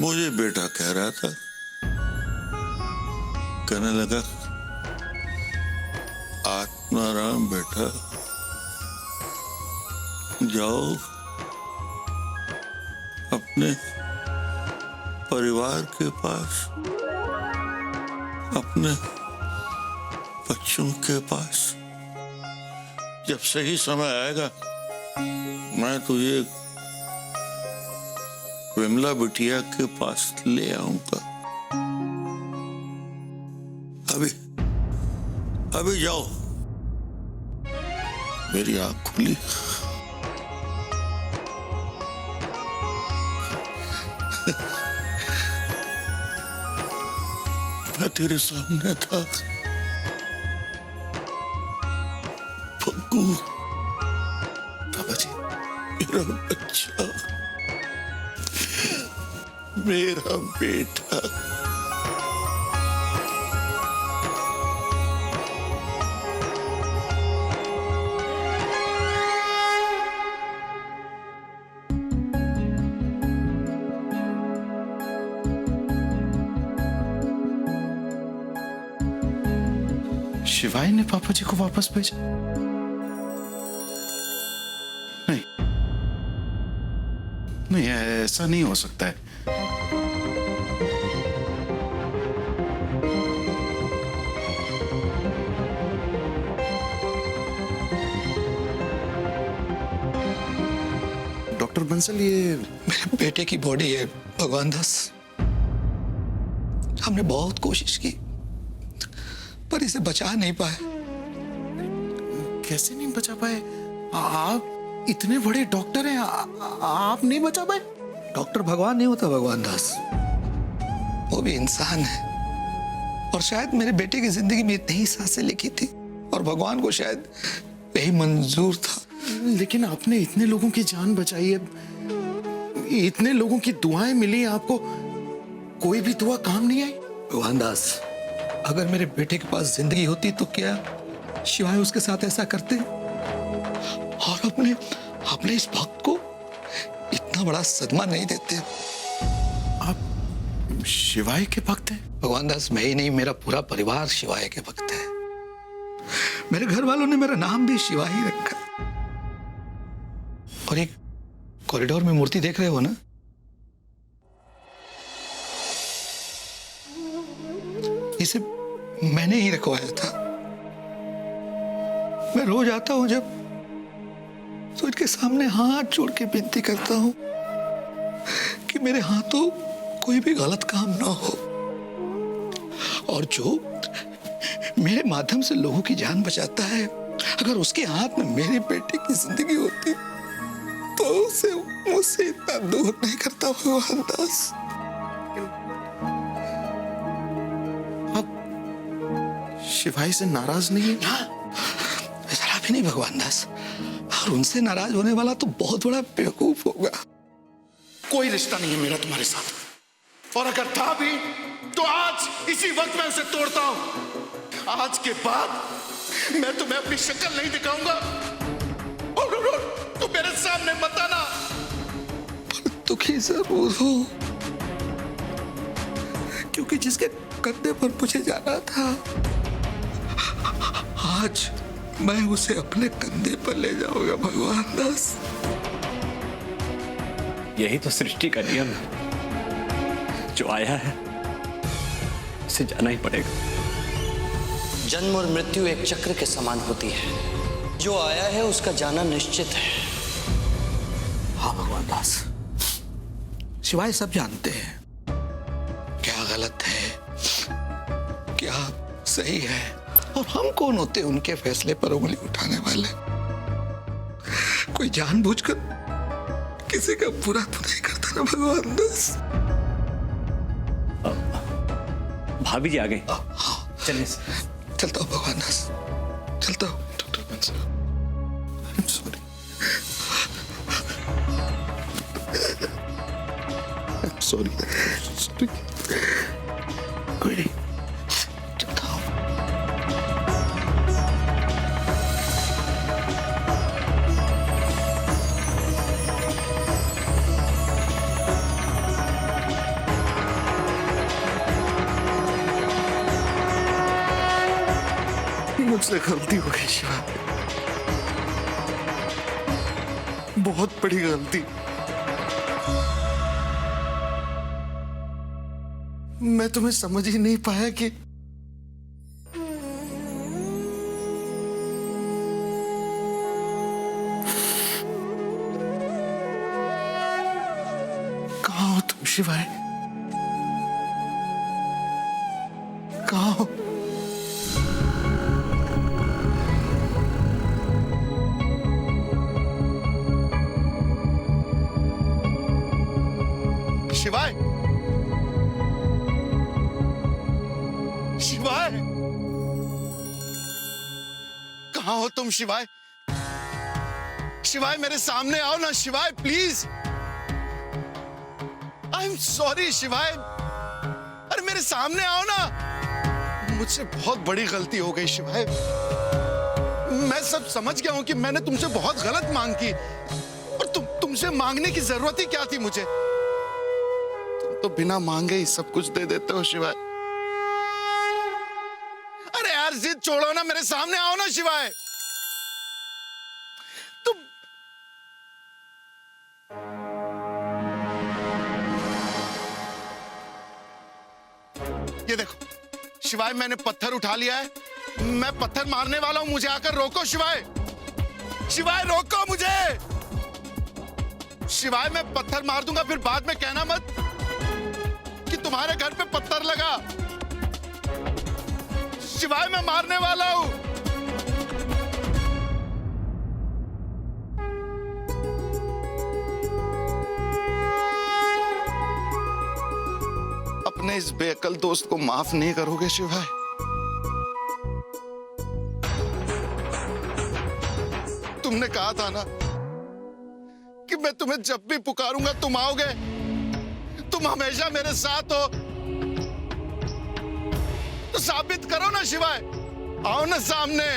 मुझे बेटा कह रहा था, कहने लगा आत्माराम बेटा जाओ अपने परिवार के पास, अपने बच्चों के पास। जब सही समय आएगा मैं तुझे विमला बिटिया के पास ले आऊंगा। अभी जाओ, मेरी आंख खुली। मैं तेरे सामने था पप्पू, पापा जी, मेरा बच्चा, मेरा बेटा। शिवाय ने पापा जी को वापस भेजा? नहीं नहीं, ऐसा नहीं हो सकता है। डॉक्टर बंसल, ये मेरे बेटे की बॉडी है भगवान दास। हमने बहुत कोशिश की पर इसे बचा नहीं पाए। कैसे नहीं बचा पाए? आप इतने बड़े डॉक्टर हैं, आप नहीं बचा पाए? डॉक्टर भगवान नहीं होता भगवान दास, वो भी इंसान है। और शायद मेरे बेटे की जिंदगी में इतनी ही सांसें लिखी थी और भगवान को शायद यही मंजूर था। लेकिन आपने इतने लोगों की जान बचाई है, इतने लोगों की दुआएं मिली, आपको कोई भी दुआ काम नहीं आई? भगवान दास, अगर मेरे बेटे के पास जिंदगी होती तो क्या शिवाय उसके साथ ऐसा करते? और अपने इस भक्त को इतना बड़ा सदमा नहीं देते। आप शिवाय के भक्त हैं? भगवान दास, मैं ही नहीं, मेरा पूरा परिवार शिवाय के भक्त है। मेरे घर वालों ने मेरा नाम भी शिवाय ही रखा। और एक कॉरिडोर में मूर्ति देख रहे हो ना, इसे मैंने ही रखवाया था। मैं रोज आता हूं जब तो इनके सामने हाथ जोड़ के विनती करता हूं कि मेरे हाथों कोई भी गलत काम ना हो, और जो मेरे माध्यम से लोगों की जान बचाता है, अगर उसके हाथ में मेरे बेटे की जिंदगी होती तो उसे मुझसे इतना दूर नहीं करता भगवान दास। शिवाय से नाराज नहीं है? जरा भी नहीं भगवान दास, और उनसे नाराज होने वाला तो बहुत बड़ा बेवकूफ होगा। कोई रिश्ता नहीं है मेरा तुम्हारे साथ, और अगर था भी तो आज इसी वक्त मैं उसे तोड़ता हूं। आज के बाद मैं तुम्हें अपनी शक्ल नहीं दिखाऊंगा, और तुम मेरे सामने मत आना। पर दुखी जरूर हो, क्योंकि जिसके कंधे पर मुझे जाना था, आज मैं उसे अपने कंधे पर ले जाऊंगा भगवान दास। यही तो सृष्टि का नियम है, जो आया है उसे जाना ही पड़ेगा। जन्म और मृत्यु एक चक्र के समान होती है, जो आया है उसका जाना निश्चित है। हाँ भगवान दास, शिवाय सब जानते हैं क्या गलत है, क्या सही है, और हम कौन होते हैं उनके फैसले पर उंगली उठाने वाले। कोई जानबूझकर किसी का बुरा तो नहीं करता ना भगवान दास। भाभी जी आ गए। चलिए चलता हूँ भगवान दास, चलता हूँ। Doctor Bansal, I am sorry, I am sorry. कोई नहीं, चलता हूँ। मुझसे गलती हो गई शिवा, बहुत बड़ी गलती। मैं तुम्हें समझ ही नहीं पाया कि कहाँ हो तुम शिवाय, कहाँ हो? शिवाय, शिवाय, कहाँ हो तुम शिवाय? शिवाय मेरे सामने आओ ना शिवाय, प्लीज। आई एम सॉरी शिवाय, अरे मेरे सामने आओ ना। मुझसे बहुत बड़ी गलती हो गई शिवाय। मैं सब समझ गया हूं कि मैंने तुमसे बहुत गलत मांग की, और तुमसे मांगने की जरूरत ही क्या थी मुझे? तुम तो बिना मांगे ही सब कुछ दे देते हो शिवाय। अरे यार जिद छोड़ो ना, मेरे सामने आओ ना शिवाय। तुम ये देखो शिवाय, मैंने पत्थर उठा लिया है, मैं पत्थर मारने वाला हूं, मुझे आकर रोको शिवाय। शिवाय रोको मुझे शिवाय, मैं पत्थर मार दूंगा, फिर बाद में कहना मत कि तुम्हारे घर पे पत्थर लगा। शिवाय मैं मारने वाला हूं। अपने इस बेअक्ल दोस्त को माफ नहीं करोगे शिवाय? तुमने कहा था ना कि मैं तुम्हें जब भी पुकारूंगा तुम आओगे, तुम हमेशा मेरे साथ हो, तो साबित करो ना शिवाय, आओ ना सामने,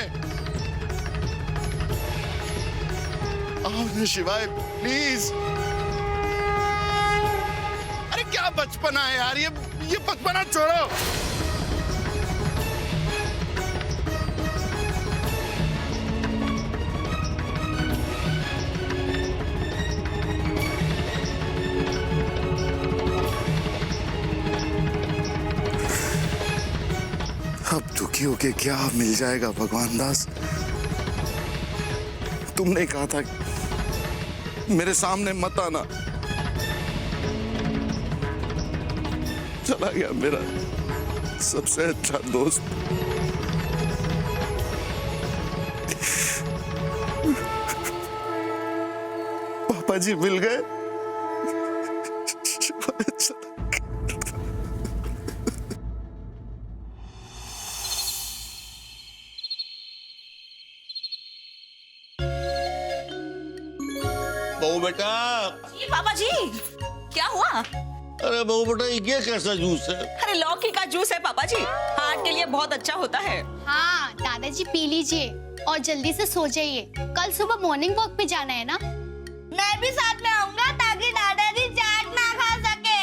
आओ ना शिवाय प्लीज। अरे क्या बचपना है यार, ये बचपना छोड़ो। अब दुखी होके क्या मिल जाएगा भगवान दास? तुमने कहा था मेरे सामने मत आना, चला गया मेरा सबसे अच्छा दोस्त। पापा जी मिल गए, बहू बेटा। पापा जी क्या हुआ? अरे बहू बेटा, ये कैसा जूस है? अरे लौकी का जूस है पापा जी, हार्ट के लिए बहुत अच्छा होता है। हाँ दादाजी पी लीजिए और जल्दी से सो जाइए, कल सुबह मॉर्निंग वॉक पे जाना है ना। मैं भी साथ में आऊंगा ताकि दादाजी चाट ना खा सके।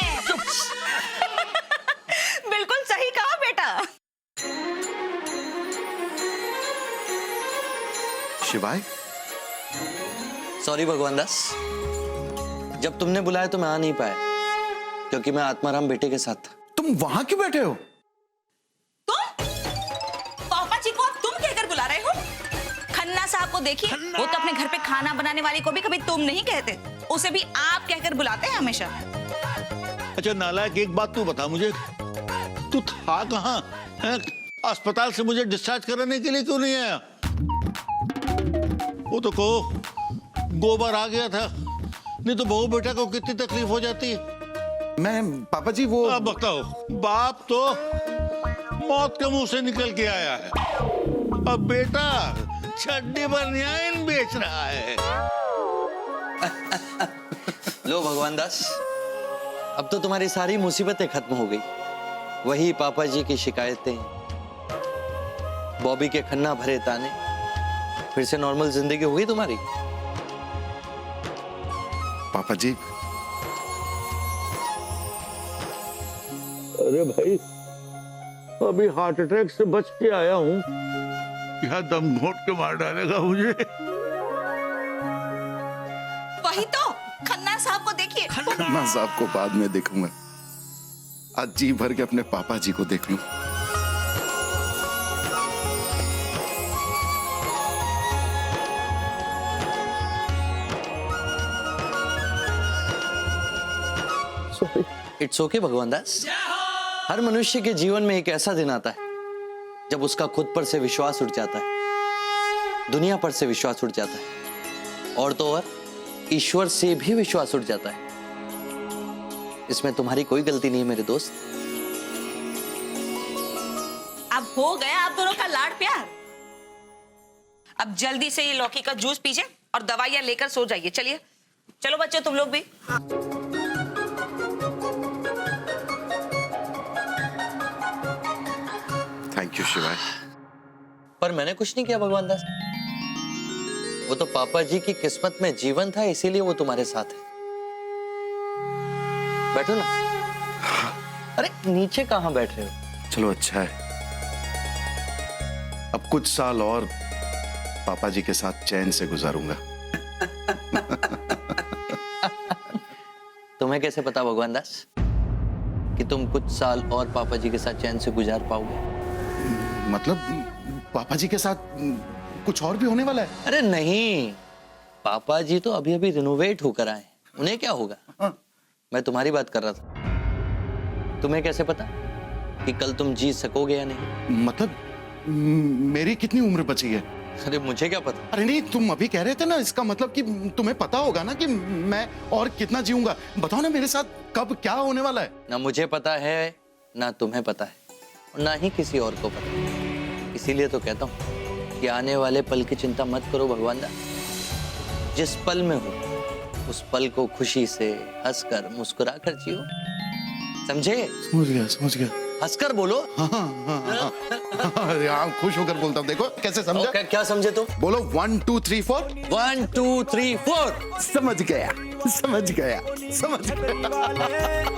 बिल्कुल सही कहा बेटा। शिवाय, सॉरी भगवान दास, जब तुमने बुलाया तो मैं आ नहीं पाया, क्योंकि मैं आत्माराम बेटे के साथ था। तुम वहां क्यों बैठे हो? पापा जी को तुम कहकर बुला रहे हो? खन्ना साहब को देखिए, वो तो अपने घर पे खाना बनाने वाले को भी कभी तुम नहीं कहते, उसे भी आप कहकर बुलाते हैं हमेशा। अच्छा नालायक, एक बात तू बता मुझे, तू था कहाँ? अस्पताल से मुझे डिस्चार्ज कराने के लिए क्यों नहीं आया? वो तो कहो गोबर आ गया था, नहीं तो बहू बेटा को कितनी तकलीफ हो जाती है। मैं पापा जी वो अब बताओ, बाप तो मौत के मुंह से निकल के आया है, अब बेटा चड्डी बनियान बेच रहा है। लो भगवान दास, अब तो तुम्हारी सारी मुसीबतें खत्म हो गई। वही पापा जी की शिकायतें, बॉबी के खन्ना भरे ताने, फिर से नॉर्मल जिंदगी हो गई तुम्हारी। पापा जी, अरे भाई, अभी हार्ट अटैक से बच के आया हूं, या दम घोट के मार डालेगा मुझे। वही तो, खन्ना साहब को देखिए। खन्ना साहब को बाद में देखूंगा, आज जी भर के अपने पापा जी को देख लूं। इट्स ओके भगवान दास। हर मनुष्य के जीवन में एक ऐसा दिन आता है जब उसका खुद पर से विश्वास उठ जाता है, दुनिया पर से विश्वास उठ जाता है, और तो और ईश्वर से भी विश्वास उठ जाता है। इसमें तुम्हारी कोई गलती नहीं है मेरे दोस्त। अब हो गया आप दोनों का लाड प्यार। अब जल्दी से ये लौकी का जूस पीजिए और दवाइयां लेकर सो जाइए। चलिए चलो बच्चों, तुम लोग भी। थैंक यू शिवाय। पर मैंने कुछ नहीं किया भगवान दास, वो तो पापा जी की किस्मत में जीवन था, इसीलिए वो तुम्हारे साथ है। बैठो ना। अरे नीचे कहाँ बैठ रहे हो? चलो अच्छा है, अब कुछ साल और पापा जी के साथ चैन से गुजारूंगा। तुम्हें कैसे पता भगवान दास कि तुम कुछ साल और पापा जी के साथ चैन से गुजार पाओगे? मतलब पापा जी के साथ कुछ और भी होने वाला है? अरे नहीं, पापा जी तो अभी अभी रिनोवेट होकर आए, उन्हें क्या होगा? मैं तुम्हारी बात कर रहा था। तुम्हें कैसे पता कि कल तुम जीत सकोगे या नहीं? मतलब मेरी कितनी उम्र बची है? अरे मुझे क्या पता। अरे नहीं, तुम अभी कह रहे थे ना, इसका मतलब कि तुम्हें पता होगा ना कि मैं और कितना जीऊंगा। बताओ ना मेरे साथ कब क्या होने वाला है। ना मुझे पता है ना तुम्हें पता है, और ना ही किसी और को पता है। इसीलिए तो कहता हूँ कि आने वाले पल की चिंता मत करो भगवान दा। जिस पल में हो उस पल को खुशी से हंसकर मुस्कुराकर जियो, समझे? समझ गया। हंसकर बोलो। अरे हाँ, खुश होकर बोलता हूँ। देखो कैसे समझा? क्या समझे तुम? बोलो 1 2 3 4। 1 2 3 4। समझ गया, समझ गया, समझ गया।